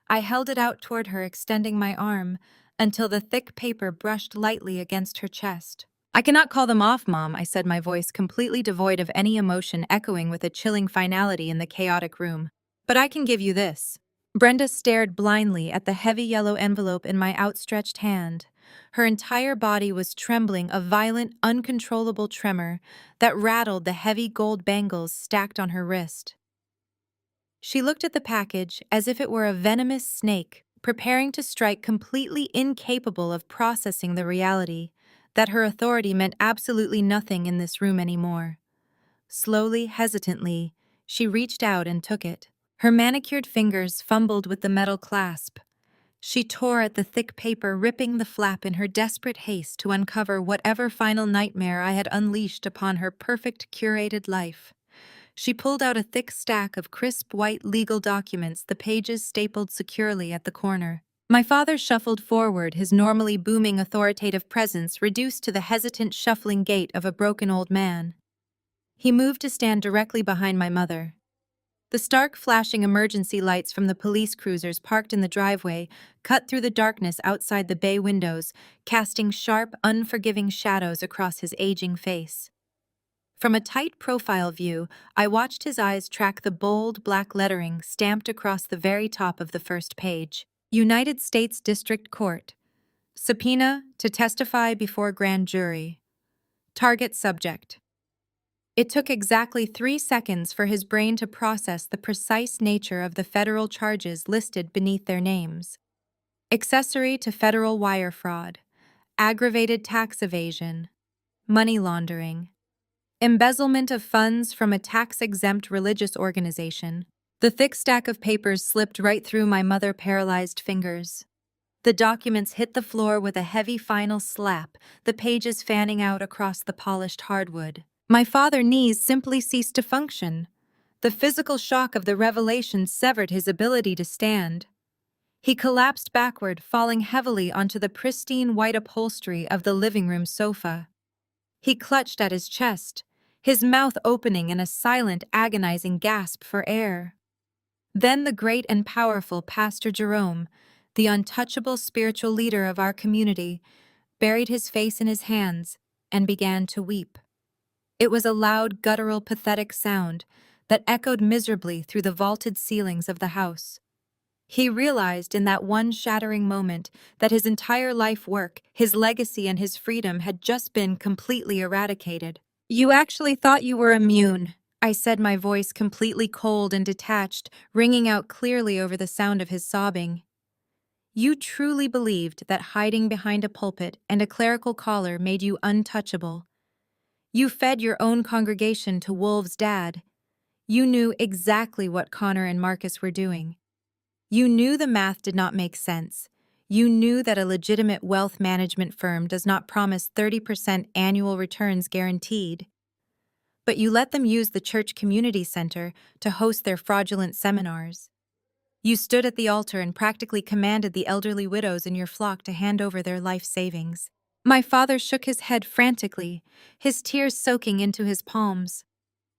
I held it out toward her, extending my arm until the thick paper brushed lightly against her chest. "I cannot call them off, Mom," I said, my voice completely devoid of any emotion, echoing with a chilling finality in the chaotic room. "But I can give you this." Brenda stared blindly at the heavy yellow envelope in my outstretched hand. Her entire body was trembling, a violent, uncontrollable tremor that rattled the heavy gold bangles stacked on her wrist. She looked at the package as if it were a venomous snake, preparing to strike, completely incapable of processing the reality that her authority meant absolutely nothing in this room anymore. Slowly, hesitantly, she reached out and took it. Her manicured fingers fumbled with the metal clasp. She tore at the thick paper, ripping the flap in her desperate haste to uncover whatever final nightmare I had unleashed upon her perfect, curated life. She pulled out a thick stack of crisp white legal documents, the pages stapled securely at the corner. My father shuffled forward, his normally booming, authoritative presence reduced to the hesitant, shuffling gait of a broken old man. He moved to stand directly behind my mother. The stark flashing emergency lights from the police cruisers parked in the driveway cut through the darkness outside the bay windows, casting sharp, unforgiving shadows across his aging face. From a tight profile view, I watched his eyes track the bold, black lettering stamped across the very top of the first page. United States District Court. Subpoena to testify before grand jury. Target subject. It took exactly 3 seconds for his brain to process the precise nature of the federal charges listed beneath their names. Accessory to federal wire fraud, aggravated tax evasion, money laundering, embezzlement of funds from a tax-exempt religious organization. The thick stack of papers slipped right through my mother-paralyzed fingers. The documents hit the floor with a heavy final slap, the pages fanning out across the polished hardwood. My father's knees simply ceased to function. The physical shock of the revelation severed his ability to stand. He collapsed backward, falling heavily onto the pristine white upholstery of the living room sofa. He clutched at his chest, his mouth opening in a silent, agonizing gasp for air. Then the great and powerful Pastor Jerome, the untouchable spiritual leader of our community, buried his face in his hands and began to weep. It was a loud, guttural, pathetic sound that echoed miserably through the vaulted ceilings of the house. He realized in that one shattering moment that his entire life work, his legacy, and his freedom had just been completely eradicated. "You actually thought you were immune," I said, my voice completely cold and detached, ringing out clearly over the sound of his sobbing. "You truly believed that hiding behind a pulpit and a clerical collar made you untouchable. You fed your own congregation to Wolf's dad. You knew exactly what Connor and Marcus were doing. You knew the math did not make sense. You knew that a legitimate wealth management firm does not promise 30% annual returns guaranteed. But you let them use the church community center to host their fraudulent seminars. You stood at the altar and practically commanded the elderly widows in your flock to hand over their life savings." My father shook his head frantically, his tears soaking into his palms.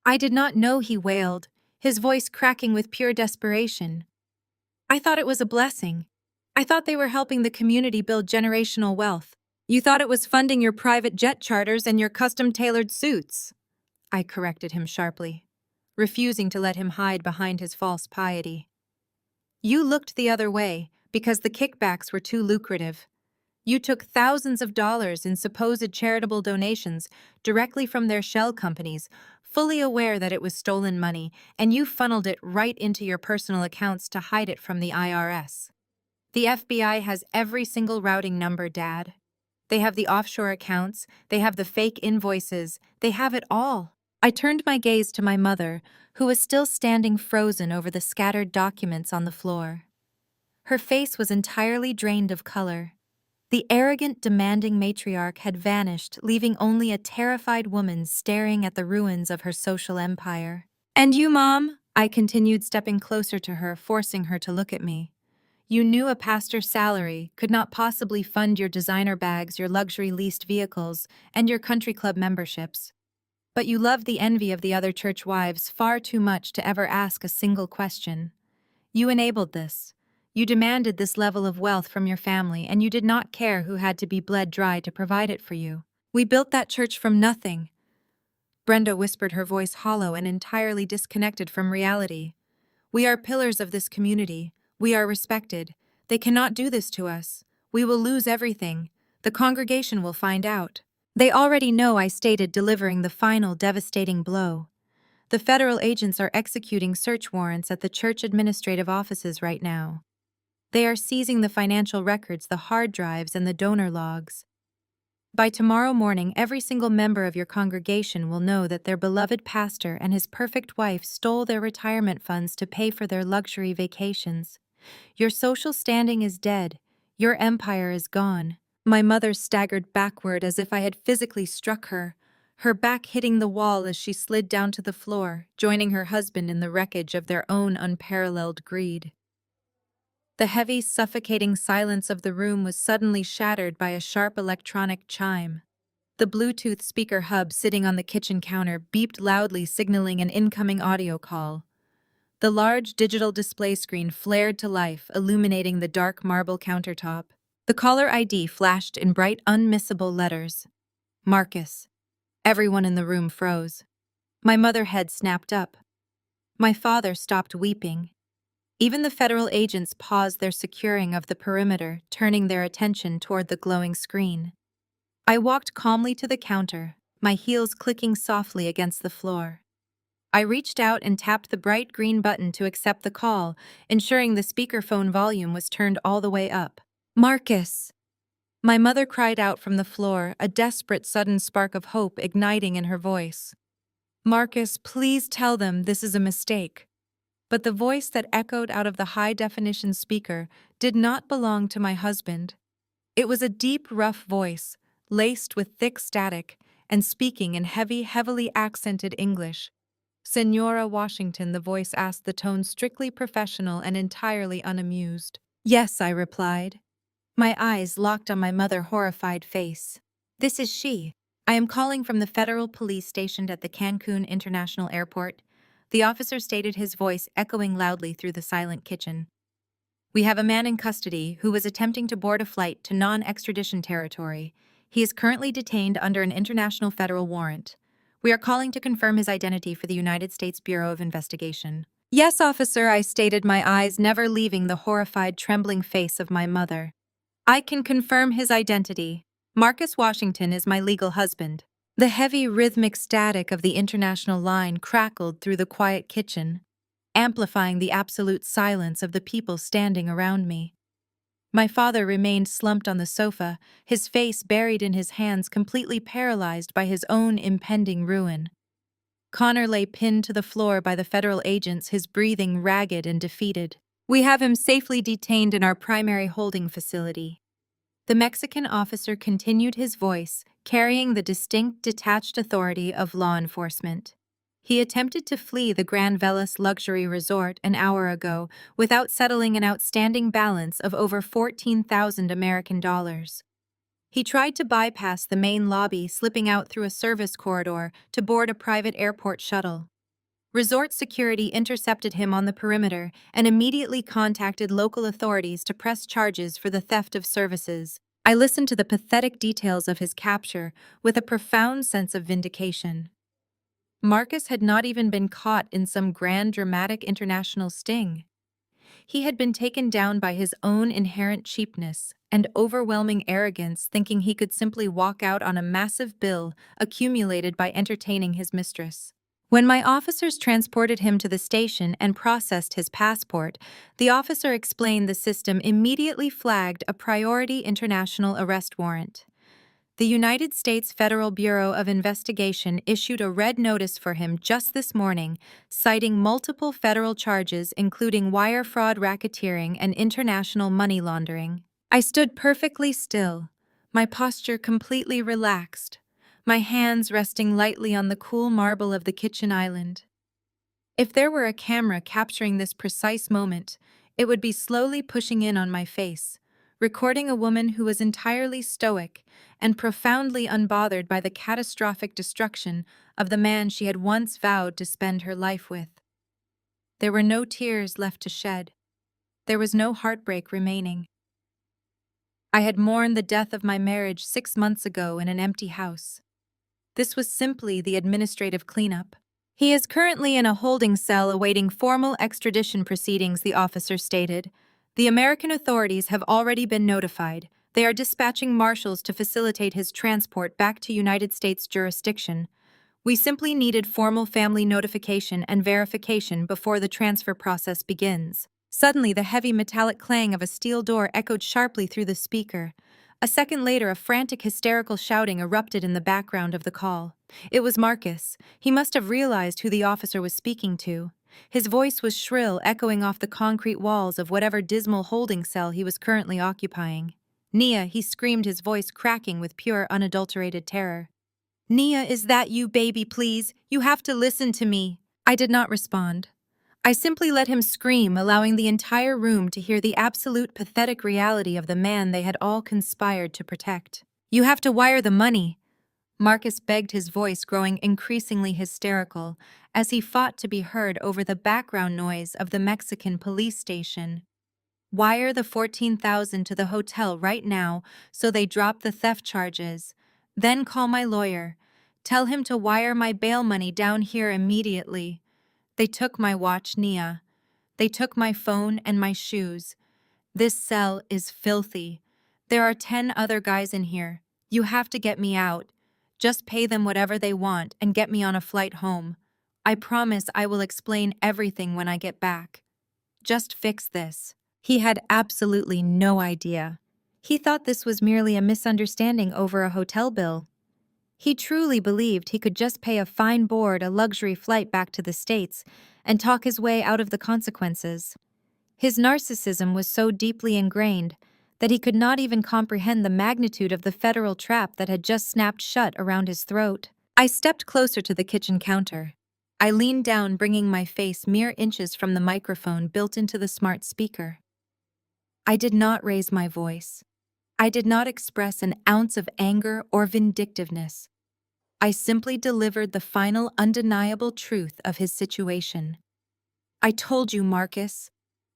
"I did not know," he wailed, his voice cracking with pure desperation. "I thought it was a blessing. I thought they were helping the community build generational wealth. You thought it was funding your private jet charters and your custom-tailored suits," I corrected him sharply, refusing to let him hide behind his false piety. "You looked the other way because the kickbacks were too lucrative. You took thousands of dollars in supposed charitable donations directly from their shell companies, fully aware that it was stolen money, and you funneled it right into your personal accounts to hide it from the IRS. The FBI has every single routing number, Dad. They have the offshore accounts, they have the fake invoices, they have it all. I turned my gaze to my mother, who was still standing frozen over the scattered documents on the floor. Her face was entirely drained of color. The arrogant, demanding matriarch had vanished, leaving only a terrified woman staring at the ruins of her social empire. "And you, Mom?" I continued, stepping closer to her, forcing her to look at me. "You knew a pastor's salary could not possibly fund your designer bags, your luxury leased vehicles, and your country club memberships. But you loved the envy of the other church wives far too much to ever ask a single question. You enabled this. You demanded this level of wealth from your family, and you did not care who had to be bled dry to provide it for you. We built that church from nothing." Brenda whispered, her voice hollow and entirely disconnected from reality. "We are pillars of this community. We are respected. They cannot do this to us. We will lose everything. The congregation will find out. They already know," I stated, delivering the final devastating blow. "The federal agents are executing search warrants at the church administrative offices right now. They are seizing the financial records, the hard drives, and the donor logs. By tomorrow morning, every single member of your congregation will know that their beloved pastor and his perfect wife stole their retirement funds to pay for their luxury vacations. Your social standing is dead. Your empire is gone." My mother staggered backward as if I had physically struck her, her back hitting the wall as she slid down to the floor, joining her husband in the wreckage of their own unparalleled greed. The heavy, suffocating silence of the room was suddenly shattered by a sharp electronic chime. The Bluetooth speaker hub sitting on the kitchen counter beeped loudly, signaling an incoming audio call. The large digital display screen flared to life, illuminating the dark marble countertop. The caller ID flashed in bright, unmissable letters. "Marcus." Everyone in the room froze. My mother's head snapped up. My father stopped weeping. Even the federal agents paused their securing of the perimeter, turning their attention toward the glowing screen. I walked calmly to the counter, my heels clicking softly against the floor. I reached out and tapped the bright green button to accept the call, ensuring the speakerphone volume was turned all the way up. "Marcus!" My mother cried out from the floor, a desperate sudden spark of hope igniting in her voice. "Marcus, please tell them this is a mistake." But the voice that echoed out of the high-definition speaker did not belong to my husband. It was a deep, rough voice, laced with thick static, and speaking in heavy, heavily accented English. "Senora Washington," the voice asked, the tone strictly professional and entirely unamused. "Yes," I replied. My eyes locked on my mother's horrified face. "This is she. I am calling from the federal police stationed at the Cancun International Airport," the officer stated, his voice echoing loudly through the silent kitchen. "We have a man in custody who was attempting to board a flight to non-extradition territory. He is currently detained under an international federal warrant. We are calling to confirm his identity for the United States Bureau of Investigation." "Yes, officer," I stated, my eyes never leaving the horrified, trembling face of my mother. "I can confirm his identity. Marcus Washington is my legal husband." The heavy, rhythmic static of the international line crackled through the quiet kitchen, amplifying the absolute silence of the people standing around me. My father remained slumped on the sofa, his face buried in his hands, completely paralyzed by his own impending ruin. Connor lay pinned to the floor by the federal agents, his breathing ragged and defeated. "We have him safely detained in our primary holding facility." The Mexican officer continued, his voice carrying the distinct, detached authority of law enforcement. "He attempted to flee the Grand Velas luxury resort an hour ago without settling an outstanding balance of over 14,000 American dollars. He tried to bypass the main lobby, slipping out through a service corridor to board a private airport shuttle. Resort security intercepted him on the perimeter and immediately contacted local authorities to press charges for the theft of services. I listened to the pathetic details of his capture with a profound sense of vindication. Marcus had not even been caught in some grand dramatic international sting. He had been taken down by his own inherent cheapness and overwhelming arrogance, thinking he could simply walk out on a massive bill accumulated by entertaining his mistress. When my officers transported him to the station and processed his passport, the officer explained the system immediately flagged a priority international arrest warrant. The United States Federal Bureau of Investigation issued a red notice for him just this morning, citing multiple federal charges including wire fraud, racketeering, and international money laundering. I stood perfectly still, my posture completely relaxed, my hands resting lightly on the cool marble of the kitchen island. If there were a camera capturing this precise moment, it would be slowly pushing in on my face, recording a woman who was entirely stoic and profoundly unbothered by the catastrophic destruction of the man she had once vowed to spend her life with. There were no tears left to shed. There was no heartbreak remaining. I had mourned the death of my marriage 6 months ago in an empty house. This was simply the administrative cleanup. He is currently in a holding cell awaiting formal extradition proceedings, the officer stated. The American authorities have already been notified. They are dispatching marshals to facilitate his transport back to United States jurisdiction. We simply needed formal family notification and verification before the transfer process begins. Suddenly, the heavy metallic clang of a steel door echoed sharply through the speaker. A second later, a frantic, hysterical shouting erupted in the background of the call. It was Marcus. He must have realized who the officer was speaking to. His voice was shrill, echoing off the concrete walls of whatever dismal holding cell he was currently occupying. "Nia," he screamed, his voice cracking with pure, unadulterated terror. "Nia, is that you, baby? Please, you have to listen to me." I did not respond. I simply let him scream, allowing the entire room to hear the absolute pathetic reality of the man they had all conspired to protect. "You have to wire the money," Marcus begged, his voice growing increasingly hysterical as he fought to be heard over the background noise of the Mexican police station. "Wire the $14,000 to the hotel right now so they drop the theft charges. Then call my lawyer. Tell him to wire my bail money down here immediately. They took my watch, Nia. They took my phone and my shoes. This cell is filthy. There are 10 other guys in here. You have to get me out. Just pay them whatever they want and get me on a flight home. I promise I will explain everything when I get back. Just fix this." He had absolutely no idea. He thought this was merely a misunderstanding over a hotel bill. He truly believed he could just pay a fine board, a luxury flight back to the States, and talk his way out of the consequences. His narcissism was so deeply ingrained that he could not even comprehend the magnitude of the federal trap that had just snapped shut around his throat. I stepped closer to the kitchen counter. I leaned down, bringing my face mere inches from the microphone built into the smart speaker. I did not raise my voice. I did not express an ounce of anger or vindictiveness. I simply delivered the final, undeniable truth of his situation. "I told you, Marcus,"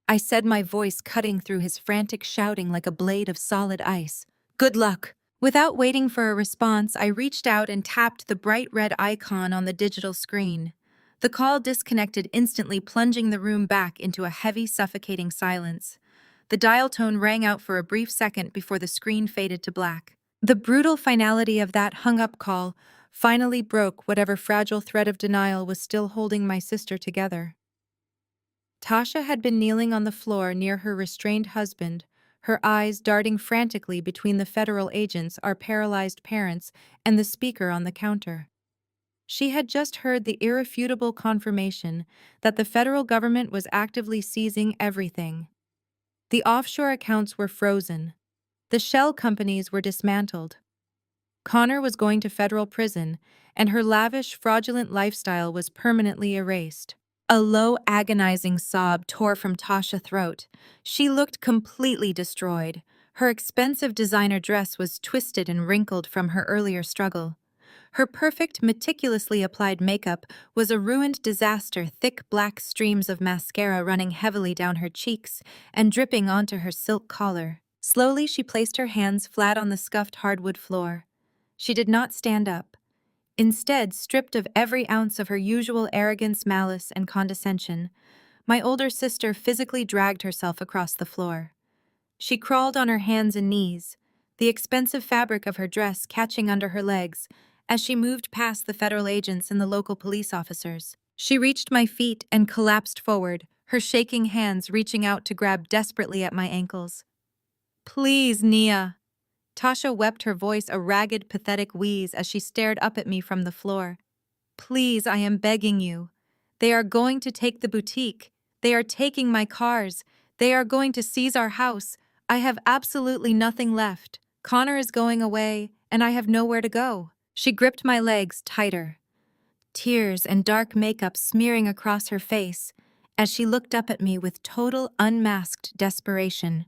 I said, my voice cutting through his frantic shouting like a blade of solid ice. "Good luck." Without waiting for a response, I reached out and tapped the bright red icon on the digital screen. The call disconnected instantly, plunging the room back into a heavy, suffocating silence. The dial tone rang out for a brief second before the screen faded to black. The brutal finality of that hung-up call finally broke whatever fragile thread of denial was still holding my sister together. Tasha had been kneeling on the floor near her restrained husband, her eyes darting frantically between the federal agents, our paralyzed parents, and the speaker on the counter. She had just heard the irrefutable confirmation that the federal government was actively seizing everything. The offshore accounts were frozen. The shell companies were dismantled. Connor was going to federal prison, and her lavish, fraudulent lifestyle was permanently erased. A low, agonizing sob tore from Tasha's throat. She looked completely destroyed. Her expensive designer dress was twisted and wrinkled from her earlier struggle. Her perfect, meticulously applied makeup was a ruined disaster, thick black streams of mascara running heavily down her cheeks and dripping onto her silk collar. Slowly, she placed her hands flat on the scuffed hardwood floor. She did not stand up. Instead, stripped of every ounce of her usual arrogance, malice, and condescension, my older sister physically dragged herself across the floor. She crawled on her hands and knees, the expensive fabric of her dress catching under her legs as she moved past the federal agents and the local police officers. She reached my feet and collapsed forward, her shaking hands reaching out to grab desperately at my ankles. "Please, Nia." Tasha wept, her voice a ragged, pathetic wheeze as she stared up at me from the floor. "Please, I am begging you. They are going to take the boutique. They are taking my cars. They are going to seize our house. I have absolutely nothing left. Connor is going away, and I have nowhere to go." She gripped my legs tighter, tears and dark makeup smearing across her face as she looked up at me with total unmasked desperation.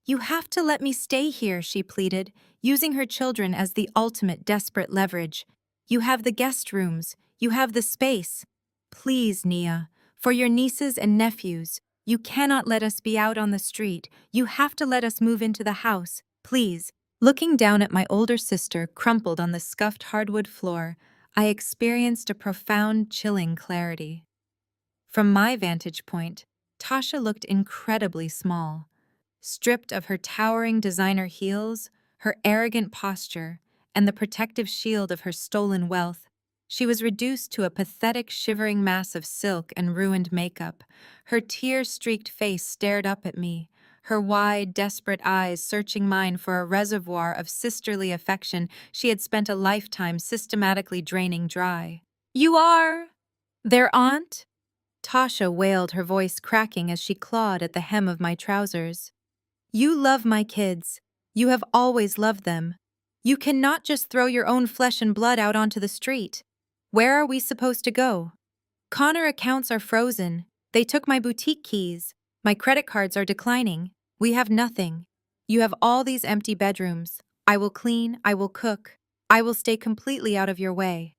"You have to let me stay here," she pleaded, using her children as the ultimate desperate leverage. "You have the guest rooms. You have the space. Please, Nia, for your nieces and nephews, you cannot let us be out on the street. You have to let us move into the house, please." Looking down at my older sister crumpled on the scuffed hardwood floor, I experienced a profound, chilling clarity. From my vantage point, Tasha looked incredibly small. Stripped of her towering designer heels, her arrogant posture, and the protective shield of her stolen wealth, she was reduced to a pathetic, shivering mass of silk and ruined makeup. Her tear-streaked face stared up at me, her wide, desperate eyes searching mine for a reservoir of sisterly affection she had spent a lifetime systematically draining dry. "You are their aunt?" Tasha wailed, her voice cracking as she clawed at the hem of my trousers. "You love my kids. You have always loved them. You cannot just throw your own flesh and blood out onto the street. Where are we supposed to go? Connor accounts are frozen. They took my boutique keys. My credit cards are declining. We have nothing. You have all these empty bedrooms. I will clean, I will cook. I will stay completely out of your way.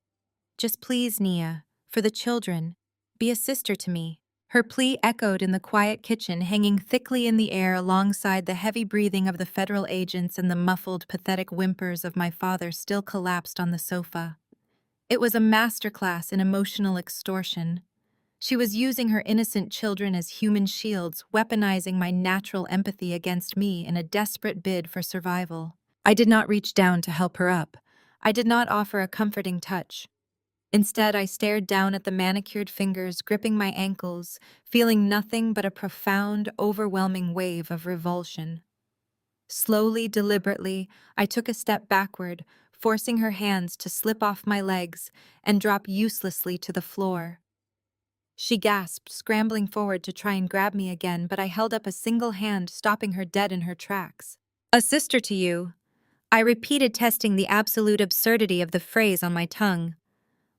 Just please, Nia, for the children, be a sister to me." Her plea echoed in the quiet kitchen, hanging thickly in the air alongside the heavy breathing of the federal agents and the muffled, pathetic whimpers of my father still collapsed on the sofa. It was a masterclass in emotional extortion. She was using her innocent children as human shields, weaponizing my natural empathy against me in a desperate bid for survival. I did not reach down to help her up. I did not offer a comforting touch. Instead, I stared down at the manicured fingers gripping my ankles, feeling nothing but a profound, overwhelming wave of revulsion. Slowly, deliberately, I took a step backward, forcing her hands to slip off my legs and drop uselessly to the floor. She gasped, scrambling forward to try and grab me again, but I held up a single hand, stopping her dead in her tracks. "A sister to you," I repeated, testing the absolute absurdity of the phrase on my tongue.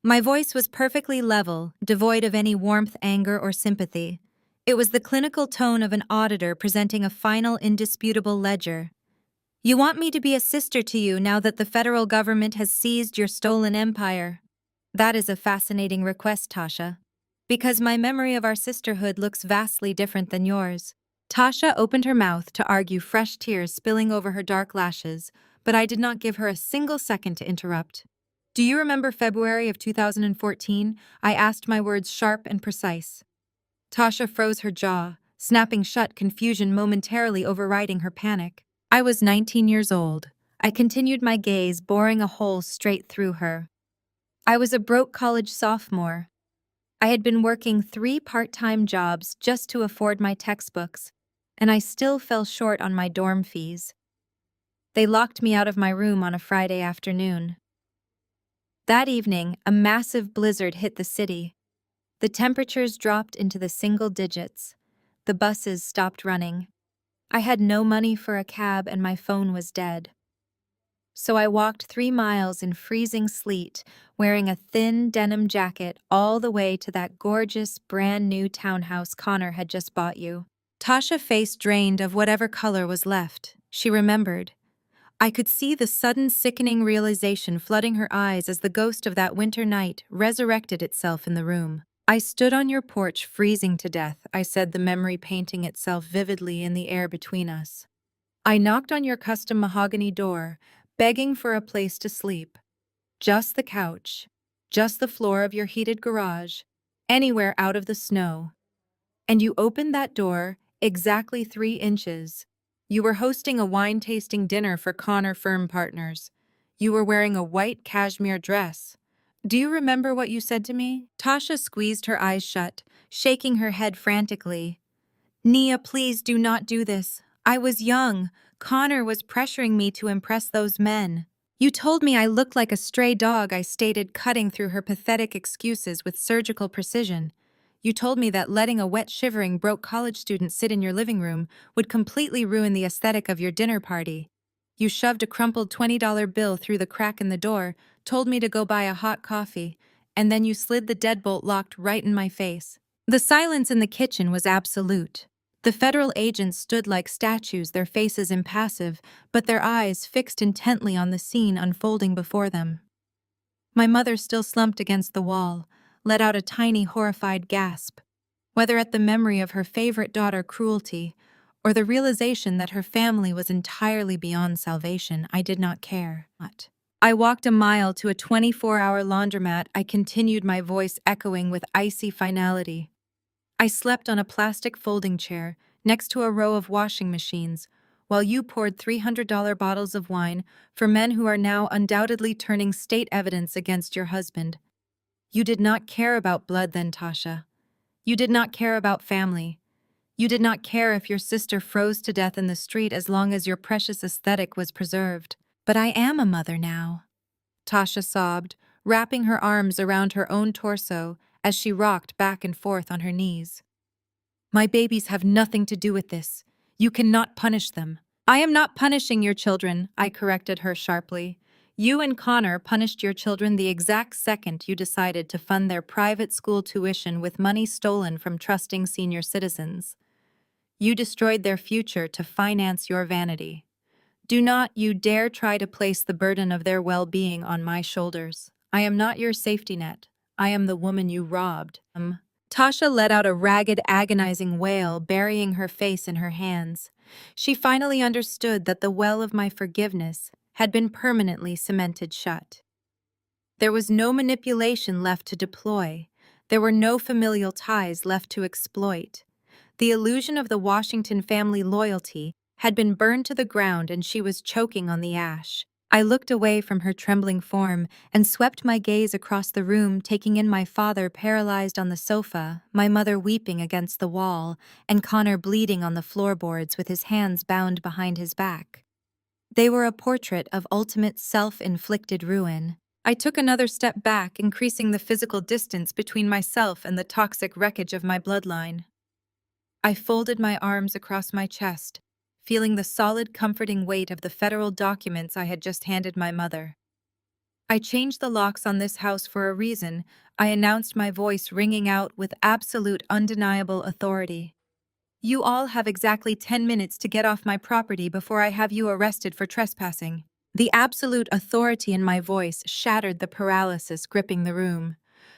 My voice was perfectly level, devoid of any warmth, anger, or sympathy. It was the clinical tone of an auditor presenting a final, indisputable ledger. "You want me to be a sister to you now that the federal government has seized your stolen empire?" "That is a fascinating request, Tasha, because my memory of our sisterhood looks vastly different than yours." Tasha opened her mouth to argue, fresh tears spilling over her dark lashes, but I did not give her a single second to interrupt. "Do you remember February of 2014? I asked, my words sharp and precise. Tasha froze, her jaw snapping shut, confusion momentarily overriding her panic. "I was 19 years old." I continued, my gaze boring a hole straight through her. "I was a broke college sophomore. I had been working 3 part-time jobs just to afford my textbooks, and I still fell short on my dorm fees. They locked me out of my room on a Friday afternoon. That evening, a massive blizzard hit the city. The temperatures dropped into the single digits. The buses stopped running. I had no money for a cab and my phone was dead. So I walked 3 miles in freezing sleet, wearing a thin denim jacket all the way to that gorgeous, brand-new townhouse Connor had just bought you." Tasha's face drained of whatever color was left. She remembered. I could see the sudden, sickening realization flooding her eyes as the ghost of that winter night resurrected itself in the room. "I stood on your porch freezing to death," I said, the memory painting itself vividly in the air between us. "I knocked on your custom mahogany door, begging for a place to sleep. Just the couch, just the floor of your heated garage, anywhere out of the snow. And you opened that door exactly 3 inches. You were hosting a wine-tasting dinner for Connor firm partners. You were wearing a white cashmere dress. Do you remember what you said to me? Tasha squeezed her eyes shut, shaking her head frantically. Nia, please do not do this. I was young. Connor was pressuring me to impress those men. You told me I looked like a stray dog, I stated, cutting through her pathetic excuses with surgical precision. You told me that letting a wet, shivering, broke college student sit in your living room would completely ruin the aesthetic of your dinner party. You shoved a crumpled $20 bill through the crack in the door, told me to go buy a hot coffee, and then you slid the deadbolt locked right in my face. The silence in the kitchen was absolute. The federal agents stood like statues, their faces impassive, but their eyes fixed intently on the scene unfolding before them. My mother still slumped against the wall, let out a tiny, horrified gasp. Whether at the memory of her favorite daughter cruelty, or the realization that her family was entirely beyond salvation, I did not care. I walked a mile to a 24-hour laundromat, I continued, my voice echoing with icy finality. I slept on a plastic folding chair next to a row of washing machines, while you poured $300 bottles of wine for men who are now undoubtedly turning state evidence against your husband. You did not care about blood then, Tasha. You did not care about family. You did not care if your sister froze to death in the street as long as your precious aesthetic was preserved. But I am a mother now, Tasha sobbed, wrapping her arms around her own torso as she rocked back and forth on her knees. My babies have nothing to do with this. You cannot punish them. I am not punishing your children, I corrected her sharply. You and Connor punished your children the exact second you decided to fund their private school tuition with money stolen from trusting senior citizens. You destroyed their future to finance your vanity. Do not you dare try to place the burden of their well-being on my shoulders. I am not your safety net. I am the woman you robbed. Tasha let out a ragged, agonizing wail, burying her face in her hands. She finally understood that the well of my forgiveness had been permanently cemented shut. There was no manipulation left to deploy. There were no familial ties left to exploit. The illusion of the Washington family loyalty had been burned to the ground, and she was choking on the ash. I looked away from her trembling form and swept my gaze across the room, taking in my father paralyzed on the sofa, my mother weeping against the wall, and Connor bleeding on the floorboards with his hands bound behind his back. They were a portrait of ultimate self-inflicted ruin. I took another step back, increasing the physical distance between myself and the toxic wreckage of my bloodline. I folded my arms across my chest, feeling the solid, comforting weight of the federal documents I had just handed my mother. I changed the locks on this house for a reason, I announced, my voice ringing out with absolute, undeniable authority. You all have exactly 10 minutes to get off my property before I have you arrested for trespassing. The absolute authority in my voice shattered the paralysis gripping the room.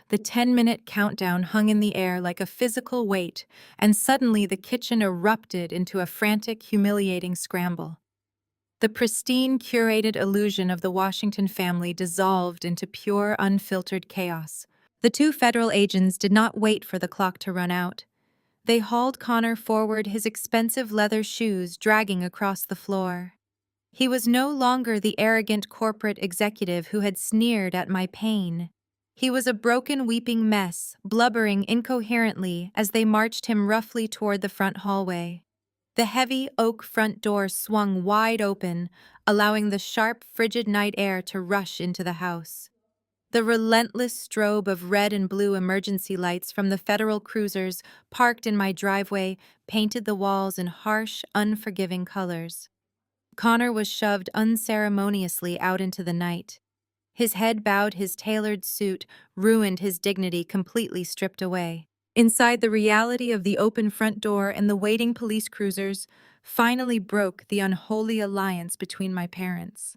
The 10-minute countdown hung in the air like a physical weight, and suddenly the kitchen erupted into a frantic, humiliating scramble. The pristine, curated illusion of the Washington family dissolved into pure, unfiltered chaos. The two federal agents did not wait for the clock to run out. They hauled Connor forward, his expensive leather shoes dragging across the floor. He was no longer the arrogant corporate executive who had sneered at my pain. He was a broken, weeping mess, blubbering incoherently as they marched him roughly toward the front hallway. The heavy oak front door swung wide open, allowing the sharp, frigid night air to rush into the house. The relentless strobe of red and blue emergency lights from the federal cruisers parked in my driveway painted the walls in harsh, unforgiving colors. Connor was shoved unceremoniously out into the night. His head bowed, his tailored suit ruined, his dignity completely stripped away. Inside, the reality of the open front door and the waiting police cruisers finally broke the unholy alliance between my parents.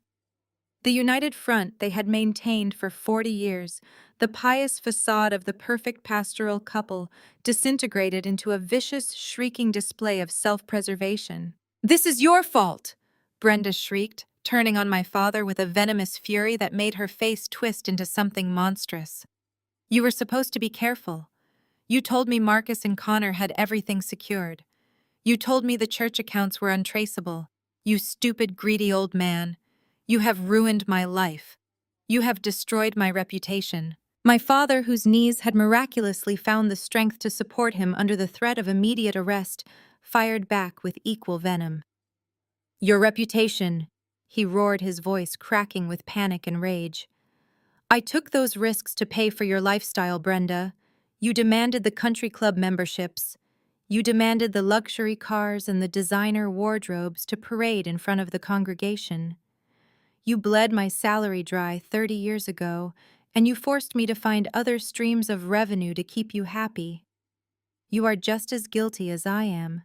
The united front they had maintained for 40 years, the pious facade of the perfect pastoral couple, disintegrated into a vicious, shrieking display of self-preservation. "This is your fault!" Brenda shrieked, turning on my father with a venomous fury that made her face twist into something monstrous. "You were supposed to be careful. You told me Marcus and Connor had everything secured. You told me the church accounts were untraceable. You stupid, greedy old man. You have ruined my life. You have destroyed my reputation. My father, whose knees had miraculously found the strength to support him under the threat of immediate arrest, fired back with equal venom. Your reputation, he roared, his voice cracking with panic and rage. I took those risks to pay for your lifestyle, Brenda. You demanded the country club memberships. You demanded the luxury cars and the designer wardrobes to parade in front of the congregation. You bled my salary dry 30 years ago, and you forced me to find other streams of revenue to keep you happy. You are just as guilty as I am.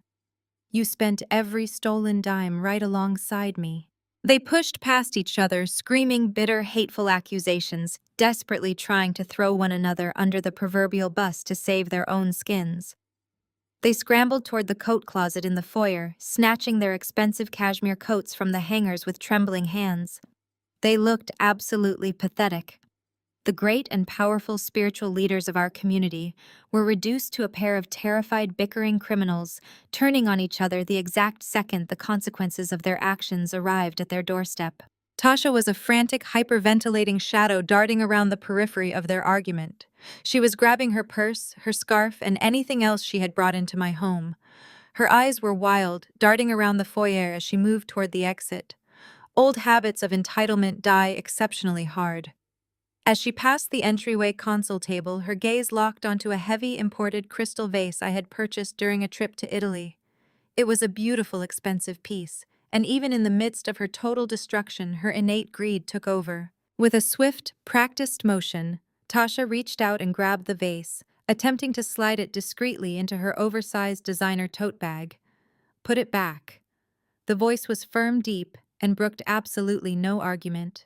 You spent every stolen dime right alongside me. They pushed past each other, screaming bitter, hateful accusations, desperately trying to throw one another under the proverbial bus to save their own skins. They scrambled toward the coat closet in the foyer, snatching their expensive cashmere coats from the hangers with trembling hands. They looked absolutely pathetic. The great and powerful spiritual leaders of our community were reduced to a pair of terrified, bickering criminals, turning on each other the exact second the consequences of their actions arrived at their doorstep. Tasha was a frantic, hyperventilating shadow darting around the periphery of their argument. She was grabbing her purse, her scarf, and anything else she had brought into my home. Her eyes were wild, darting around the foyer as she moved toward the exit. Old habits of entitlement die exceptionally hard. As she passed the entryway console table, her gaze locked onto a heavy imported crystal vase I had purchased during a trip to Italy. It was a beautiful, expensive piece, and even in the midst of her total destruction, her innate greed took over. With a swift, practiced motion, Tasha reached out and grabbed the vase, attempting to slide it discreetly into her oversized designer tote bag. Put it back. The voice was firm, deep, and brooked absolutely no argument.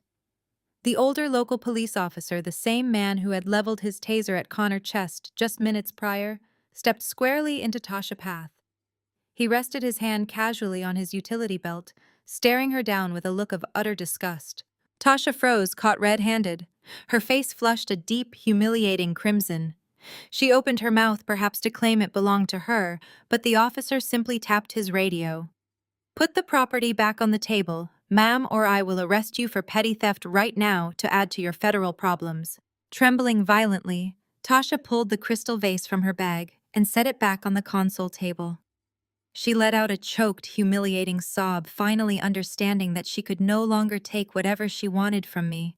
The older local police officer, the same man who had leveled his taser at Connor Chest just minutes prior, stepped squarely into Tasha's path. He rested his hand casually on his utility belt, staring her down with a look of utter disgust. Tasha froze, caught red-handed. Her face flushed a deep, humiliating crimson. She opened her mouth, perhaps to claim it belonged to her, but the officer simply tapped his radio. Put the property back on the table, ma'am, or I will arrest you for petty theft right now to add to your federal problems. Trembling violently, Tasha pulled the crystal vase from her bag and set it back on the console table. She let out a choked, humiliating sob, finally understanding that she could no longer take whatever she wanted from me.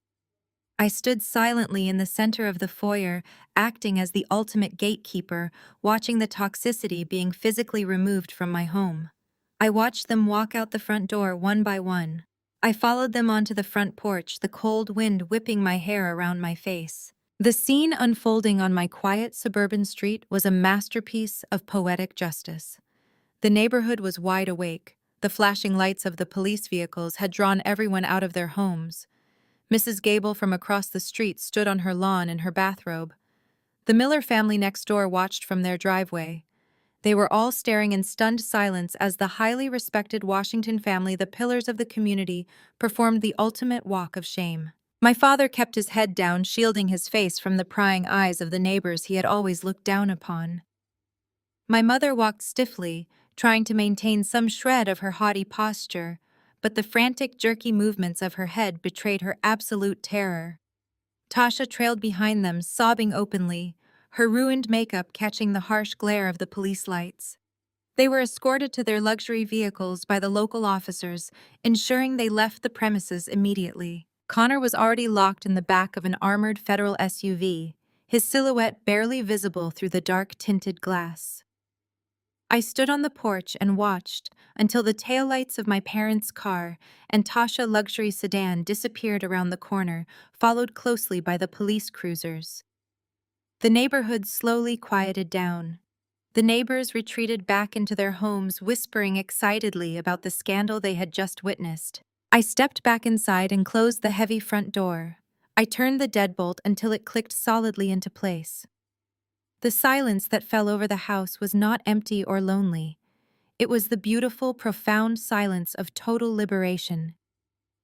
I stood silently in the center of the foyer, acting as the ultimate gatekeeper, watching the toxicity being physically removed from my home. I watched them walk out the front door one by one. I followed them onto the front porch, the cold wind whipping my hair around my face. The scene unfolding on my quiet suburban street was a masterpiece of poetic justice. The neighborhood was wide awake. The flashing lights of the police vehicles had drawn everyone out of their homes. Mrs. Gable from across the street stood on her lawn in her bathrobe. The Miller family next door watched from their driveway. They were all staring in stunned silence as the highly respected Washington family, the pillars of the community, performed the ultimate walk of shame. My father kept his head down, shielding his face from the prying eyes of the neighbors he had always looked down upon. My mother walked stiffly, trying to maintain some shred of her haughty posture, but the frantic, jerky movements of her head betrayed her absolute terror. Tasha trailed behind them, sobbing openly, her ruined makeup catching the harsh glare of the police lights. They were escorted to their luxury vehicles by the local officers, ensuring they left the premises immediately. Connor was already locked in the back of an armored federal SUV, his silhouette barely visible through the dark-tinted glass. I stood on the porch and watched until the taillights of my parents' car and Tasha luxury sedan disappeared around the corner, followed closely by the police cruisers. The neighborhood slowly quieted down. The neighbors retreated back into their homes, whispering excitedly about the scandal they had just witnessed. I stepped back inside and closed the heavy front door. I turned the deadbolt until it clicked solidly into place. The silence that fell over the house was not empty or lonely. It was the beautiful, profound silence of total liberation.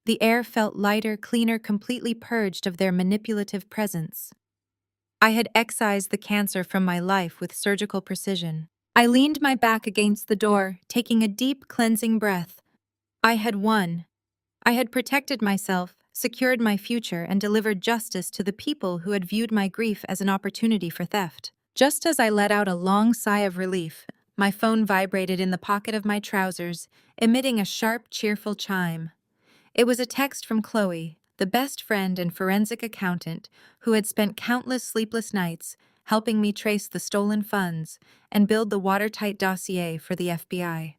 The air felt lighter, cleaner, completely purged of their manipulative presence. I had excised the cancer from my life with surgical precision. I leaned my back against the door, taking a deep, cleansing breath. I had won. I had protected myself, secured my future, and delivered justice to the people who had viewed my grief as an opportunity for theft. Just as I let out a long sigh of relief, my phone vibrated in the pocket of my trousers, emitting a sharp, cheerful chime. It was a text from Chloe, the best friend and forensic accountant who had spent countless sleepless nights helping me trace the stolen funds and build the watertight dossier for the FBI.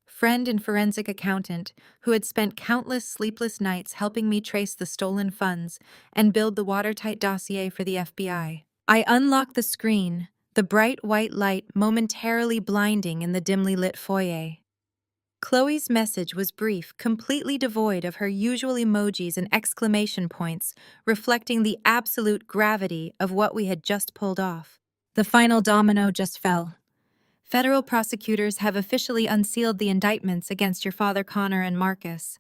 Friend and forensic accountant who had spent countless sleepless nights helping me trace the stolen funds and build the watertight dossier for the FBI. I unlocked the screen, the bright white light momentarily blinding in the dimly lit foyer. Chloe's message was brief, completely devoid of her usual emojis and exclamation points, reflecting the absolute gravity of what we had just pulled off. The final domino just fell. Federal prosecutors have officially unsealed the indictments against your father Connor and Marcus.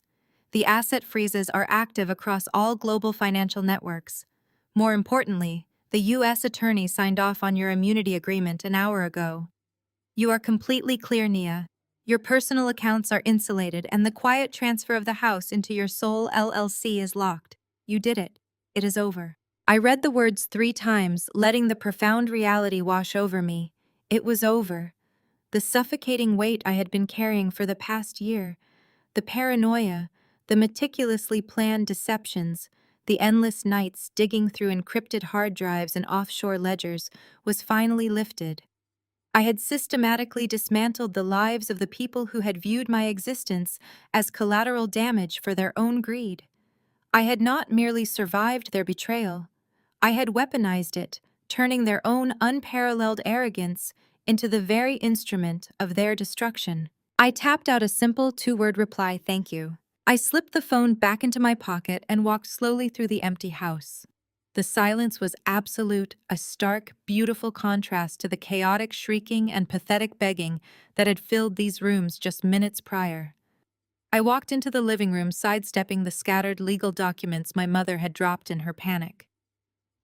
The asset freezes are active across all global financial networks. More importantly, the U.S. attorney signed off on your immunity agreement an hour ago. You are completely clear, Nia. Your personal accounts are insulated, and the quiet transfer of the house into your sole LLC is locked. You did it. It is over. I read the words 3 times, letting the profound reality wash over me. It was over. The suffocating weight I had been carrying for the past year, the paranoia, the meticulously planned deceptions, the endless nights digging through encrypted hard drives and offshore ledgers, was finally lifted. I had systematically dismantled the lives of the people who had viewed my existence as collateral damage for their own greed. I had not merely survived their betrayal, I had weaponized it, turning their own unparalleled arrogance into the very instrument of their destruction. I tapped out a simple 2-word reply, "Thank you." I slipped the phone back into my pocket and walked slowly through the empty house. The silence was absolute, a stark, beautiful contrast to the chaotic shrieking and pathetic begging that had filled these rooms just minutes prior. I walked into the living room, sidestepping the scattered legal documents my mother had dropped in her panic.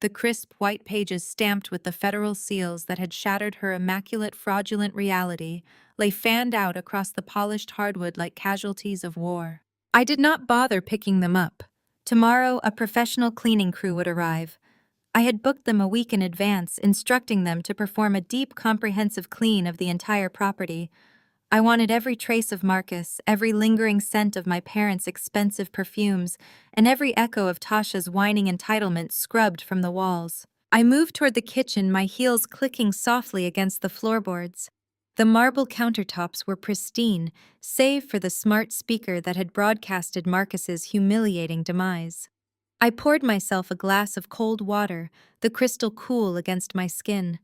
The crisp white pages stamped with the federal seals that had shattered her immaculate fraudulent reality lay fanned out across the polished hardwood like casualties of war. I did not bother picking them up. Tomorrow, a professional cleaning crew would arrive. I had booked them a week in advance, instructing them to perform a deep, comprehensive clean of the entire property. I wanted every trace of Marcus, every lingering scent of my parents' expensive perfumes, and every echo of Tasha's whining entitlement scrubbed from the walls. I moved toward the kitchen, my heels clicking softly against the floorboards. The marble countertops were pristine, save for the smart speaker that had broadcasted Marcus's humiliating demise. I poured myself a glass of cold water, the crystal cool against my skin.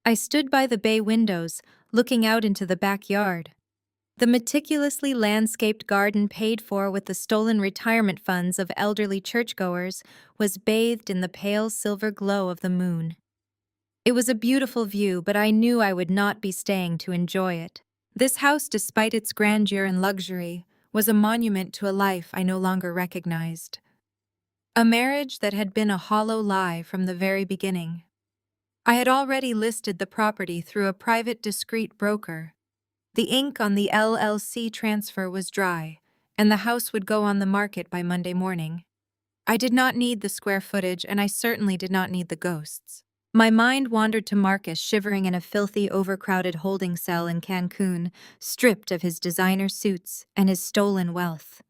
I stood by the bay windows, looking out into the backyard. The meticulously landscaped garden, paid for with the stolen retirement funds of elderly churchgoers, was bathed in the pale silver glow of the moon. It was a beautiful view, but I knew I would not be staying to enjoy it. This house, despite its grandeur and luxury, was a monument to a life I no longer recognized. A marriage that had been a hollow lie from the very beginning. I had already listed the property through a private, discreet broker. The ink on the LLC transfer was dry, and the house would go on the market by Monday morning. I did not need the square footage, and I certainly did not need the ghosts. My mind wandered to Marcus, shivering in a filthy, overcrowded holding cell in Cancun, stripped of his designer suits and his stolen wealth.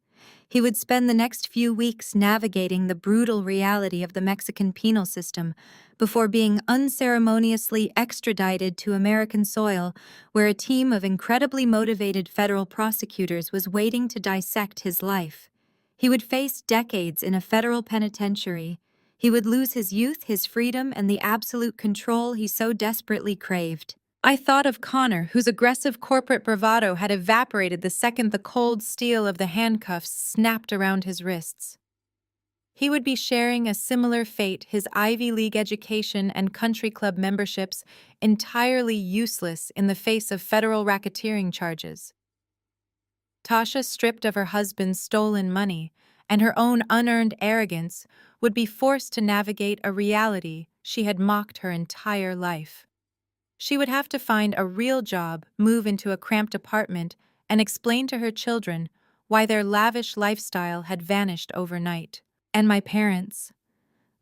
He would spend the next few weeks navigating the brutal reality of the Mexican penal system before being unceremoniously extradited to American soil, where a team of incredibly motivated federal prosecutors was waiting to dissect his life. He would face decades in a federal penitentiary. He would lose his youth, his freedom, and the absolute control he so desperately craved. I thought of Connor, whose aggressive corporate bravado had evaporated the second the cold steel of the handcuffs snapped around his wrists. He would be sharing a similar fate, his Ivy League education and country club memberships entirely useless in the face of federal racketeering charges. Tasha, stripped of her husband's stolen money and her own unearned arrogance, would be forced to navigate a reality she had mocked her entire life. She would have to find a real job, move into a cramped apartment, and explain to her children why their lavish lifestyle had vanished overnight. And my parents,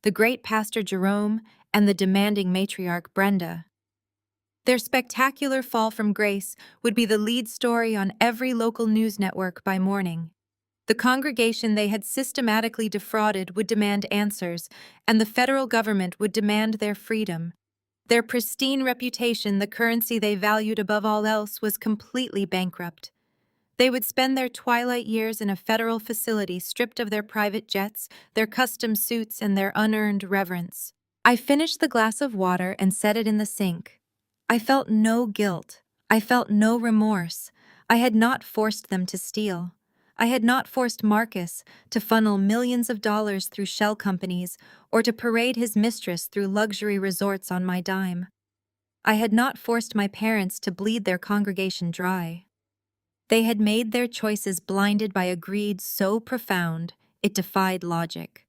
the great Pastor Jerome and the demanding matriarch Brenda. Their spectacular fall from grace would be the lead story on every local news network by morning. The congregation they had systematically defrauded would demand answers, and the federal government would demand their freedom. Their pristine reputation, the currency they valued above all else, was completely bankrupt. They would spend their twilight years in a federal facility stripped of their private jets, their custom suits, and their unearned reverence. I finished the glass of water and set it in the sink. I felt no guilt. I felt no remorse. I had not forced them to steal. I had not forced Marcus to funnel millions of dollars through shell companies or to parade his mistress through luxury resorts on my dime. I had not forced my parents to bleed their congregation dry. They had made their choices blinded by a greed so profound it defied logic.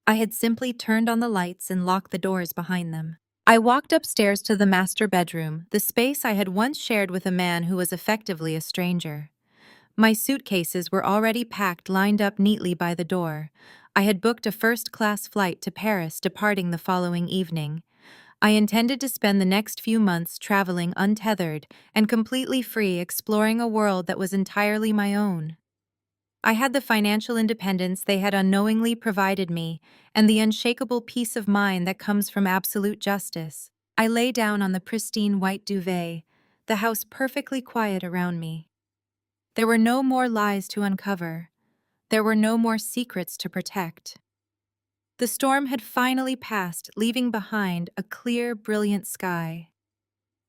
I had simply turned on the lights and locked the doors behind them. I walked upstairs to the master bedroom, the space I had once shared with a man who was effectively a stranger. My suitcases were already packed, lined up neatly by the door. I had booked a first-class flight to Paris, departing the following evening. I intended to spend the next few months traveling untethered and completely free, exploring a world that was entirely my own. I had the financial independence they had unknowingly provided me, and the unshakable peace of mind that comes from absolute justice. I lay down on the pristine white duvet, the house perfectly quiet around me. There were no more lies to uncover. There were no more secrets to protect. The storm had finally passed, leaving behind a clear, brilliant sky.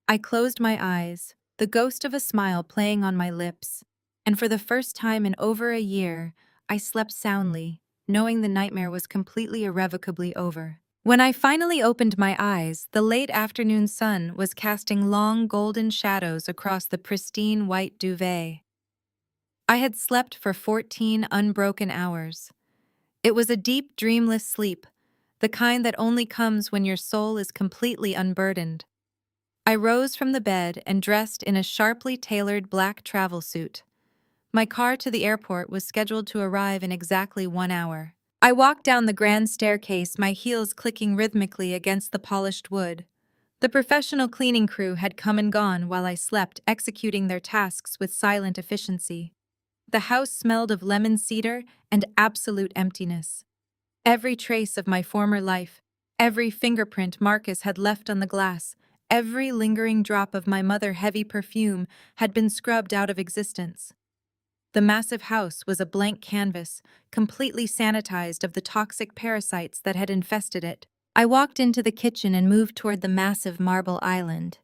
I closed my eyes, the ghost of a smile playing on my lips, and for the first time in over a year, I slept soundly, knowing the nightmare was completely irrevocably over. When I finally opened my eyes, the late afternoon sun was casting long golden shadows across the pristine white duvet. I had slept for 14 unbroken hours. It was a deep, dreamless sleep, the kind that only comes when your soul is completely unburdened. I rose from the bed and dressed in a sharply tailored black travel suit. My car to the airport was scheduled to arrive in exactly 1 hour. I walked down the grand staircase, my heels clicking rhythmically against the polished wood. The professional cleaning crew had come and gone while I slept, executing their tasks with silent efficiency. The house smelled of lemon cedar and absolute emptiness. Every trace of my former life, every fingerprint Marcus had left on the glass, every lingering drop of my mother-heavy perfume had been scrubbed out of existence. The massive house was a blank canvas, completely sanitized of the toxic parasites that had infested it. I walked into the kitchen and moved toward the massive marble island.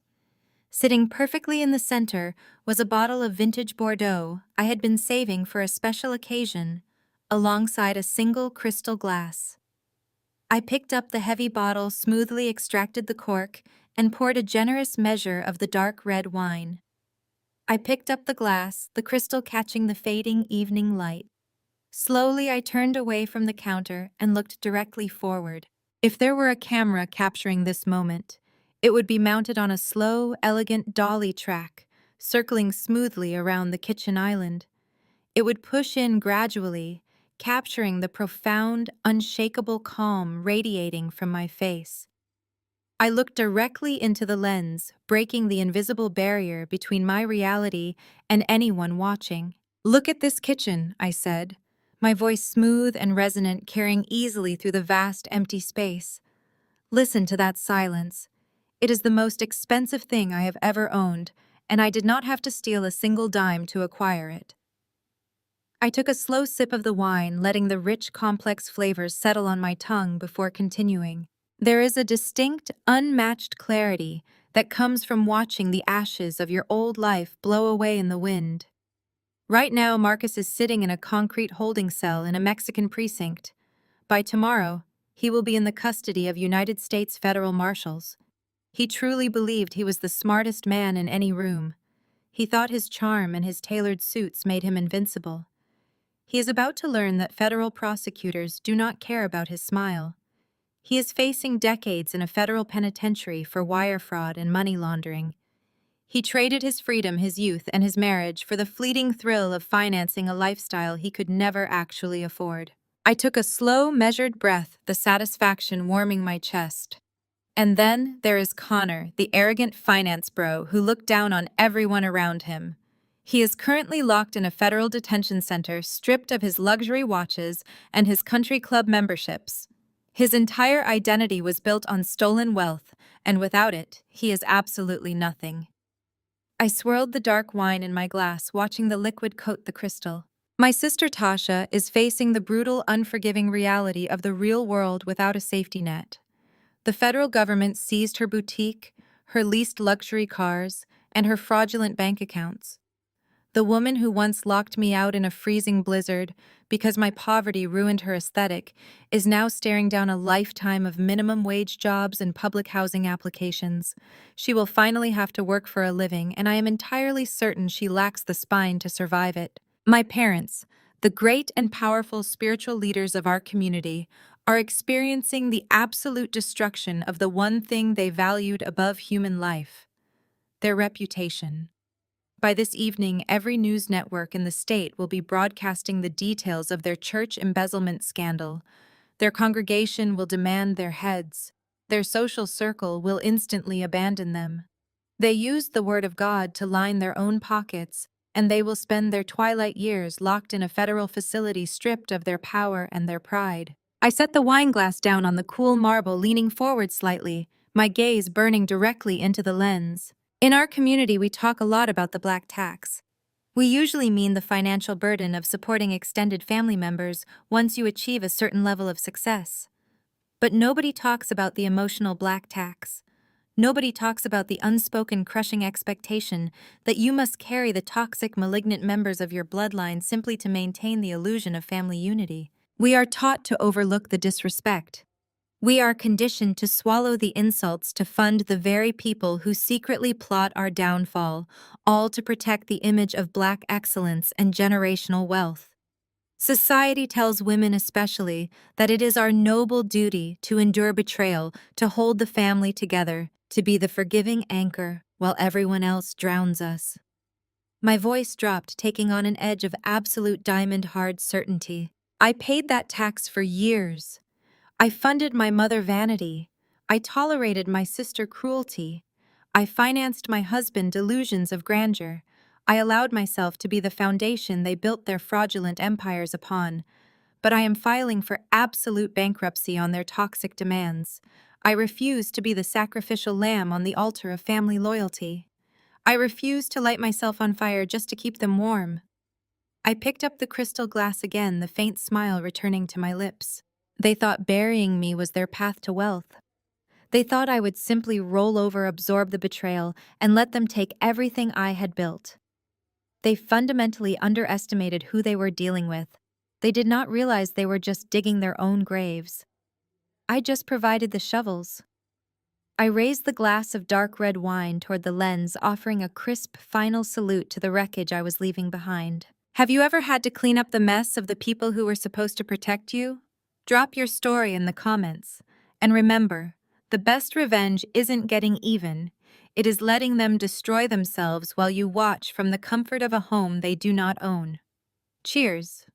Sitting perfectly in the center was a bottle of vintage Bordeaux I had been saving for a special occasion, alongside a single crystal glass. I picked up the heavy bottle, smoothly extracted the cork, and poured a generous measure of the dark red wine. I picked up the glass, the crystal catching the fading evening light. Slowly, I turned away from the counter and looked directly forward. If there were a camera capturing this moment, it would be mounted on a slow, elegant dolly track, circling smoothly around the kitchen island. It would push in gradually, capturing the profound, unshakable calm radiating from my face. I looked directly into the lens, breaking the invisible barrier between my reality and anyone watching. "Look at this kitchen," I said, my voice smooth and resonant, carrying easily through the vast, empty space. "Listen to that silence. It is the most expensive thing I have ever owned, and I did not have to steal a single dime to acquire it." I took a slow sip of the wine, letting the rich, complex flavors settle on my tongue before continuing. There is a distinct, unmatched clarity that comes from watching the ashes of your old life blow away in the wind. Right now, Marcus is sitting in a concrete holding cell in a Mexican precinct. By tomorrow, he will be in the custody of United States federal marshals. He truly believed he was the smartest man in any room. He thought his charm and his tailored suits made him invincible. He is about to learn that federal prosecutors do not care about his smile. He is facing decades in a federal penitentiary for wire fraud and money laundering. He traded his freedom, his youth, and his marriage for the fleeting thrill of financing a lifestyle he could never actually afford. I took a slow, measured breath, the satisfaction warming my chest. And then there is Connor, the arrogant finance bro who looked down on everyone around him. He is currently locked in a federal detention center, stripped of his luxury watches and his country club memberships. His entire identity was built on stolen wealth, and without it, he is absolutely nothing. I swirled the dark wine in my glass, watching the liquid coat the crystal. My sister Tasha is facing the brutal, unforgiving reality of the real world without a safety net. The federal government seized her boutique, her leased luxury cars, and her fraudulent bank accounts. The woman who once locked me out in a freezing blizzard because my poverty ruined her aesthetic is now staring down a lifetime of minimum wage jobs and public housing applications. She will finally have to work for a living, and I am entirely certain she lacks the spine to survive it. My parents, the great and powerful spiritual leaders of our community, are experiencing the absolute destruction of the one thing they valued above human life: their reputation. By this evening, every news network in the state will be broadcasting the details of their church embezzlement scandal. Their congregation will demand their heads. Their social circle will instantly abandon them. They used the word of God to line their own pockets, and they will spend their twilight years locked in a federal facility, stripped of their power and their pride. I set the wine glass down on the cool marble, leaning forward slightly, my gaze burning directly into the lens. In our community, we talk a lot about the black tax. We usually mean the financial burden of supporting extended family members once you achieve a certain level of success. But nobody talks about the emotional black tax. Nobody talks about the unspoken crushing expectation that you must carry the toxic, malignant members of your bloodline simply to maintain the illusion of family unity. We are taught to overlook the disrespect. We are conditioned to swallow the insults to fund the very people who secretly plot our downfall, all to protect the image of black excellence and generational wealth. Society tells women especially that it is our noble duty to endure betrayal, to hold the family together, to be the forgiving anchor while everyone else drowns us. My voice dropped, taking on an edge of absolute diamond-hard certainty. I paid that tax for years. I funded my mother vanity. I tolerated my sister cruelty. I financed my husband delusions of grandeur. I allowed myself to be the foundation they built their fraudulent empires upon. But I am filing for absolute bankruptcy on their toxic demands. I refuse to be the sacrificial lamb on the altar of family loyalty. I refuse to light myself on fire just to keep them warm. I picked up the crystal glass again, the faint smile returning to my lips. They thought burying me was their path to wealth. They thought I would simply roll over, absorb the betrayal, and let them take everything I had built. They fundamentally underestimated who they were dealing with. They did not realize they were just digging their own graves. I just provided the shovels. I raised the glass of dark red wine toward the lens, offering a crisp final salute to the wreckage I was leaving behind. Have you ever had to clean up the mess of the people who were supposed to protect you? Drop your story in the comments. And remember, the best revenge isn't getting even. It is letting them destroy themselves while you watch from the comfort of a home they do not own. Cheers.